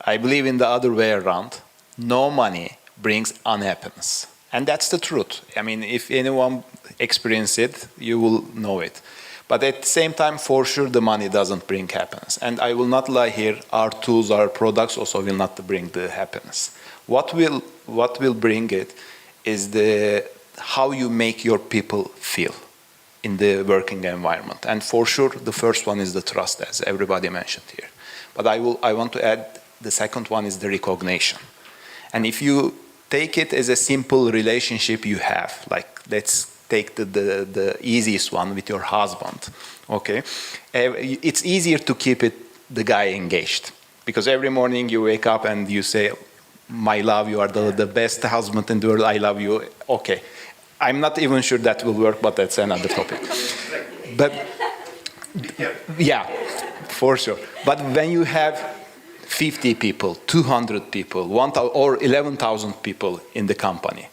I believe in the other way around. No money brings unhappiness. And that's the truth. I mean, if anyone experiences it, you will know it. But at the same time, for sure, the money doesn't bring happiness. And I will not lie here, our tools, our products also will not bring the happiness. What will bring it is how you make your people feel in the working environment. And for sure, the first one is the trust, as everybody mentioned here. But I want to add, the second one is the recognition. And if you take it as a simple relationship you have, like let's take the easiest one with your husband, okay? It's easier to keep the guy engaged, because every morning you wake up and you say, my love, you are the best husband in the world, I love you. Okay, I'm not even sure that will work, but that's another topic. But yeah, for sure. But when you have 50 people, 200 people, 1,000 or 11,000 people in the company,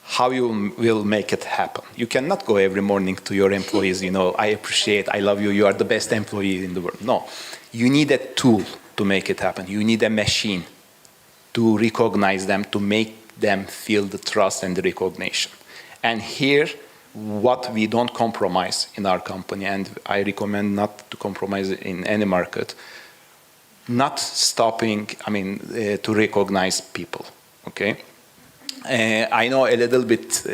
how you will make it happen? You cannot go every morning to your employees, I appreciate, I love you, you are the best employee in the world. No, you need a tool to make it happen. You need a machine to recognize them, to make them feel the trust and the recognition. And here, what we don't compromise in our company, and I recommend not to compromise in any market, not stopping, to recognize people, okay? I know a little bit,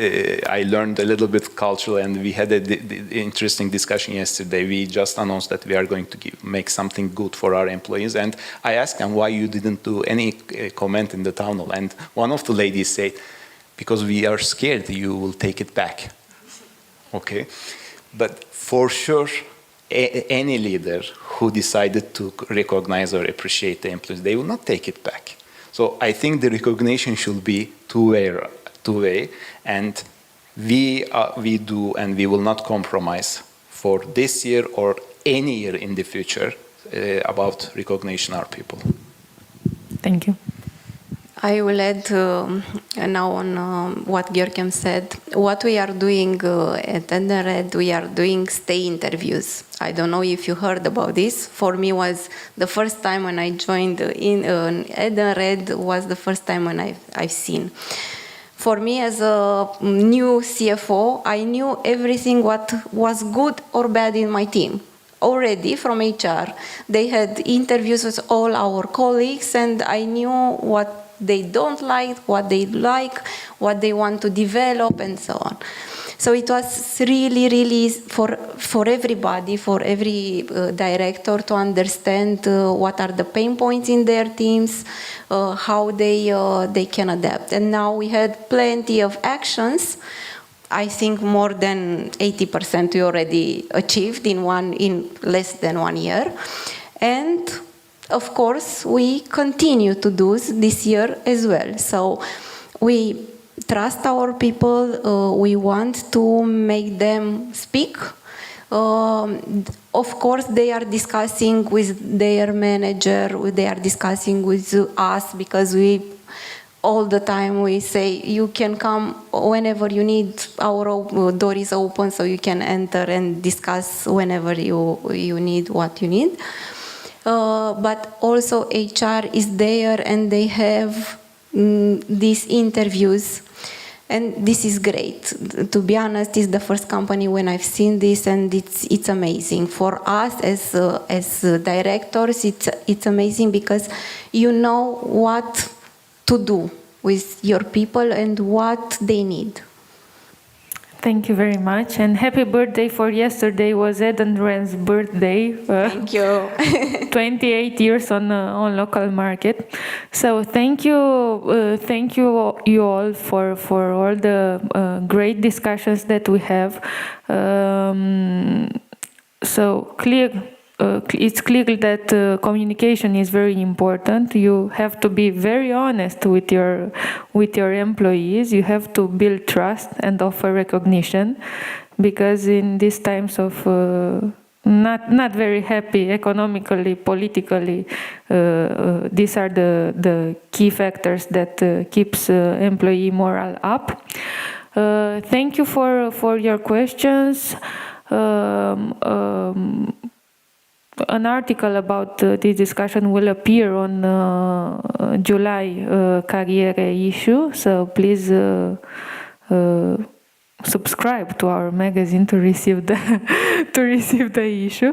I learned a little bit cultural, and we had an interesting discussion yesterday. We just announced that we are going to make something good for our employees, and I asked them why you didn't do any comment in the town hall, and one of the ladies said, because we are scared you will take it back, okay? But for sure, any leader who decided to recognize or appreciate the employees, they will not take it back. So I think the recognition should be two-way, and we do, and we will not compromise for this year or any year in the future about recognition our people. Thank you. I will add now on what Görkem said. What we are doing at Edenred, we are doing stay interviews. I don't know if you heard about this. For me, was the first time when I joined in Edenred, was the first time when I've seen. For me, as a new CFO, I knew everything what was good or bad in my team. Already from HR, they had interviews with all our colleagues, and I knew what they don't like, what they like, what they want to develop, and so on. So it was really, really for everybody, for every director to understand what are the pain points in their teams, how they can adapt. And now we had plenty of actions. I think more than 80% we already achieved in less than 1 year. And of course, we continue to do this year as well. So we trust our people. We want to make them speak. Of course, they are discussing with their manager, they are discussing with us, because we all the time we say you can come whenever you need. Our door is open, so you can enter and discuss whenever you need what you need. But also HR is there, and they have these interviews, and this is great. To be honest, it's the first company when I've seen this, and it's amazing for us as directors. It's amazing because you know what to do with your people and what they need. Thank you very much, and happy birthday for yesterday. Was Ed and Ren's birthday. Thank you. 28 years on local market. So thank you you all for all the great discussions that we have. So it's clear that communication is very important. You have to be very honest with your employees. You have to build trust and offer recognition, because in these times of not very happy economically, politically, these are the key factors that keeps employee morale up. Thank you for your questions. An article about this discussion will appear on July CARIERE issue, so please subscribe to our magazine to receive the issue.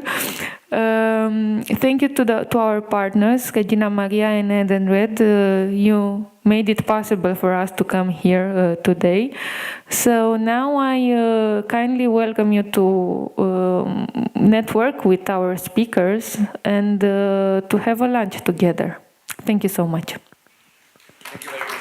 Thank you to our partners, Regina Maria and Ed and Red. You made it possible for us to come here today. So now I kindly welcome you to network with our speakers and to have a lunch together. Thank you so much. Thank you very much.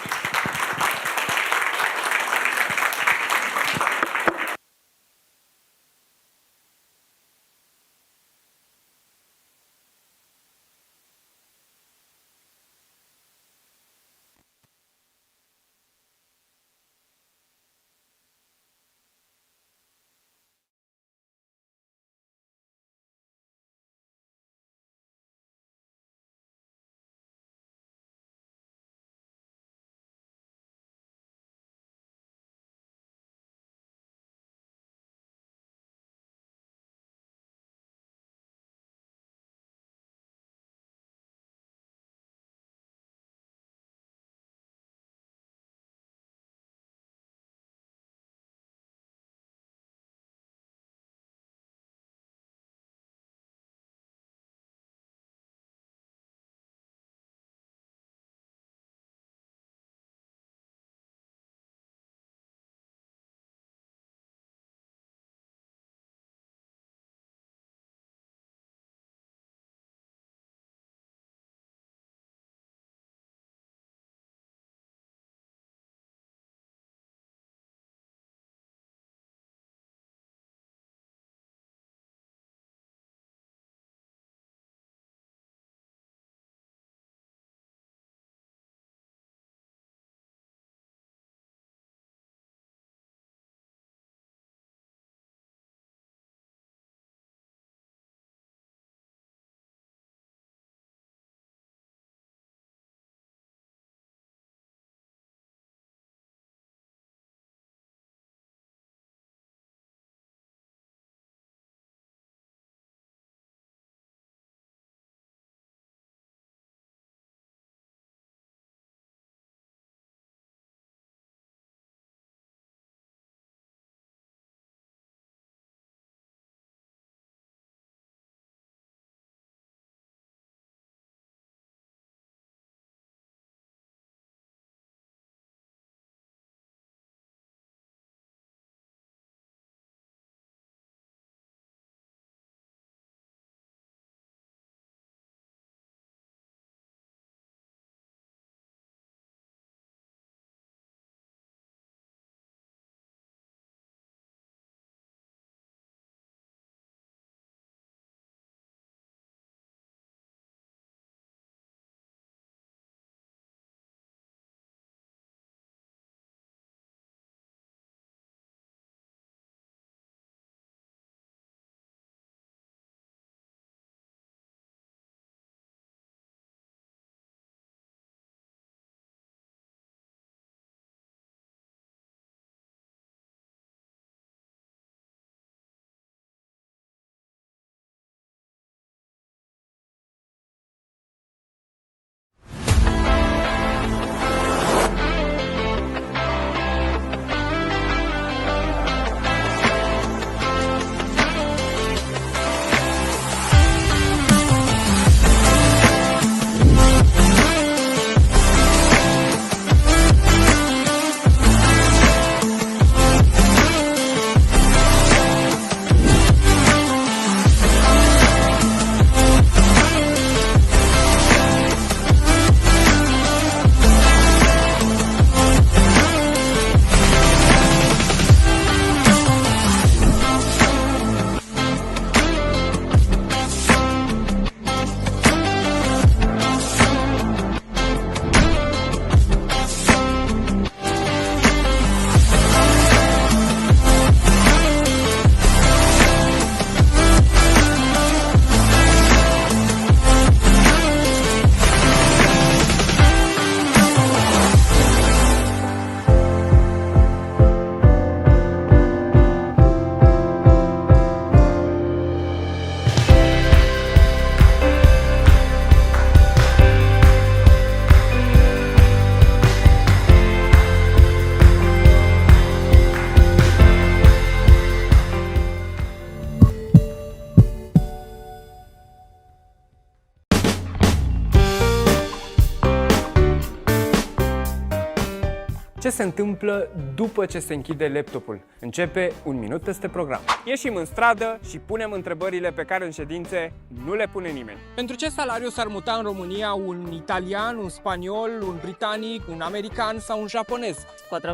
Ce se întâmplă după ce se închide laptopul? Începe un minut peste program. Ieșim în stradă și punem întrebările pe care în ședințe nu le pune nimeni. Pentru ce salariu s-ar muta în România un italian, un spaniol, un britanic, un american sau un japonez? 4.000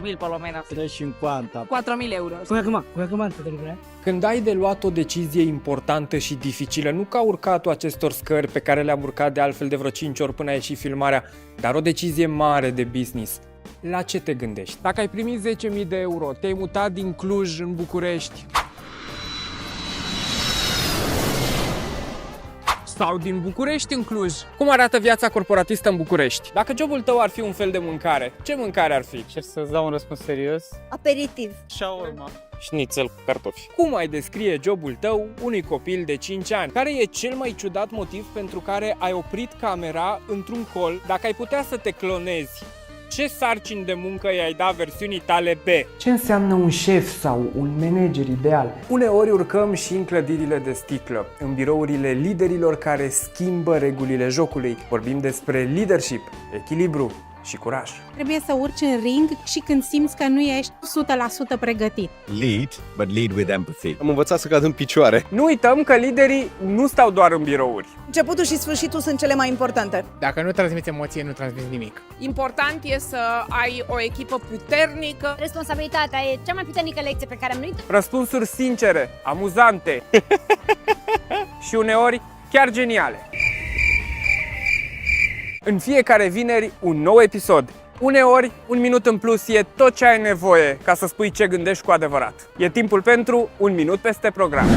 pe lo menos. 350. 4.000 euro. Come quanto te livrare? Când ai de luat o decizie importantă și dificilă, nu ca urcatul acestor scări pe care le-am urcat de altfel de vreo 5 ori până a ieșit filmarea, dar o decizie mare de business, la ce te gândești? Dacă ai primit 10.000 de euro, te-ai mutat din Cluj în București sau din București în Cluj, cum arată viața corporatistă în București? Dacă jobul tău ar fi un fel de mâncare, ce mâncare ar fi? Încerc să-ți dau un răspuns serios. Aperitiv. Shawarma. Șnițel cu cartofi. Cum ai descrie jobul tău unui copil de 5 ani? Care e cel mai ciudat motiv pentru care ai oprit camera într-un call dacă ai putea să te clonezi? Ce sarcini de muncă i-ai da versiunii tale B? Ce înseamnă un șef sau un manager ideal? Uneori urcăm și în clădirile de sticlă, în birourile liderilor care schimbă regulile jocului. Vorbim despre leadership, echilibru și curaj. Trebuie să urci în ring și când simți că nu ești 100% pregătit. Lead, but lead with empathy. Am învățat să cad în picioare. Nu uităm că liderii nu stau doar în birouri. Începutul și sfârșitul sunt cele mai importante. Dacă nu transmiți emoție, nu transmiți nimic. Important e să ai o echipă puternică. Responsabilitatea e cea mai puternică lecție pe care am nuit-o. Răspunsuri sincere, amuzante și uneori chiar geniale. În fiecare vineri, un nou episod. Uneori, un minut în plus e tot ce ai nevoie ca să spui ce gândești cu adevărat. E timpul pentru un minut peste program.